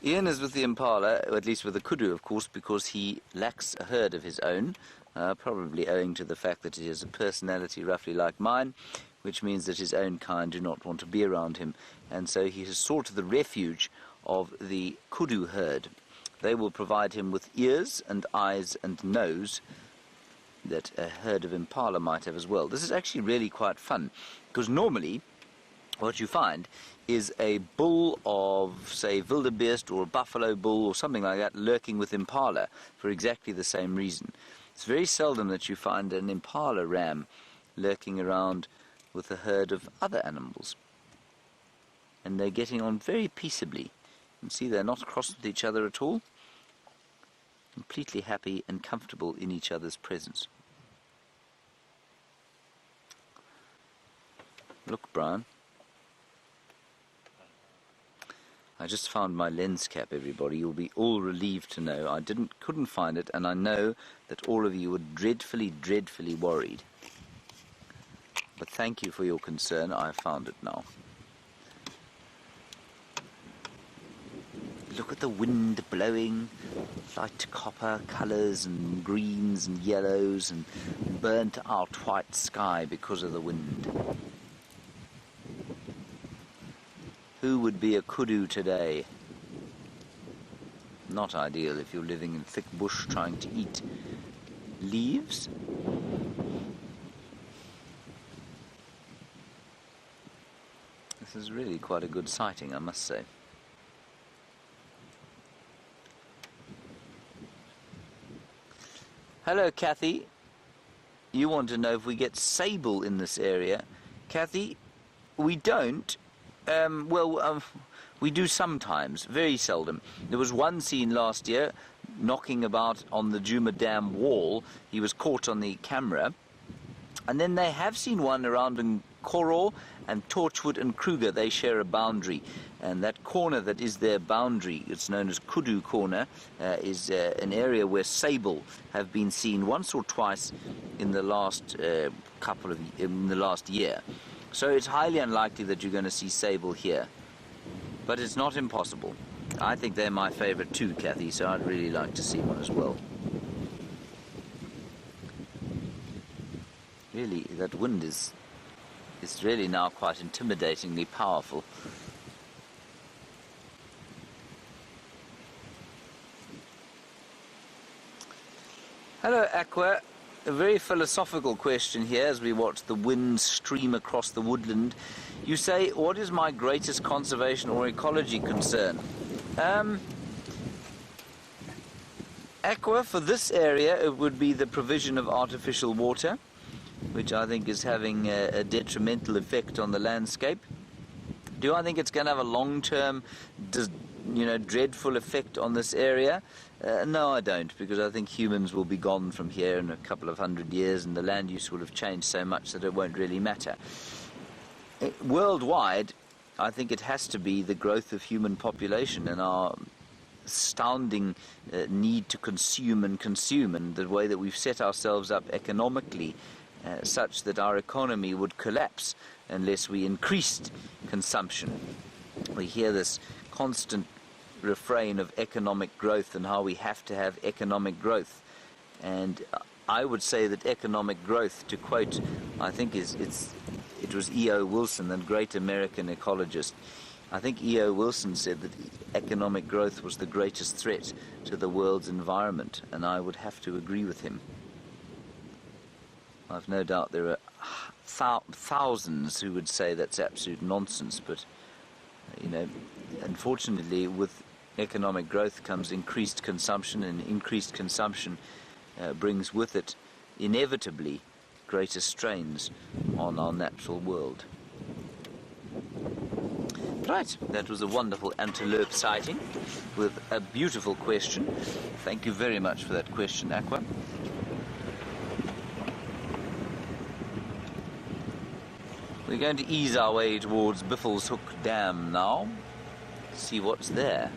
Ian is with the impala, or at least with the kudu, of course, because he lacks a herd of his own, probably owing to the fact that he has a personality roughly like mine, which means that his own kind do not want to be around him, and so he has sought the refuge of the kudu herd. They will provide him with ears and eyes and nose that a herd of impala might have as well. This is actually really quite fun, because normally what you find is a bull of, say, wildebeest or a buffalo bull or something like that lurking with impala for exactly the same reason. It's very seldom that you find an impala ram lurking around with a herd of other animals. And they're getting on very peaceably. You can see they're not crossed with each other at all. Completely happy and comfortable in each other's presence. Look, Brian. I just found my lens cap, everybody. You'll be all relieved to know I couldn't find it, and I know that all of you were dreadfully, dreadfully worried. But thank you for your concern. I found it now. Look at the wind blowing, light copper colours and greens and yellows and burnt out white sky because of the wind. Who would be a kudu today? Not ideal if you're living in thick bush trying to eat leaves. This is really quite a good sighting, I must say. Hello, Kathy. You want to know if we get sable in this area. Kathy, we don't. We do sometimes, very seldom. There was one seen last year knocking about on the Djuma Dam wall. He was caught on the camera. And then they have seen one around in Koro and Torchwood and Kruger. They share a boundary. And that corner that is their boundary, it's known as Kudu Corner, is an area where sable have been seen once or twice in the last in the last year. So it's highly unlikely that you're going to see sable here. But it's not impossible. I think they're my favourite too, Kathy, so I'd really like to see one as well. Really, that wind is really now quite intimidatingly powerful. Hello, Aqua. A very philosophical question here as we watch the wind stream across the woodland. You say, what is my greatest conservation or ecology concern? Aqua, for this area, it would be the provision of artificial water, which I think is having a detrimental effect on the landscape. Do I think it's going to have a long-term, dreadful effect on this area? No, I don't, because I think humans will be gone from here in a couple of 100 years and the land use will have changed so much that it won't really matter. Worldwide, I think it has to be the growth of human population and our astounding need to consume, and the way that we've set ourselves up economically such that our economy would collapse unless we increased consumption. We hear this constant refrain of economic growth and how we have to have economic growth. And I would say that economic growth, to quote, I think it was E.O. Wilson, the great American ecologist. I think E.O. Wilson said that economic growth was the greatest threat to the world's environment, and I would have to agree with him. I've no doubt there are thousands who would say that's absolute nonsense, but, unfortunately, with economic growth comes increased consumption, and increased consumption brings with it, inevitably, greater strains on our natural world. Right, that was a wonderful antelope sighting with a beautiful question. Thank you very much for that question, Aqua. We're going to ease our way towards Biffle's Hook Dam now, see what's there.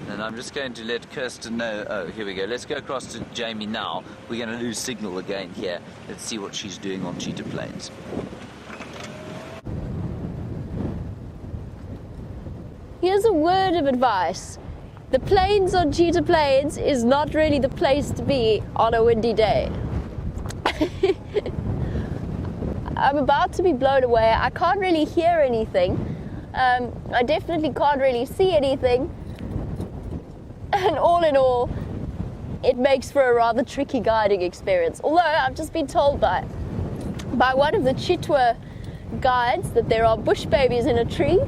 And I'm just going to let Kirsten know. Oh, here we go. Let's go across to Jamie now. We're going to lose signal again here. Let's see what she's doing on Cheetah Plains. Here's a word of advice. The plains on Cheetah Plains is not really the place to be on a windy day. I'm about to be blown away. I can't really hear anything. I definitely can't really see anything. And all in all, it makes for a rather tricky guiding experience. Although I've just been told by one of the Chitwa guides that there are bush babies in a tree.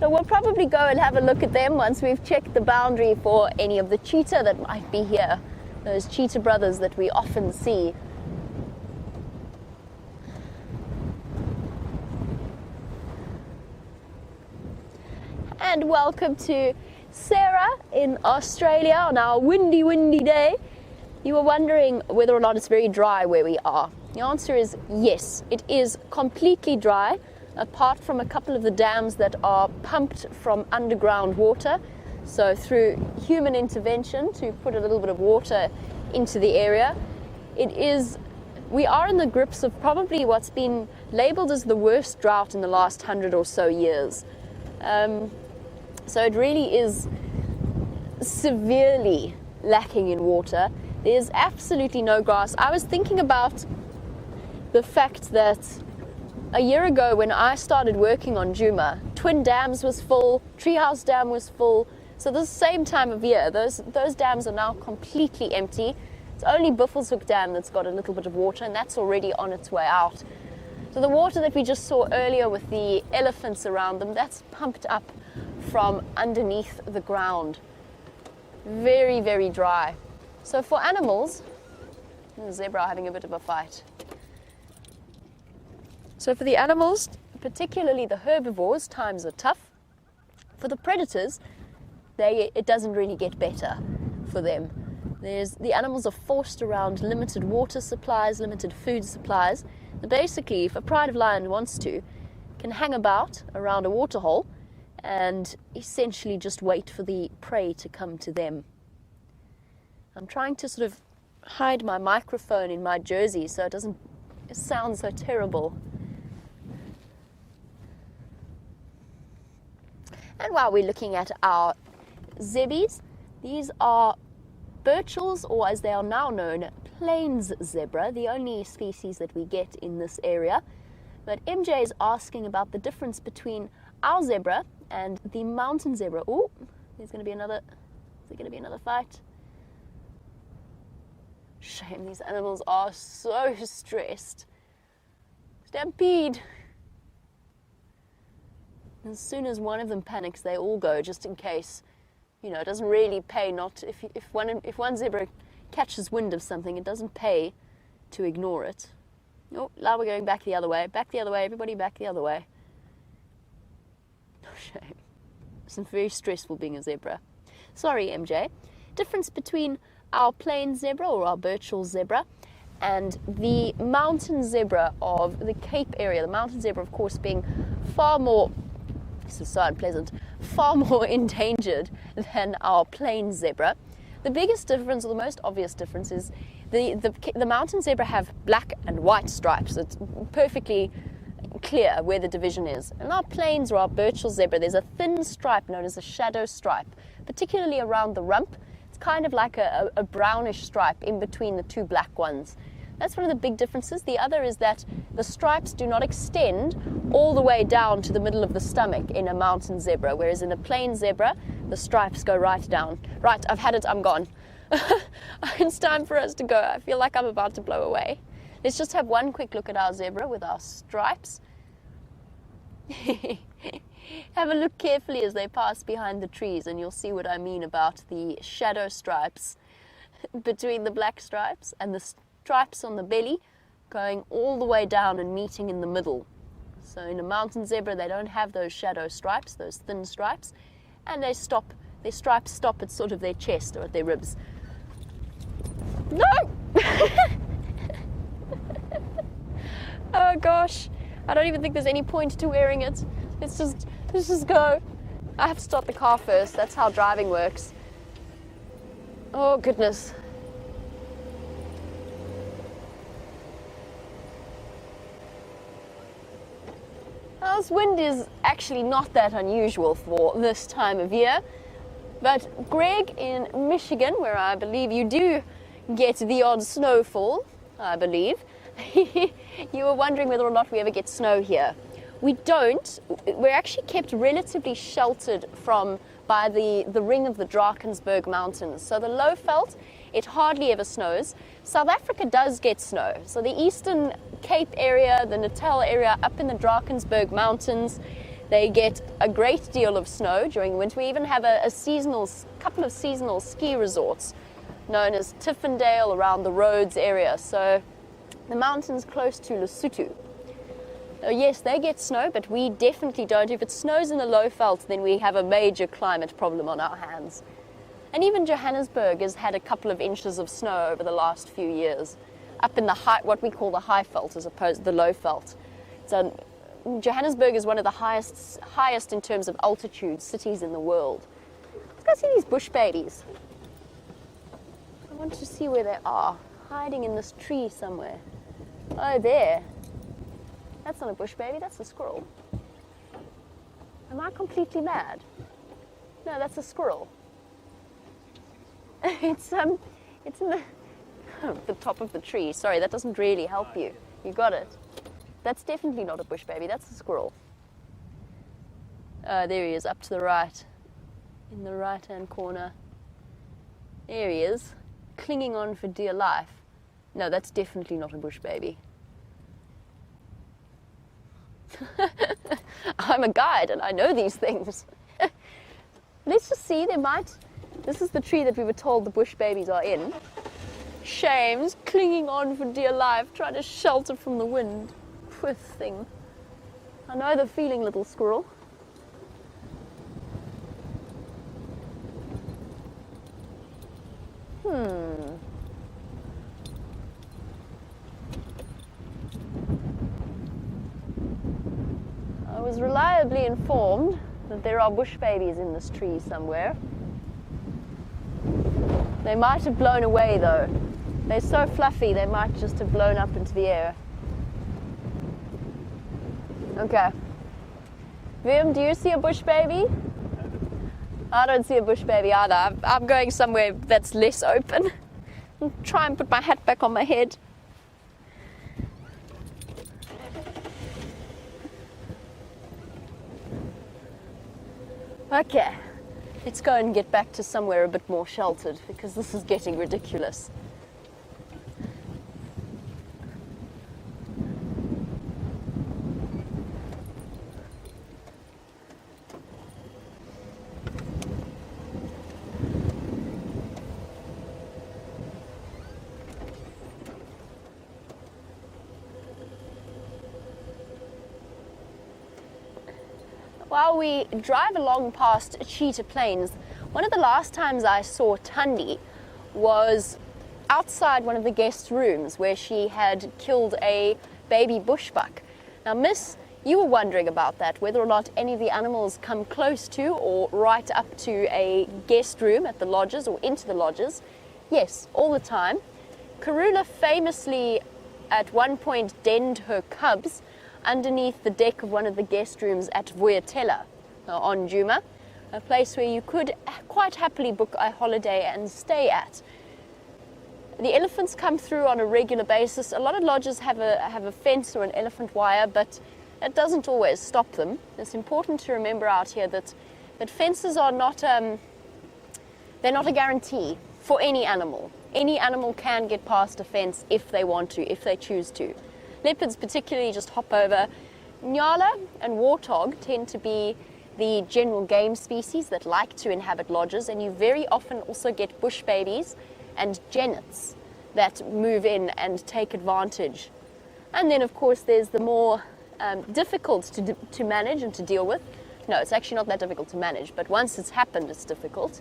So we'll probably go and have a look at them once we've checked the boundary for any of the cheetah that might be here. Those cheetah brothers that we often see. And welcome to Sarah in Australia on our windy day. You were wondering whether or not it's very dry where we are. The answer is yes, it is completely dry, apart from a couple of the dams that are pumped from underground water. So through human intervention to put a little bit of water into the area. We are in the grips of probably what's been labelled as the worst drought in the last 100 or so years. So it really is severely lacking in water. There's absolutely no grass. I was thinking about the fact that a year ago when I started working on Djuma, Twin Dams was full, Treehouse Dam was full. So the same time of year, those dams are now completely empty. It's only Biffle's Hook Dam that's got a little bit of water, and that's already on its way out. So the water that we just saw earlier with the elephants around them, that's pumped up from underneath the ground. Very, very dry. So for animals, the zebra are having a bit of a fight. So for the animals, particularly the herbivores, times are tough. For the predators, it doesn't really get better for them. The animals are forced around limited water supplies, limited food supplies. And basically, if a pride of lion wants to, can hang about around a waterhole and essentially just wait for the prey to come to them. I'm trying to sort of hide my microphone in my jersey so it doesn't sound so terrible. And while we're looking at our zebbies, these are birchals, or as they are now known, plains zebra, the only species that we get in this area. But MJ is asking about the difference between our zebra and the mountain zebra. Oh, is there going to be another fight? Shame, these animals are so stressed. Stampede. As soon as one of them panics, they all go, just in case. You know, it doesn't really pay not if one zebra catches wind of something, it doesn't pay to ignore it. Oh, now we're going back the other way. Back the other way, everybody back the other way. No shame. It's very stressful being a zebra. Sorry, MJ. Difference between our plain zebra or our birchal zebra And the mountain zebra of the Cape area, the mountain zebra, of course, being far more, this is so unpleasant, far more endangered than our plain zebra. The biggest difference, or the most obvious difference, is the mountain zebra have black and white stripes. It's perfectly clear where the division is. In our plains or our Burchell zebra, there's a thin stripe known as a shadow stripe, particularly around the rump. It's kind of like a brownish stripe in between the two black ones. That's one of the big differences. The other is that the stripes do not extend all the way down to the middle of the stomach in a mountain zebra, whereas in a plain zebra, the stripes go right down. Right, I've had it, I'm gone. It's time for us to go. I feel like I'm about to blow away. Let's just have one quick look at our zebra with our stripes. Have a look carefully as they pass behind the trees, and you'll see what I mean about the shadow stripes between the black stripes and the stripes on the belly going all the way down and meeting in the middle. So in a mountain zebra, they don't have those shadow stripes, those thin stripes, and their stripes stop at sort of their chest or at their ribs. No! Oh gosh, I don't even think there's any point to wearing it. Let's just go. I have to start the car first. That's how driving works. Oh goodness. Well, this wind is actually not that unusual for this time of year, but Greg in Michigan, where I believe you do get the odd snowfall, I believe, you were wondering whether or not we ever get snow here. We don't. We're actually kept relatively sheltered by the ring of the Drakensberg Mountains. So the Lowveld, it hardly ever snows. South Africa does get snow. So the Eastern Cape area, the Natal area, up in the Drakensberg Mountains, they get a great deal of snow during the winter. We even have a couple of seasonal ski resorts known as Tiffindale around the Rhodes area. So the mountains close to Lesotho. So yes, they get snow, but we definitely don't. If it snows in the Lowveld, then we have a major climate problem on our hands. And even Johannesburg has had a couple of inches of snow over the last few years, up in the what we call the Highveld as opposed to the Lowveld. So Johannesburg is one of the highest in terms of altitude cities in the world. Let's go see these bush babies. I want to see where they are, hiding in this tree somewhere. Oh, there. That's not a bush baby, that's a squirrel. Am I completely mad? No, that's a squirrel. It's in the top of the tree. Sorry, that doesn't really help you. You got it. That's definitely not a bush baby, that's a squirrel. There he is, up to the right, in the right-hand corner. There he is, clinging on for dear life. No, that's definitely not a bush baby. I'm a guide and I know these things. Let's just see, this is the tree that we were told the bush babies are in. Shames, clinging on for dear life, trying to shelter from the wind. Poor thing. I know the feeling, little squirrel. I was reliably informed that there are bush babies in this tree somewhere. They might have blown away though. They're so fluffy, they might just have blown up into the air. Okay. Wium, do you see a bush baby? I don't see a bush baby either. I'm going somewhere that's less open. I'll try and put my hat back on my head. Okay, let's go and get back to somewhere a bit more sheltered because this is getting ridiculous. While we drive along past Cheetah Plains, one of the last times I saw Thandi was outside one of the guest rooms where she had killed a baby bushbuck. Now, Miss, you were wondering about that, whether or not any of the animals come close to or right up to a guest room at the lodges or into the lodges. Yes, all the time. Karula famously at one point denned her cubs underneath the deck of one of the guest rooms at Vuyatela on Djuma, a place where you could quite happily book a holiday and stay at. The elephants come through on a regular basis. A lot of lodges have a fence or an elephant wire, but it doesn't always stop them. It's important to remember out here that fences are not they're not a guarantee for any animal. Any animal can get past a fence if they want to, if they choose to. Leopards particularly just hop over. Nyala and warthog tend to be the general game species that like to inhabit lodges, and you very often also get bush babies and jennets that move in and take advantage. And then, of course, there's the more difficult to manage and to deal with. No, it's actually not that difficult to manage, but once it's happened, it's difficult.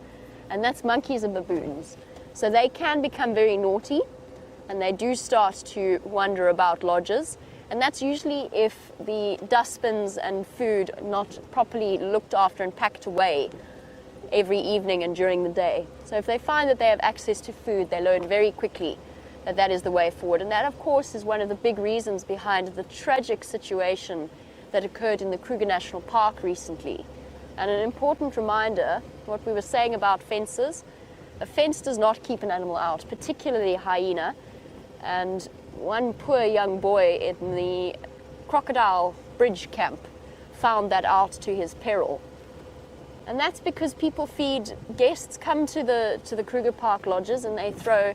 And that's monkeys and baboons. So they can become very naughty, and they do start to wander about lodges. And that's usually if the dustbins and food are not properly looked after and packed away every evening and during the day. So if they find that they have access to food, they learn very quickly that that is the way forward. And that, of course, is one of the big reasons behind the tragic situation that occurred in the Kruger National Park recently. And an important reminder, what we were saying about fences, a fence does not keep an animal out, particularly a hyena. And one poor young boy in the crocodile bridge camp found that out to his peril. And that's because people feed, guests come to the Kruger Park lodges and they throw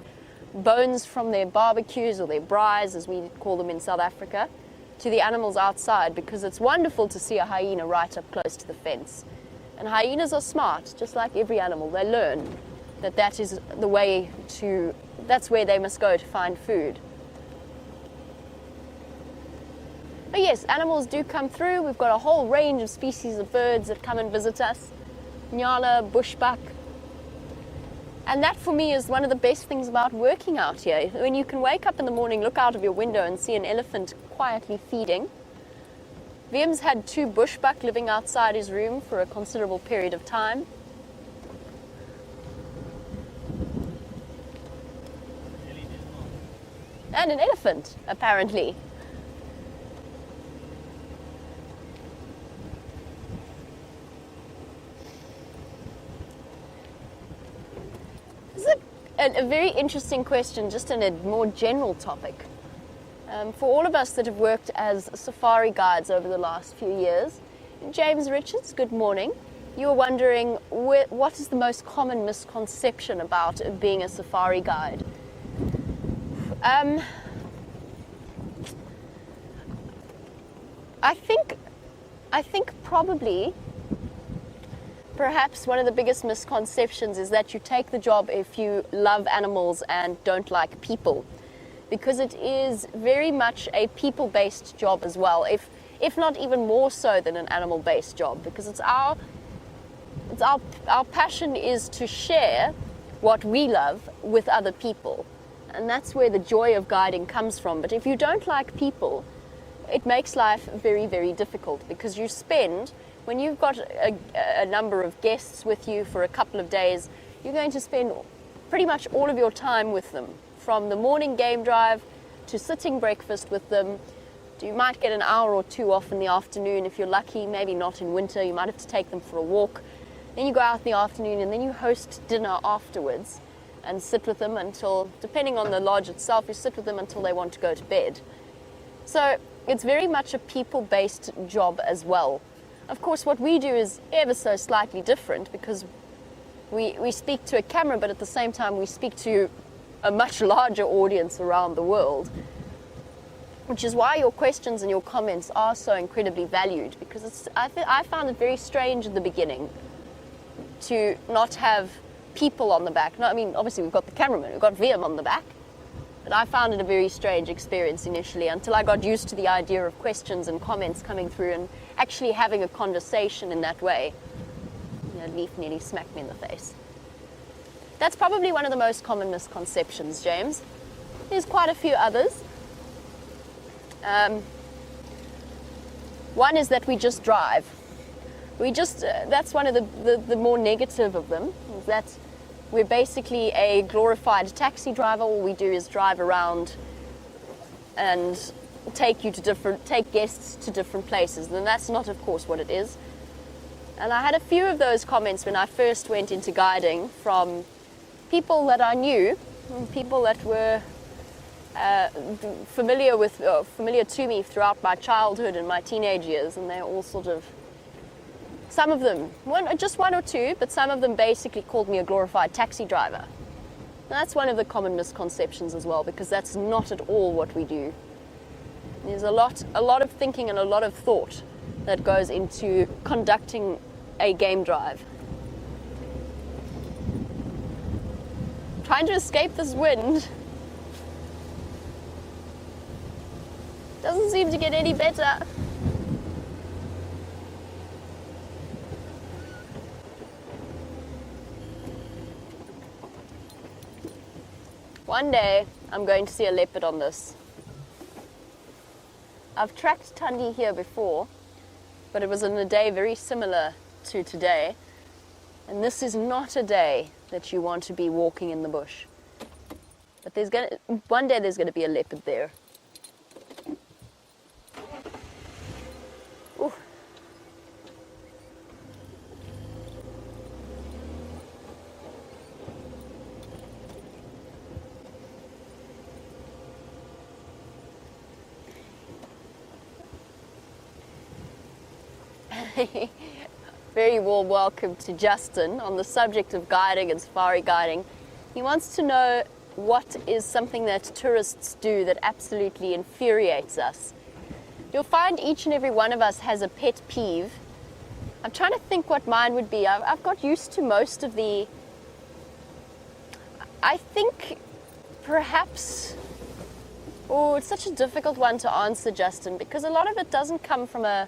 bones from their barbecues or their braais, as we call them in South Africa, to the animals outside, because it's wonderful to see a hyena right up close to the fence. And hyenas are smart, just like every animal. They learn that that is the way to, that's where they must go to find food. But yes, animals do come through. We've got a whole range of species of birds that come and visit us. Nyala, bushbuck. And that for me is one of the best things about working out here. When you can wake up in the morning, look out of your window and see an elephant quietly feeding. Wium's had 2 bushbuck living outside his room for a considerable period of time. And an elephant, apparently. A very interesting question, just in a more general topic. For all of us that have worked as safari guides over the last few years, James Richards, good morning. You were wondering what is the most common misconception about being a safari guide? I think probably perhaps one of the biggest misconceptions is that you take the job if you love animals and don't like people, because it is very much a people-based job as well, if not even more so than an animal-based job, because it's our passion is to share what we love with other people, and that's where the joy of guiding comes from. But if you don't like people, it makes life very, very difficult, because you spend, when you've got a number of guests with you for a couple of days, you're going to spend pretty much all of your time with them, from the morning game drive to sitting breakfast with them. You might get an hour or 2 off in the afternoon if you're lucky, maybe not in winter. You might have to take them for a walk. Then you go out in the afternoon and then you host dinner afterwards and sit with them until, depending on the lodge itself, you sit with them until they want to go to bed. So it's very much a people-based job as well. Of course, what we do is ever so slightly different, because we speak to a camera, but at the same time we speak to a much larger audience around the world, which is why your questions and your comments are so incredibly valued, because I found it very strange in the beginning to not have people on the back. No, I mean, obviously we've got the cameraman, we've got Wium on the back, but I found it a very strange experience initially, until I got used to the idea of questions and comments coming through and actually having a conversation in that way. You know, Leaf nearly smacked me in the face. That's probably one of the most common misconceptions, James. There's quite a few others. One is that we just drive. That's one of the more negative of them, is that we're basically a glorified taxi driver. All we do is drive around and take guests to different places. And that's not, of course, what it is. And I had a few of those comments when I first went into guiding from people that I knew, people that were familiar to me throughout my childhood and my teenage years, and they're all sort of, some of them, just one or two, but some of them basically called me a glorified taxi driver. And that's one of the common misconceptions as well, because that's not at all what we do. There's a lot of thinking and a lot of thought that goes into conducting a game drive. Trying to escape this wind doesn't seem to get any better. One day I'm going to see a leopard on this. I've tracked Thandi here before, but it was on a day very similar to today. And this is not a day that you want to be walking in the bush. But one day there's going to be a leopard there. Ooh. Very warm welcome to Justin on the subject of guiding and safari guiding. He wants to know what is something that tourists do that absolutely infuriates us. You'll find each and every one of us has a pet peeve. I'm trying to think what mine would be. I've got used to most of the... I think perhaps... Oh, it's such a difficult one to answer, Justin, because a lot of it doesn't come from a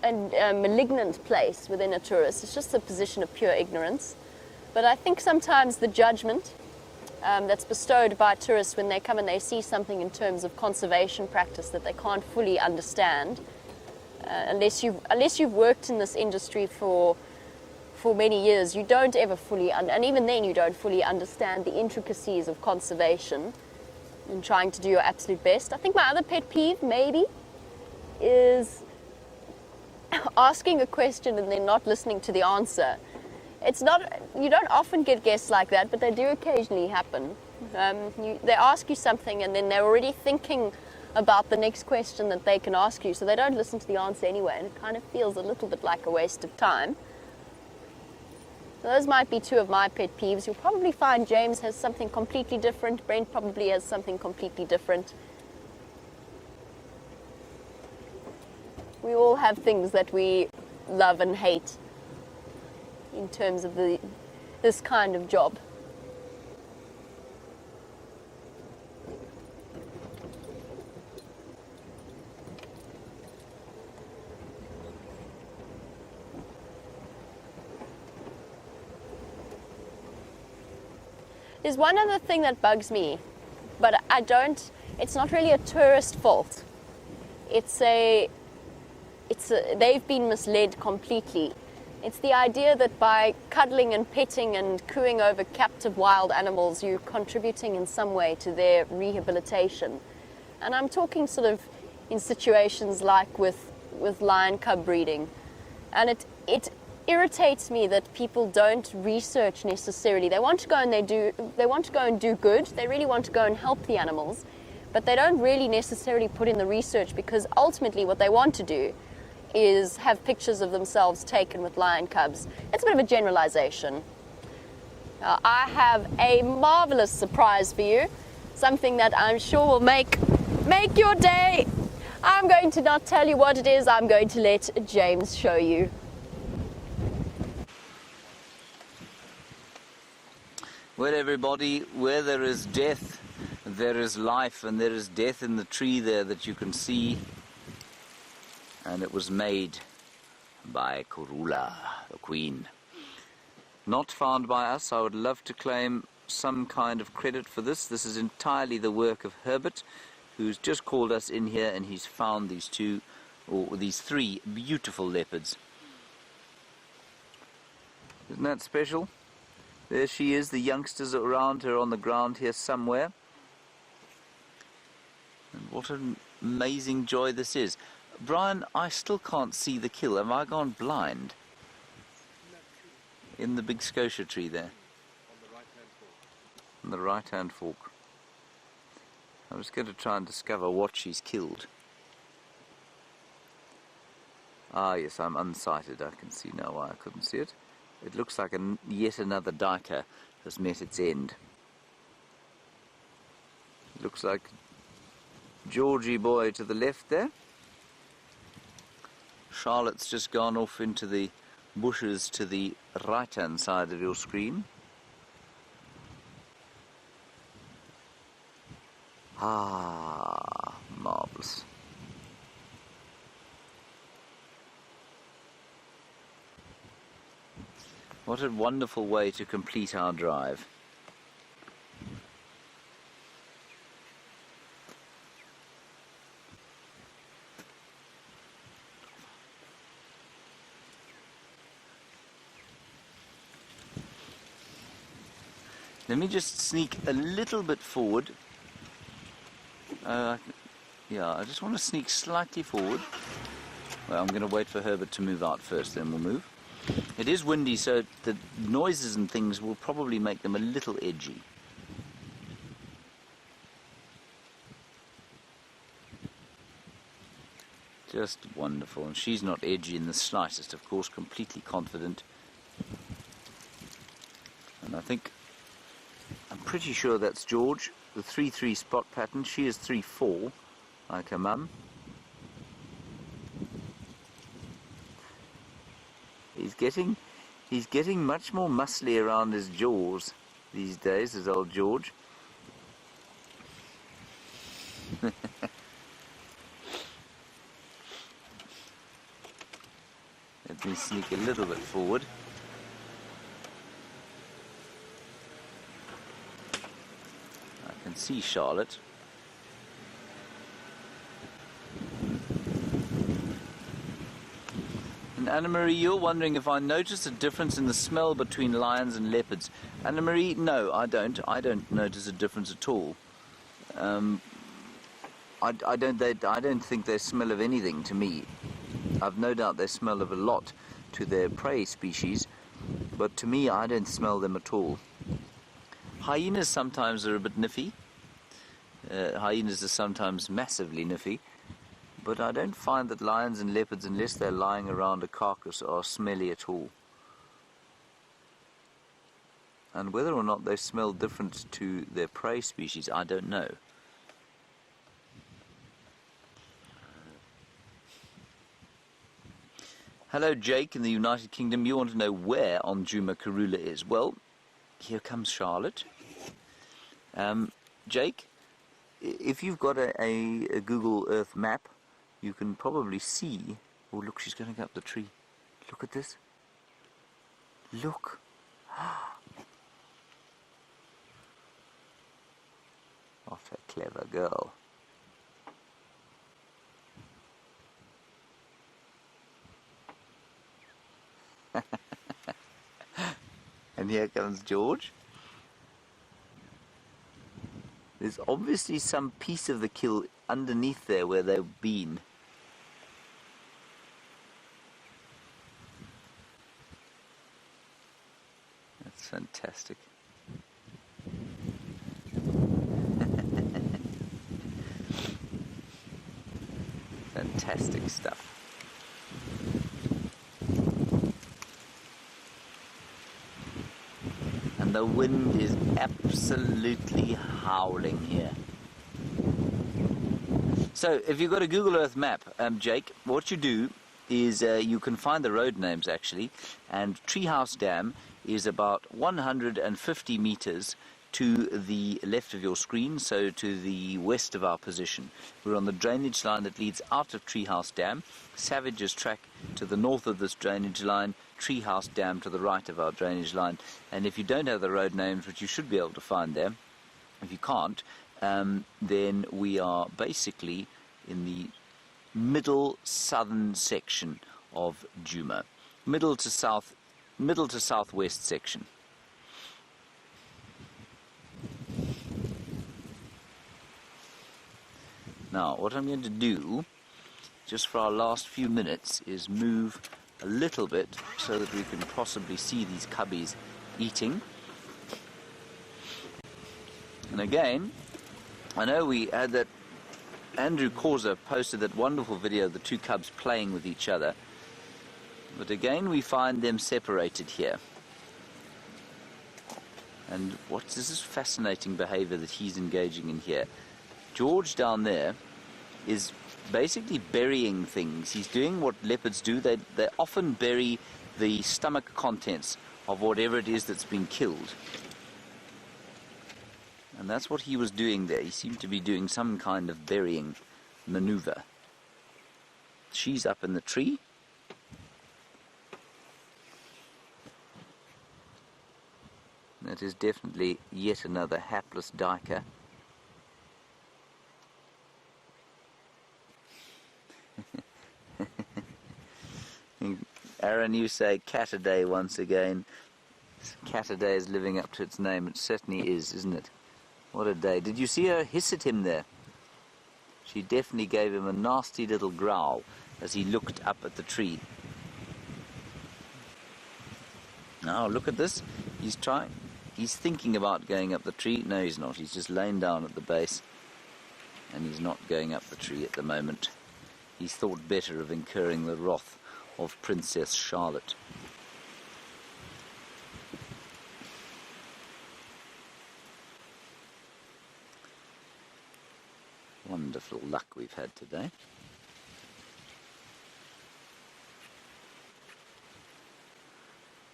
malignant place within a tourist. It's just a position of pure ignorance. But I think sometimes the judgment that's bestowed by tourists when they come and they see something in terms of conservation practice that they can't fully understand, unless you've worked in this industry for many years, you don't ever fully, and even then you don't fully understand the intricacies of conservation and trying to do your absolute best. I think my other pet peeve maybe is asking a question and then not listening to the answer. You don't often get guests like that, but they do occasionally happen. They ask you something and then they're already thinking about the next question that they can ask you, so they don't listen to the answer anyway, and it kind of feels a little bit like a waste of time. Those might be two of my pet peeves. You'll probably find James has something completely different. Brent probably has something completely different. We all have things that we love and hate in terms of this kind of job. There's one other thing that bugs me, but it's not really a tourist fault. They've been misled completely. It's the idea that by cuddling and petting and cooing over captive wild animals, you're contributing in some way to their rehabilitation. And I'm talking sort of in situations like with lion cub breeding. And it irritates me that people don't research necessarily. They want to go and do good. They really want to go and help the animals, but they don't really necessarily put in the research, because ultimately what they want to do is have pictures of themselves taken with lion cubs. It's a bit of a generalization. I have a marvelous surprise for you, something that I'm sure will make your day. I'm going to not tell you what it is. I'm going to let James show you. Well, everybody, where there is death, there is life, and there is death in the tree there that you can see. And it was made by Karula, the queen. Not found by us. I would love to claim some kind of credit for this. This is entirely the work of Herbert, who's just called us in here and he's found these two, or these three beautiful leopards. Isn't that special? There she is, the youngsters are around her on the ground here somewhere. And what an amazing joy this is. Brian, I still can't see the kill. Have I gone blind? In the big Scotia tree there. On the right-hand fork. I'm just going to try and discover what she's killed. Ah, yes, I'm unsighted. I can see now why I couldn't see it. It looks like yet another duiker has met its end. Looks like Georgie boy to the left there. Charlotte's just gone off into the bushes to the right-hand side of your screen. Ah, marvellous. What a wonderful way to complete our drive. Let me just sneak a little bit forward. Yeah, I just want to sneak slightly forward. Well, I'm going to wait for Herbert to move out first, then we'll move. It is windy, so the noises and things will probably make them a little edgy. Just wonderful. And she's not edgy in the slightest, of course, completely confident. And I'm pretty sure that's George, the 3-3 spot pattern. She is 3-4, like her mum. He's getting much more muscly around his jaws these days, as old George. Let me sneak a little bit forward. I can see Charlotte. And Anna-Marie, you're wondering if I notice a difference in the smell between lions and leopards. Anna-Marie, no, I don't. I don't notice a difference at all. I don't think they smell of anything to me. I've no doubt they smell of a lot to their prey species, but to me I don't smell them at all. Hyenas sometimes are a bit niffy. Hyenas are sometimes massively niffy, but I don't find that lions and leopards, unless they're lying around a carcass, are smelly at all. And whether or not they smell different to their prey species, I don't know. Hello, Jake in the United Kingdom. You want to know where on Juma Karula is? Well, here comes Charlotte. Jake, if you've got a Google Earth map, you can probably see... Oh, look, she's going up the tree. Look at this. Look. What a clever girl. And here comes George. There's obviously some piece of the kill underneath there where they've been. That's fantastic. Fantastic stuff. And the wind is absolutely howling here. So if you've got a Google Earth map, Jake, what you do is you can find the road names actually, and Treehouse Dam is about 150 meters to the left of your screen, so to the west of our position. We're on the drainage line that leads out of Treehouse Dam. Savage's track to the north of this drainage line, Treehouse Dam to the right of our drainage line. And if you don't have the road names, which you should be able to find there, if you can't, then we are basically in the middle southern section of Djuma. Middle to southwest section. Now, what I'm going to do, just for our last few minutes, is move a little bit so that we can possibly see these cubbies eating. And again, I know we had that, Andrew Causa posted that wonderful video of the two cubs playing with each other. But again, we find them separated here. And this is fascinating behavior that he's engaging in here. George down there is basically burying things. He's doing what leopards do. They often bury the stomach contents of whatever it is that's been killed. And that's what he was doing there. He seemed to be doing some kind of burying maneuver. She's up in the tree. That is definitely yet another hapless duiker. Aaron, you say Catterday once again. Catterday is living up to its name. It certainly is, isn't it? What a day. Did you see her hiss at him there? She definitely gave him a nasty little growl as he looked up at the tree. Now, look at this. He's thinking about going up the tree. No, he's not. He's just laying down at the base. And he's not going up the tree at the moment. He's thought better of incurring the wrath of Princess Charlotte. Wonderful luck we've had today.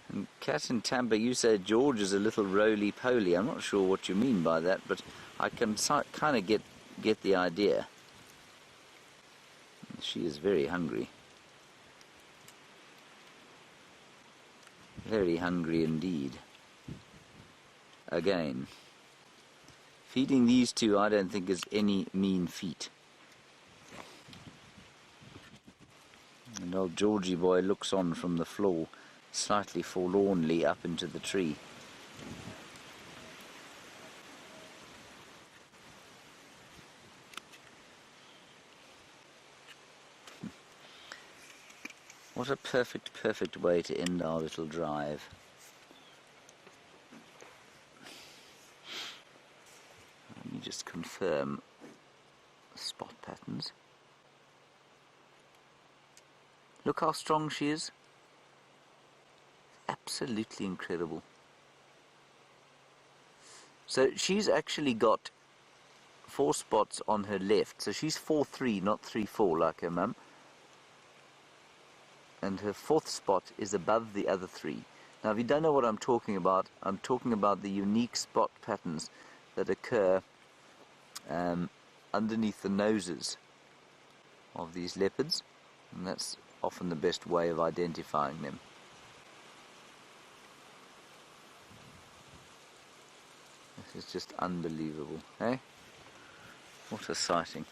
And Cat in Tampa, you say George is a little roly-poly. I'm not sure what you mean by that, but I can kind of get the idea. She is very hungry. Very hungry indeed. Again. Feeding these two, I don't think, is any mean feat. And old Georgie boy looks on from the floor, slightly forlornly up into the tree. What a perfect way to end our little drive. Let me just confirm spot patterns. Look how strong she is. Absolutely incredible. So she's actually got 4 spots on her left. So she's 4-3, not 3-4 like her mum. And her 4th spot is above the other 3. Now, if you don't know what I'm talking about the unique spot patterns that occur underneath the noses of these leopards, and that's often the best way of identifying them. This is just unbelievable, eh? What a sighting.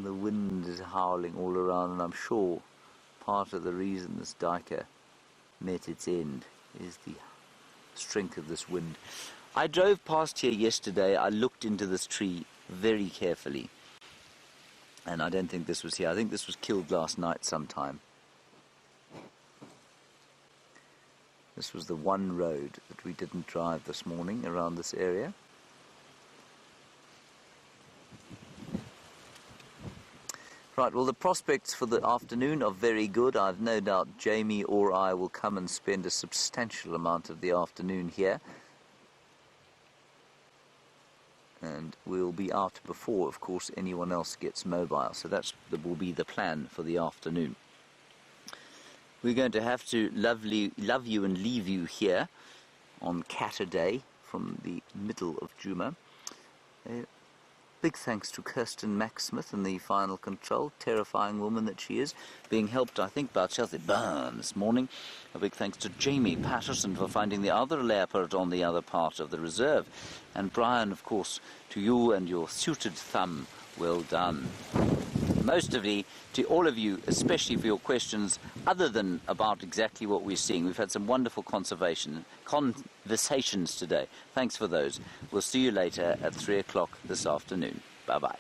The wind is howling all around, and I'm sure part of the reason this duiker met its end is the strength of this wind. I drove past here yesterday. I looked into this tree very carefully, and I don't think this was here. I think this was killed last night sometime. This was the one road that we didn't drive this morning around this area. Right, well, the prospects for the afternoon are very good. I've no doubt Jamie or I will come and spend a substantial amount of the afternoon here. And and we'll be out before, of course, anyone else gets mobile. So that will be the plan for the afternoon. We're going to have to love you and leave you here on Catterday from the middle of Juma. Big thanks to Kirsten Mack-Smith in the final control, terrifying woman that she is, being helped, I think, by Chelsea Byrne this morning. A big thanks to Jamie Patterson for finding the other leopard on the other part of the reserve. And Bryan, of course, to you and your suited thumb, well done. Mostly to all of you, especially for your questions other than about exactly what we're seeing. We've had some wonderful conversations today. Thanks for those. We'll see you later at 3 o'clock this afternoon. Bye-bye.